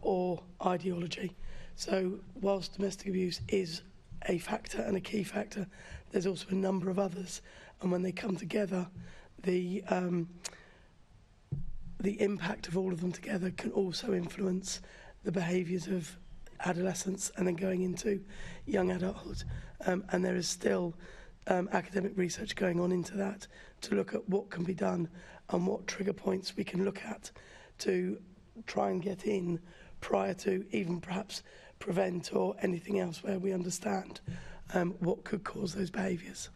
S12: or ideology. So whilst domestic abuse is a factor and a key factor, there's also a number of others, and when they come together, the impact of all of them together can also influence the behaviours of adolescents and then going into young adulthood. And there is still academic research going on into that to look at what can be done and what trigger points we can look at to try and get in prior to even perhaps prevent or anything else where we understand what could cause those behaviours.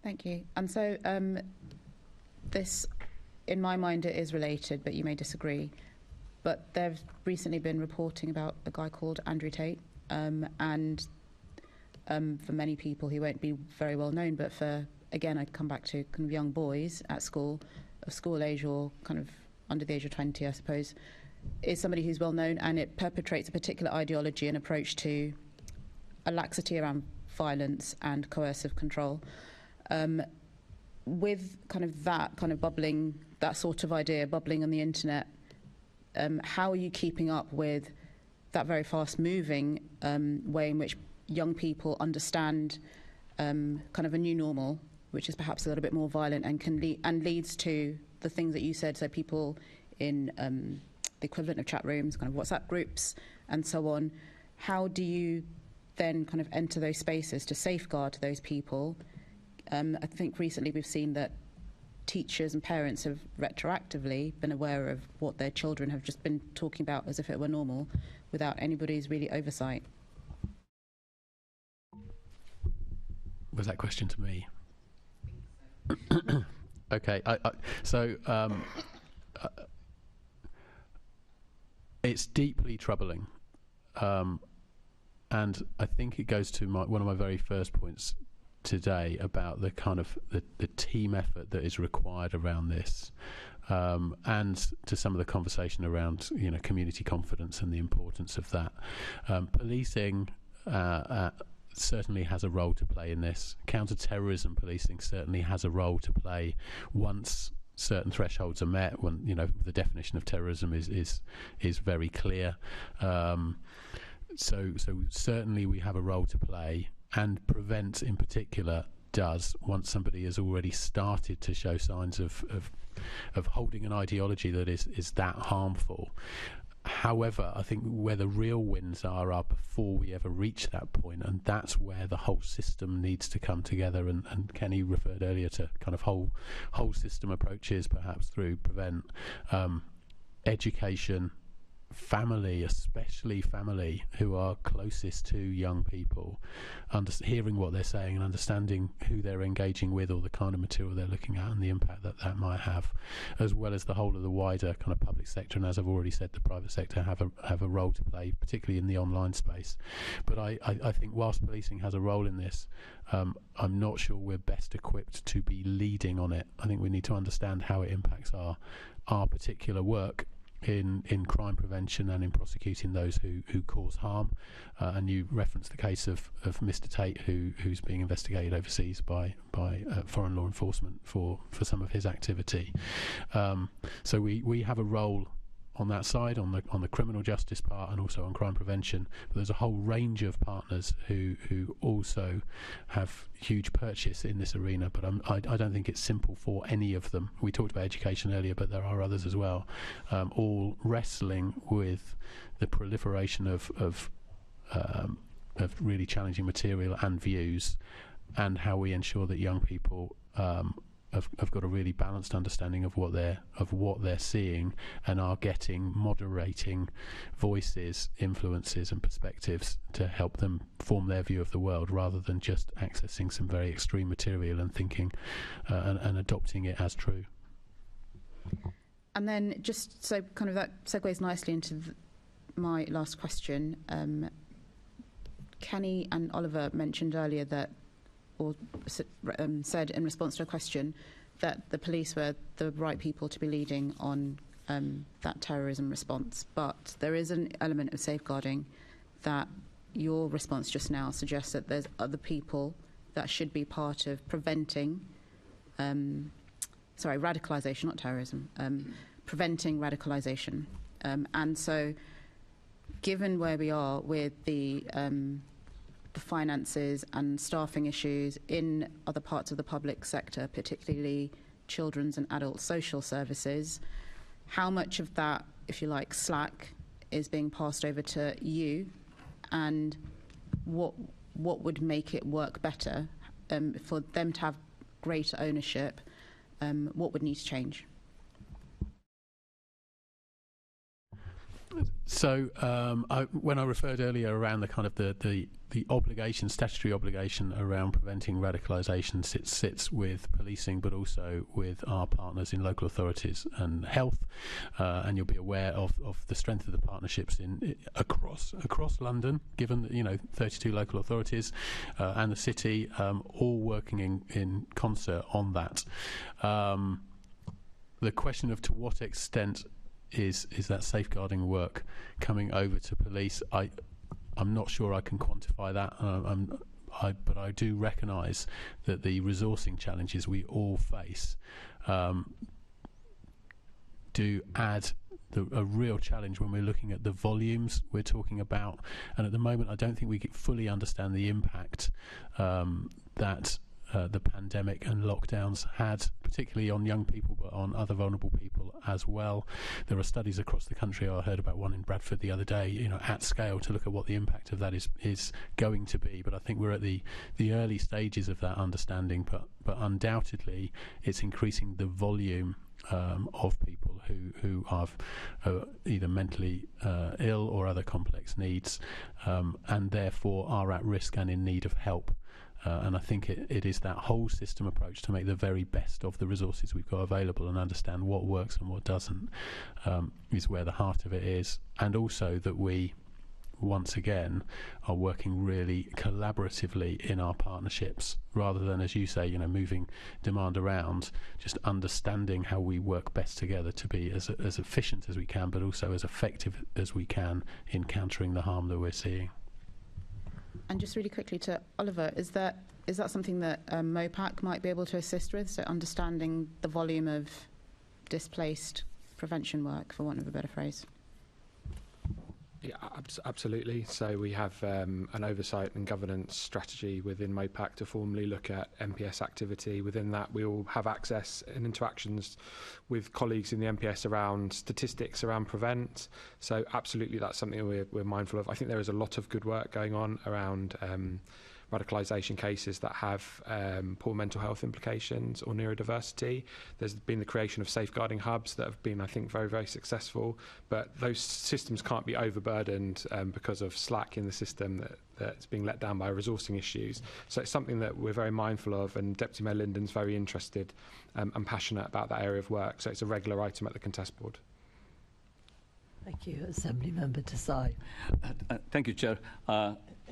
S15: Thank you. And so this, in my mind, it is related, but you may disagree. But there's recently been reporting about a guy called Andrew Tate, and for many people he won't be very well known, but for, again, I come back to kind of young boys at school, of school age or kind of under the age of 20, I suppose, is somebody who's well known, and it perpetrates a particular ideology and approach to a laxity around violence and coercive control. With kind of that kind of bubbling, that sort of idea bubbling on the internet, how are you keeping up with that very fast-moving way in which young people understand kind of a new normal, which is perhaps a little bit more violent and can leads to the things that you said, so people in the equivalent of chat rooms, kind of WhatsApp groups and so on. How do you then kind of enter those spaces to safeguard those people? I think recently we've seen that teachers and parents have retroactively been aware of what their children have just been talking about as if it were normal without anybody's really oversight.
S3: Was that question to me? Okay, it's deeply troubling, and I think it goes to one of my very first points today about the kind of the team effort that is required around this, and to some of the conversation around community confidence and the importance of that. Policing certainly has a role to play in this. Counter-terrorism policing certainly has a role to play once certain thresholds are met, when the definition of terrorism is very clear. So certainly we have a role to play, and prevent in particular does, once somebody has already started to show signs of holding an ideology that is that harmful. However, I think where the real wins are before we ever reach that point, and that's where the whole system needs to come together. And Kenny referred earlier to kind of whole system approaches, perhaps through prevent, education, family, especially family who are closest to young people, hearing what they're saying and understanding who they're engaging with, or the kind of material they're looking at and the impact that might have, as well as the whole of the wider kind of public sector. And as I've already said, the private sector have a role to play, particularly in the online space. But I think whilst policing has a role in this, I'm not sure we're best equipped to be leading on it. I think we need to understand how it impacts our particular work in crime prevention and in prosecuting those who cause harm. And you referenced the case of Mr. Tate, who's being investigated overseas by foreign law enforcement for some of his activity. So we have a role on that side, on the criminal justice part, and also on crime prevention. But there's a whole range of partners who also have huge purchase in this arena. But I don't think it's simple for any of them. We talked about education earlier, but there are others as well, all wrestling with the proliferation of really challenging material and views, and how we ensure that young people have got a really balanced understanding of what they're seeing, and are getting moderating voices, influences and perspectives to help them form their view of the world, rather than just accessing some very extreme material and thinking and adopting it as true.
S15: And then just so kind of that segues nicely into my last question. Kenny and Oliver mentioned earlier that, or said in response to a question, that the police were the right people to be leading on that terrorism response. But there is an element of safeguarding that your response just now suggests that there's other people that should be part of preventing, radicalisation, not terrorism, preventing radicalisation. And so, given where we are with the finances and staffing issues in other parts of the public sector, particularly children's and adult social services, how much of that, if you like, slack is being passed over to you, and what would make it work better for them to have greater ownership? What would need to change?
S3: So when I referred earlier around the kind of the obligation, statutory obligation around preventing radicalisation sits with policing, but also with our partners in local authorities and health, and you'll be aware of the strength of the partnerships across London, given 32 local authorities and the city all working in concert on that. The question of to what extent is that safeguarding work coming over to police? I'm not sure I can quantify that, but I do recognise that the resourcing challenges we all face do add a real challenge when we're looking at the volumes we're talking about. And at the moment, I don't think we fully understand the impact that the pandemic and lockdowns had, particularly on young people, but on other vulnerable people as well. There are studies across the country. I heard about one in Bradford the other day, at scale, to look at what the impact of that is going to be. But I think we're at the early stages of that understanding. But undoubtedly, it's increasing the volume of people who are either mentally ill or other complex needs, and therefore are at risk and in need of help. And I think it is that whole system approach to make the very best of the resources we've got available and understand what works and what doesn't is where the heart of it is. And also that we, once again, are working really collaboratively in our partnerships, rather than, as you say, moving demand around, just understanding how we work best together to be as efficient as we can, but also as effective as we can in countering the harm that we're seeing.
S15: And just really quickly to Oliver, is that something that MOPAC might be able to assist with, so understanding the volume of displaced prevention work, for want of a better phrase?
S6: Yeah, absolutely. So we have an oversight and governance strategy within MOPAC to formally look at MPS activity. Within that, we all have access and interactions with colleagues in the MPS around statistics around prevent. So absolutely, that's something we're mindful of. I think there is a lot of good work going on around radicalisation cases that have poor mental health implications or neurodiversity. There's been the creation of safeguarding hubs that have been, I think, very, very successful, but those systems can't be overburdened because of slack in the system that's being let down by resourcing issues. So it's something that we're very mindful of, and Deputy Mayor Linden's very interested and passionate about that area of work. So it's a regular item at the contest board.
S1: Thank you. Assembly Member Desai.
S8: Thank you, Chair.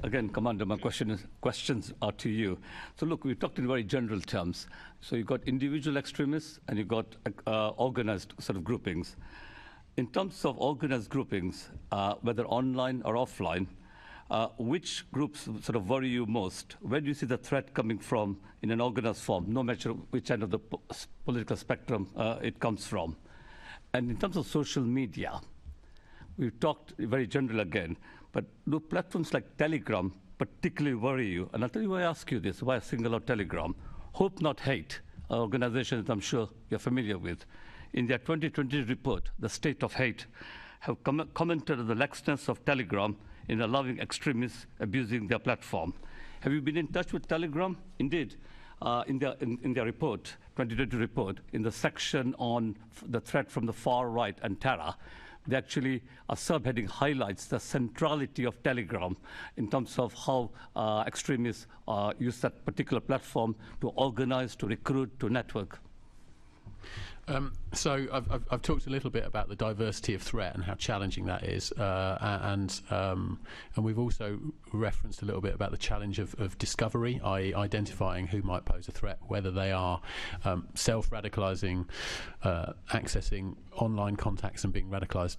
S8: Again, Commander, my questions are to you. So look, we talked in very general terms. So you've got individual extremists and you've got organized sort of groupings. In terms of organized groupings, whether online or offline, which groups sort of worry you most? Where do you see the threat coming from in an organized form, no matter which end of the political spectrum it comes from? And in terms of social media, we've talked very general again, but do platforms like Telegram particularly worry you? And I'll tell you why I ask you this, why I single out Telegram. Hope Not Hate, an organization that I'm sure you're familiar with, in their 2020 report, The State of Hate, have commented on the laxness of Telegram in allowing extremists abusing their platform. Have you been in touch with Telegram? Indeed, in their report, 2020 report, in the section on the threat from the far right and terror, they actually, a subheading highlights the centrality of Telegram in terms of how extremists use that particular platform to organize, to recruit, to network.
S3: So I've talked a little bit about the diversity of threat and how challenging that is, and we've also referenced a little bit about the challenge of discovery, i.e. identifying who might pose a threat, whether they are self-radicalising, accessing online contacts and being radicalised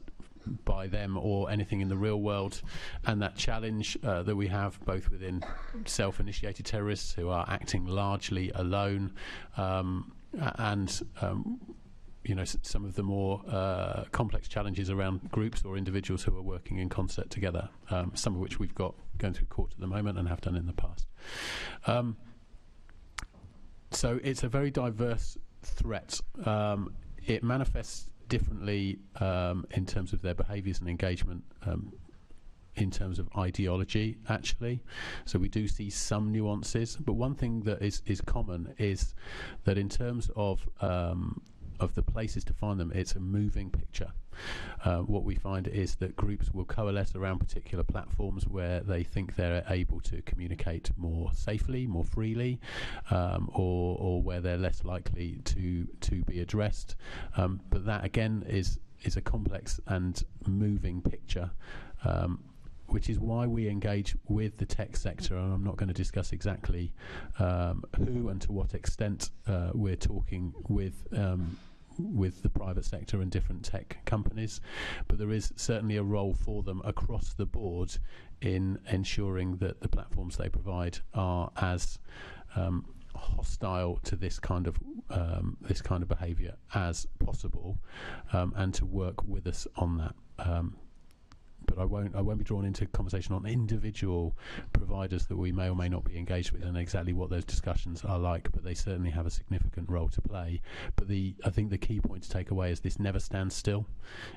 S3: by them, or anything in the real world. And that challenge that we have both within self-initiated terrorists who are acting largely alone, and you know, some of the more complex challenges around groups or individuals who are working in concert together, some of which we've got going through court at the moment and have done in the past. So it's a very diverse threat. It manifests differently in terms of their behaviours and engagement, in terms of ideology, actually. So we do see some nuances, but one thing that is common is that in terms of the places to find them, it's a moving picture. What we find is that groups will coalesce around particular platforms where they think they're able to communicate more safely, more freely, or where they're less likely to be addressed. But that again is a complex and moving picture, which is why we engage with the tech sector, and I'm not going to discuss exactly who and to what extent we're talking with the private sector and different tech companies, but there is certainly a role for them across the board in ensuring that the platforms they provide are as hostile to this kind of behaviour as possible, and to work with us on that. But I won't be drawn into conversation on individual providers that we may or may not be engaged with and exactly what those discussions are like, but they certainly have a significant role to play. But I think the key point to take away is this never stands still.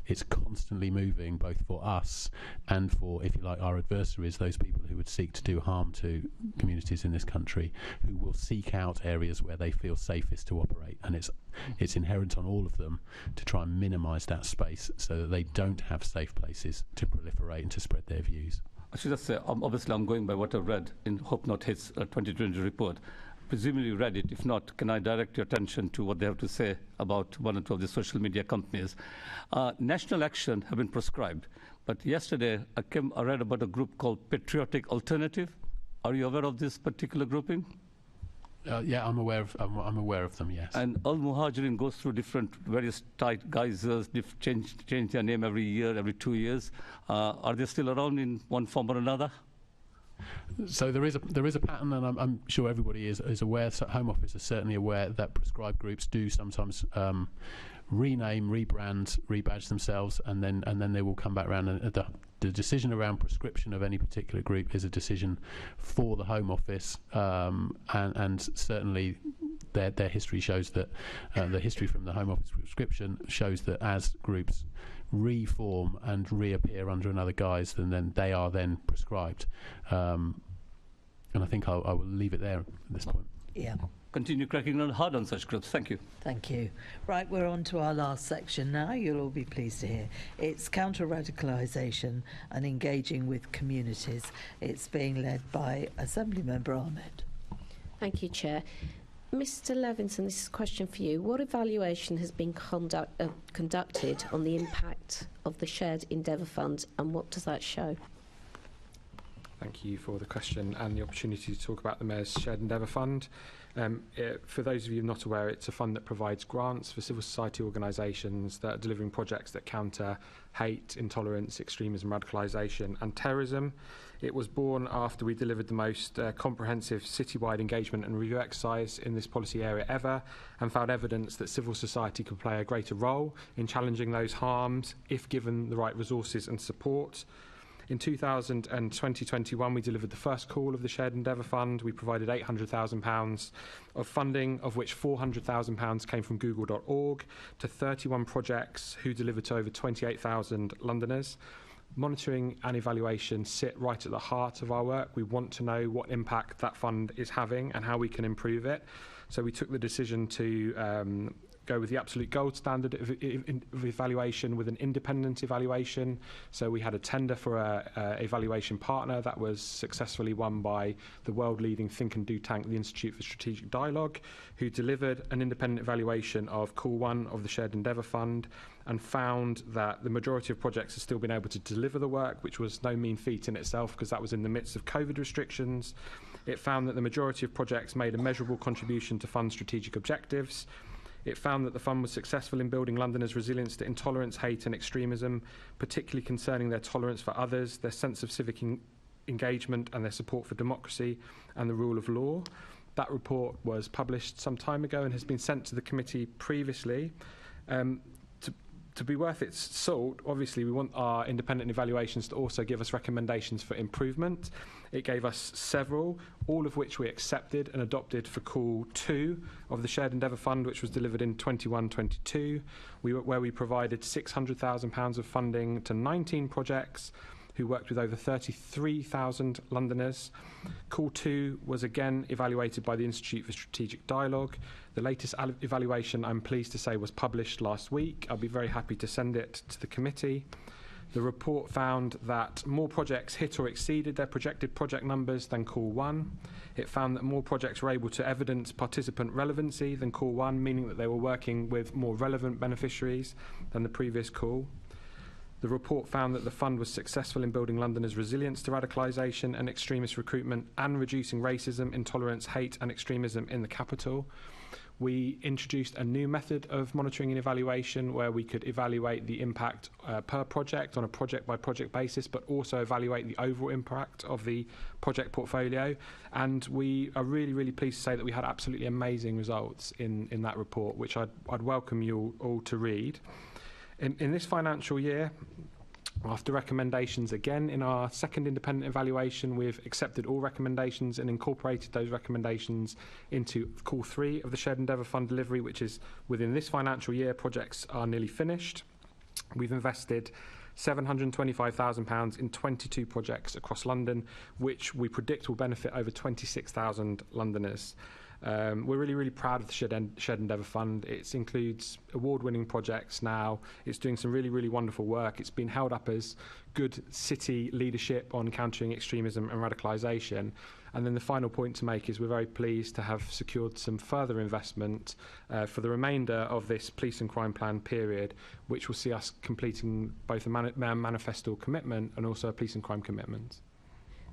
S3: It's constantly moving, both for us and for, if you like, our adversaries, those people who would seek to do harm to communities in this country, who will seek out areas where they feel safest to operate. And it's inherent on all of them to try and minimise that space so that they don't have safe places to proliferate and to spread their views.
S8: I should just say, obviously I'm going by what I've read in Hope Not Hate's 2020 report. Presumably you read it. If not, can I direct your attention to what they have to say about one or two of the social media companies? National action have been prescribed, but yesterday I read about a group called Patriotic Alternative. Are you aware of this particular grouping?
S3: Yeah, I'm aware of them. Yes.
S8: And Al Muhajirin goes through various tight guises, change their name every year, every 2 years. Are they still around in one form or another?
S3: So there is a pattern, and I'm sure everybody is aware. So Home Office is certainly aware that prescribed groups do sometimes rename, rebrand, rebadge themselves, and then they will come back around. And the decision around prescription of any particular group is a decision for the Home Office, and certainly their history shows that the history from the Home Office prescription shows that as groups reform and reappear under another guise, then they are then prescribed. And I think I will leave it there at this point.
S1: Yeah.
S8: Continue cracking down hard on such groups. Thank you.
S1: Thank you. Right, we're on to our last section now. You'll all be pleased to hear. It's counter-radicalisation and engaging with communities. It's being led by Assembly Member Ahmed.
S10: Thank you, Chair. Mr. Levinson, this is a question for you. What evaluation has been conducted on the impact of the Shared Endeavour Fund, and what does that show?
S6: Thank you for the question and the opportunity to talk about the Mayor's Shared Endeavour Fund. For those of you not aware, it's a fund that provides grants for civil society organisations that are delivering projects that counter hate, intolerance, extremism, radicalisation and terrorism. It was born after we delivered the most comprehensive citywide engagement and review exercise in this policy area ever, and found evidence that civil society could play a greater role in challenging those harms if given the right resources and support. In 2021, we delivered the first call of the Shared Endeavour Fund. We provided £800,000 of funding, of which £400,000 came from Google.org to 31 projects who delivered to over 28,000 Londoners. Monitoring and evaluation sit right at the heart of our work. We want to know what impact that fund is having and how we can improve it. So we took the decision to go with the absolute gold standard of evaluation with an independent evaluation. So we had a tender for a evaluation partner that was successfully won by the world-leading think and do tank, the Institute for Strategic Dialogue, who delivered an independent evaluation of Call 1 of the Shared Endeavour Fund and found that the majority of projects have still been able to deliver the work, which was no mean feat in itself because that was in the midst of COVID restrictions. It found that the majority of projects made a measurable contribution to fund strategic objectives. It found that the fund was successful in building Londoners' resilience to intolerance, hate and extremism, particularly concerning their tolerance for others, their sense of civic engagement and their support for democracy and the rule of law. That report was published some time ago and has been sent to the committee previously. To be worth its salt, obviously we want our independent evaluations to also give us recommendations for improvement. It gave us several, all of which we accepted and adopted for Call 2 of the Shared Endeavour Fund, which was delivered in 21-22, where we provided £600,000 of funding to 19 projects who worked with over 33,000 Londoners. Call 2 was again evaluated by the Institute for Strategic Dialogue. The latest evaluation, I'm pleased to say, was published last week. I'll be very happy to send it to the committee. The report found that more projects hit or exceeded their projected project numbers than Call 1. It found that more projects were able to evidence participant relevancy than Call 1, meaning that they were working with more relevant beneficiaries than the previous call. The report found that the fund was successful in building Londoners' resilience to radicalisation and extremist recruitment and reducing racism, intolerance, hate and extremism in the capital. We introduced a new method of monitoring and evaluation where we could evaluate the impact per project on a project-by-project basis, but also evaluate the overall impact of the project portfolio. And we are really, really pleased to say that we had absolutely amazing results in that report, which I'd welcome you all to read. In this financial year, after recommendations again in our second independent evaluation, we've accepted all recommendations and incorporated those recommendations into Call 3 of the Shared Endeavour Fund delivery, which is within this financial year. Projects are nearly finished. We've invested £725,000 in 22 projects across London, which we predict will benefit over 26,000 Londoners. We're really, really proud of the Shared Endeavour Fund. It includes award-winning projects now. It's doing some really, really wonderful work. It's been held up as good city leadership on countering extremism and radicalisation. And then the final point to make is we're very pleased to have secured some further investment for the remainder of this police and crime plan period, which will see us completing both a manifesto commitment and also a police and crime commitment.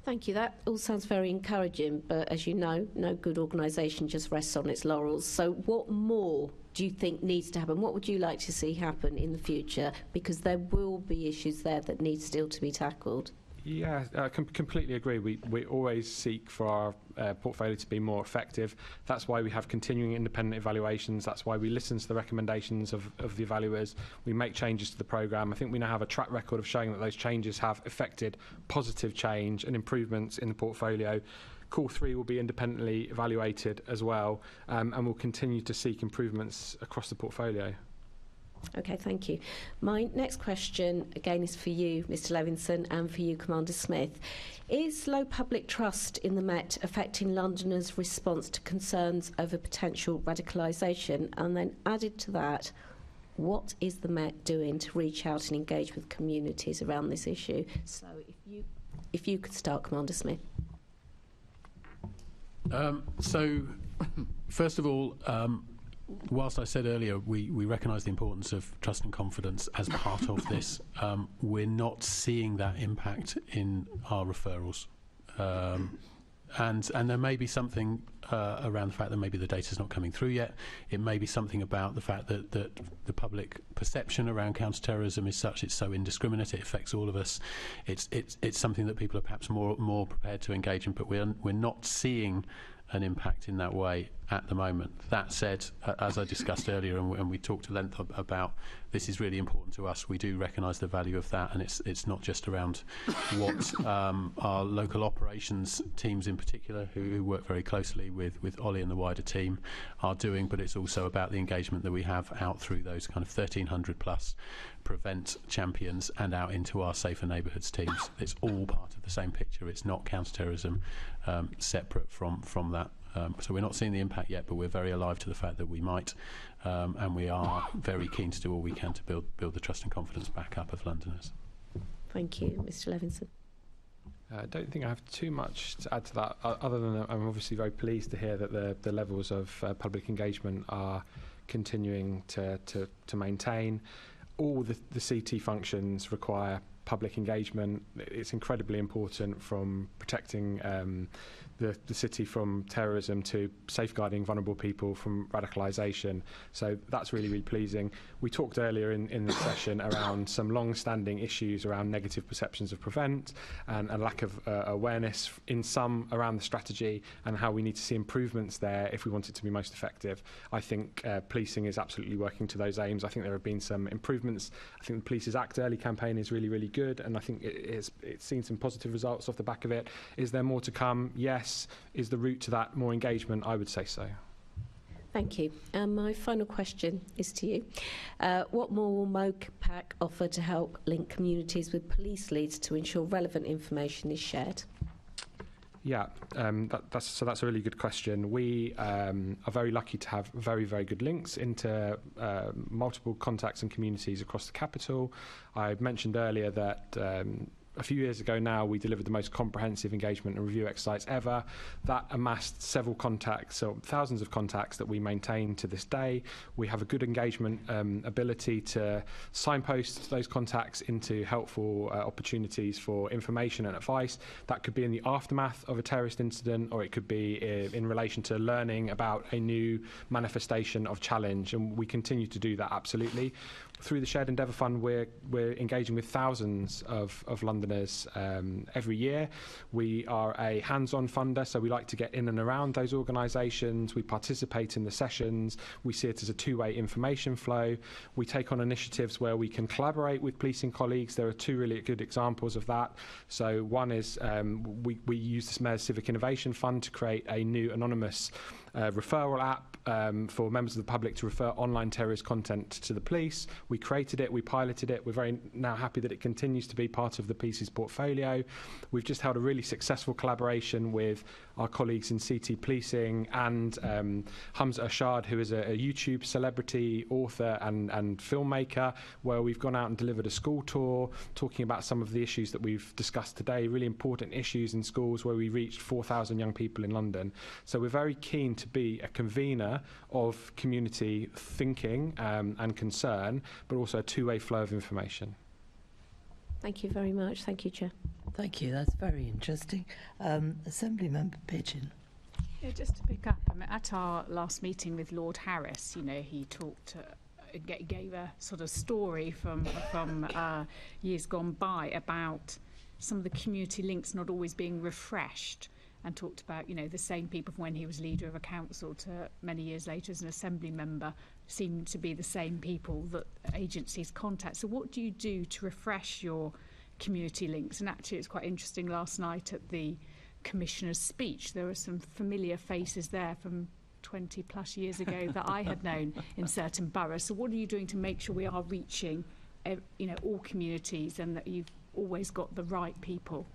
S10: Thank you. That all sounds very encouraging, but as you know, no good organisation just rests on its laurels. So what more do you think needs to happen? What would you like to see happen in the future? Because there will be issues there that need still to be tackled.
S6: Yeah, I completely agree. We always seek for our portfolio to be more effective. That's why we have continuing independent evaluations. That's why we listen to the recommendations of the evaluators. We make changes to the programme. I think we now have a track record of showing that those changes have affected positive change and improvements in the portfolio. Call 3 will be independently evaluated as well, and we'll continue to seek improvements across the portfolio.
S10: Okay, thank you. My next question, again, is for you, Mr Levinson, and for you, Commander Smith. Is low public trust in the Met affecting Londoners' response to concerns over potential radicalisation? And then added to that, what is the Met doing to reach out and engage with communities around this issue? So if you could start, Commander Smith.
S3: So, first of all, whilst I said earlier we recognise the importance of trust and confidence as part of this, we're not seeing that impact in our referrals. And there may be something around the fact that maybe the data's not coming through yet. It may be something about the fact that the public perception around counter-terrorism is such it's so indiscriminate, it affects all of us. It's something that people are perhaps more prepared to engage in, but we're not seeing an impact in that way at the moment. That said, as I discussed earlier, and we talked at length about, this is really important to us. We do recognise the value of that, and it's not just around what our local operations teams in particular, who work very closely with Ollie and the wider team, are doing, but it's also about the engagement that we have out through those kind of 1,300 plus prevent champions and out into our safer neighbourhoods teams. It's all part of the same picture. It's not counter-terrorism separate from that. So we're not seeing the impact yet, but we're very alive to the fact that we might, and we are very keen to do all we can to build the trust and confidence back up of Londoners.
S10: Thank you, Mr. Levinson.
S6: I don't think I have too much to add to that, other than I'm obviously very pleased to hear that the levels of public engagement are continuing to maintain. All the CT functions require public engagement. It's incredibly important, from protecting the city from terrorism to safeguarding vulnerable people from radicalisation. So that's really, really pleasing. We talked earlier in the session around some long-standing issues around negative perceptions of prevent and a lack of awareness in some around the strategy, and how we need to see improvements there if we want it to be most effective. I think policing is absolutely working to those aims. I think there have been some improvements. I think the Police's Act Early campaign is really, really good, and I think it's seen some positive results off the back of it. Is there more to come? Yes. Is the route to that more engagement? I would say so.
S10: Thank you. My final question is to you. What more will MOPAC offer to help link communities with police leads to ensure relevant information is shared?
S6: Yeah, that's a really good question. We are very lucky to have very, very good links into multiple contacts and communities across the capital. I mentioned earlier that a few years ago now, we delivered the most comprehensive engagement and review exercise ever. That amassed several contacts, so thousands of contacts that we maintain to this day. We have a good engagement ability to signpost those contacts into helpful opportunities for information and advice. That could be in the aftermath of a terrorist incident, or it could be in relation to learning about a new manifestation of challenge, and we continue to do that absolutely. Through the Shared Endeavour Fund, we're engaging with thousands of Londoners every year. We are a hands-on funder, so we like to get in and around those organisations. We participate in the sessions. We see it as a two-way information flow. We take on initiatives where we can collaborate with policing colleagues. There are two really good examples of that. So one is we use the Mayor's Civic Innovation Fund to create a new anonymous referral app for members of the public to refer online terrorist content to the police. We created it, we piloted it. We're very now happy that it continues to be part of the Police's portfolio. We've just held a really successful collaboration with our colleagues in CT Policing and Hamza Ashad, who is a YouTube celebrity, author and filmmaker, where we've gone out and delivered a school tour talking about some of the issues that we've discussed today, really important issues in schools, where we reached 4,000 young people in London. So we're very keen to be a convener of community thinking and concern, but also a two-way flow of information.
S10: Thank you very much. Thank you, Chair.
S1: Thank you. That's very interesting. Assembly Member Pigeon.
S4: Yeah, just to pick up, at our last meeting with Lord Harris, he talked, gave a sort of story from years gone by about some of the community links not always being refreshed, and talked about, the same people from when he was leader of a council to many years later as an assembly member seem to be the same people that agencies contact. So what do you do to refresh your community links? And actually, it's quite interesting, last night at the Commissioner's speech, there were some familiar faces there from 20 plus years ago that I had known in certain boroughs. So what are you doing to make sure we are reaching, all communities, and that you've always got the right people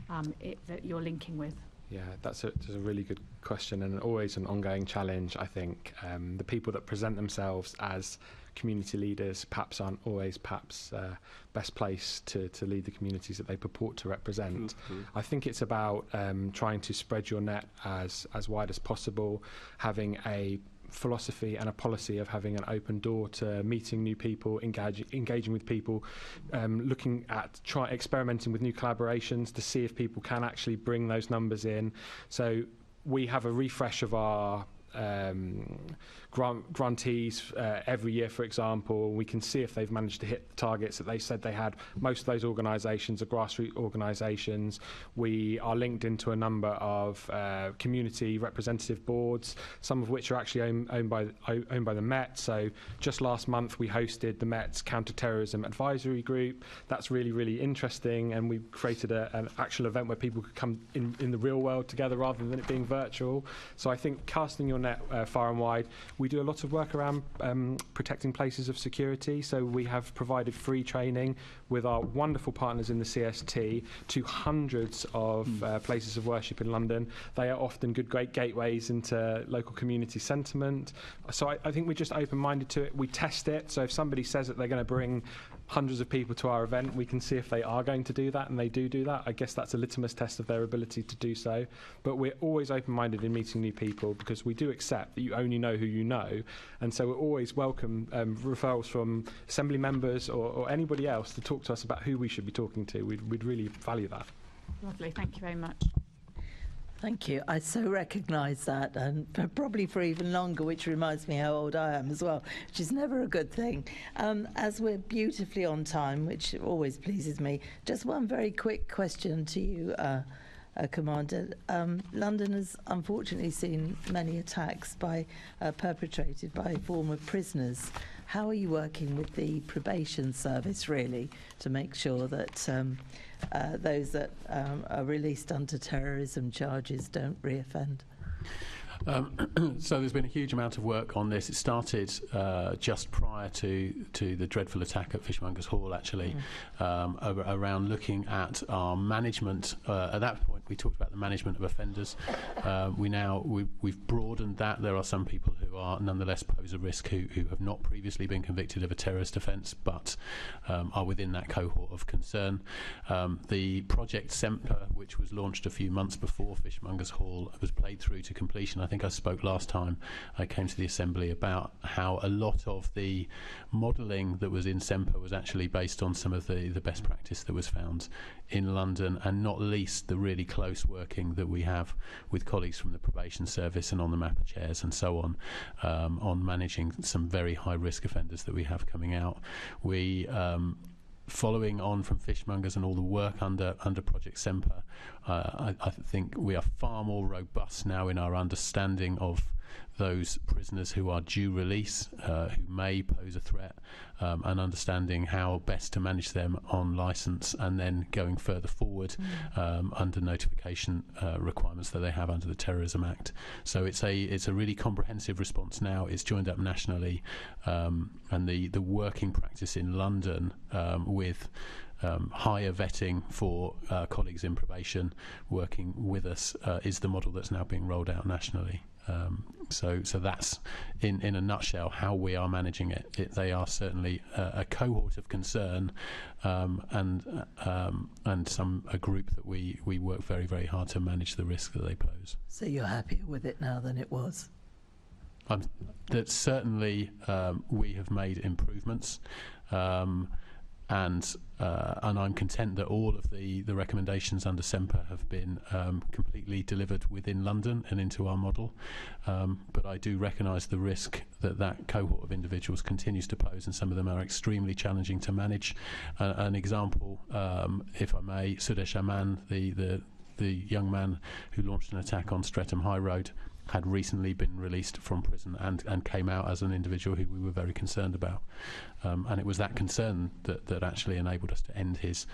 S4: that you're linking with?
S6: Yeah, that's a really good question, and always an ongoing challenge, I think. The people that present themselves as community leaders perhaps aren't always best placed to lead the communities that they purport to represent. Mm-hmm. I think it's about trying to spread your net as wide as possible, having a philosophy and a policy of having an open door to meeting new people, engaging with people, looking at experimenting with new collaborations to see if people can actually bring those numbers in. So we have a refresh of our grantees every year, for example. We can see if they've managed to hit the targets that they said they had. Most of those organisations are grassroots organisations. We are linked into a number of community representative boards, some of which are actually owned by the Met. So just last month we hosted the Met's Counter-Terrorism Advisory Group. That's really, really interesting, and we created an actual event where people could come in the real world together rather than it being virtual. So I think casting your net far and wide. We do a lot of work around protecting places of security. So we have provided free training with our wonderful partners in the CST to hundreds of places of worship in London. They are often great gateways into local community sentiment. So I think we're just open-minded to it. We test it. So if somebody says that they're going to bring hundreds of people to our event, we can see if they are going to do that, and they do that. I guess that's a litmus test of their ability to do so. But we're always open-minded in meeting new people, because we do accept that you only know who you know, and so we're always welcome referrals from assembly members or anybody else to talk to us about who we should be talking to. We'd really value that.
S4: Lovely, thank you very much.
S1: Thank you. I so recognise that, and probably for even longer, which reminds me how old I am as well, which is never a good thing. As we're beautifully on time, which always pleases me, just one very quick question to you, Commander. London has unfortunately seen many attacks perpetrated by former prisoners. How are you working with the probation service, really, to make sure that those that are released under terrorism charges don't reoffend?
S3: So there's been a huge amount of work on this. It started just prior to the dreadful attack at Fishmongers Hall, actually, around looking at our management. At that point, we talked about the management of offenders. We've broadened that. There are some people who are nonetheless pose a risk who have not previously been convicted of a terrorist offence, but are within that cohort of concern. The Project Semper, which was launched a few months before Fishmongers Hall, was played through to completion. I think I spoke last time I came to the Assembly about how a lot of the modelling that was in Semper was actually based on some of the best practice that was found in London, and not least the really close working that we have with colleagues from the probation service and on the MAPA chairs and so on managing some very high risk offenders that we have coming out. We following on from Fishmongers and all the work under Project Semper, I think we are far more robust now in our understanding of those prisoners who are due release, who may pose a threat, and understanding how best to manage them on licence, and then going further forward under notification requirements that they have under the Terrorism Act. So it's a really comprehensive response now. It's joined up nationally, and the working practice in London with higher vetting for colleagues in probation working with us is the model that's now being rolled out nationally. So that's in a nutshell how we are managing it. They are certainly a cohort of concern, and a group that we work very, very hard to manage the risk that they pose.
S1: So you're happier with it now than it was?
S3: That certainly we have made improvements, and I'm content that all of the recommendations under Semper have been completely delivered within London and into our model. But I do recognise the risk that cohort of individuals continues to pose, and some of them are extremely challenging to manage. An example, if I may, Sudesh Aman, the young man who launched an attack on Streatham High Road, had recently been released from prison and came out as an individual who we were very concerned about. And it was that concern that actually enabled us to end his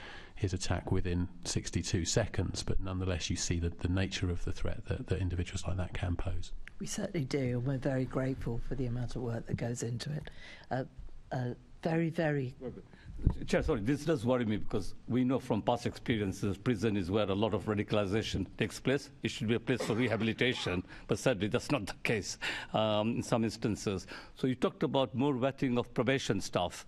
S3: attack within 62 seconds. But nonetheless, you see the nature of the threat that individuals like that can pose.
S1: We certainly do, and we're very grateful for the amount of work that goes into it. Very, very...
S8: Chair, sorry, this does worry me, because we know from past experiences prison is where a lot of radicalisation takes place. It should be a place for rehabilitation, but sadly that's not the case in some instances. So you talked about more vetting of probation staff.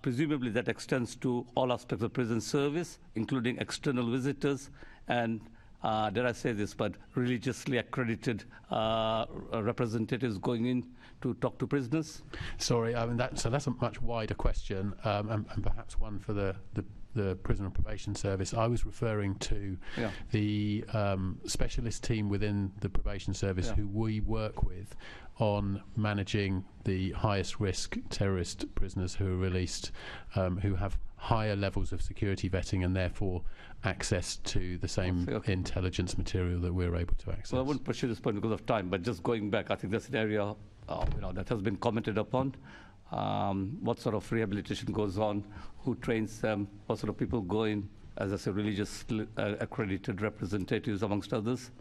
S8: Presumably that extends to all aspects of prison service, including external visitors and dare I say this, but religiously accredited representatives going in to talk to prisoners?
S3: Sorry, I mean that's a much wider question, and perhaps one for the Prison and Probation Service. I was referring to the specialist team within the Probation Service who we work with on managing the highest risk terrorist prisoners who are released, who have higher levels of security vetting and therefore access to the same intelligence material that we're able to access.
S8: Well, I won't pursue this point because of time, but just going back, I think that's an area that has been commented upon. What sort of rehabilitation goes on, who trains them, what sort of people go in, as I say, religious accredited representatives amongst others?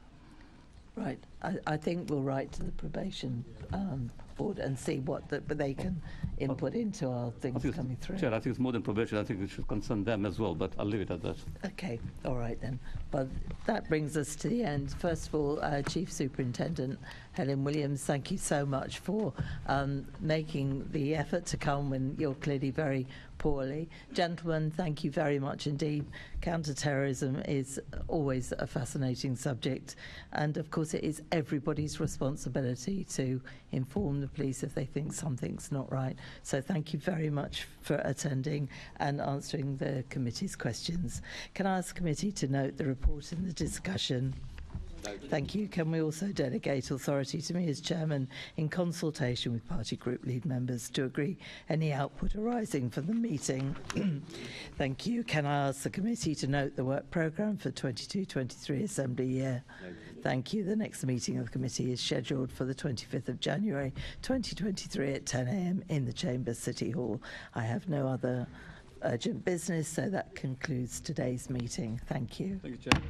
S1: Right. I think we'll write to the probation board and see what they can input into our things coming through.
S8: Chair, I think it's more than probation. I think it should concern them as well, but I'll leave it at that.
S1: Okay. All right then. But that brings us to the end. First of all, Chief Superintendent Helen Williams, thank you so much for making the effort to come when you're clearly very poorly. Gentlemen, thank you very much indeed. Counter-terrorism is always a fascinating subject, and of course it is everybody's responsibility to inform the police if they think something's not right. So thank you very much for attending and answering the committee's questions. Can I ask the committee to note the report in the discussion? Thank you. Can we also delegate authority to me as chairman in consultation with party group lead members to agree any output arising from the meeting? Thank you. Can I ask the committee to note the work programme for 22-23 Assembly year? Thank you. The next meeting of the committee is scheduled for the 25th of January 2023 at 10 a.m. in the Chambers City Hall. I have no other urgent business, so that concludes today's meeting. Thank you.
S8: Thank you, Chair.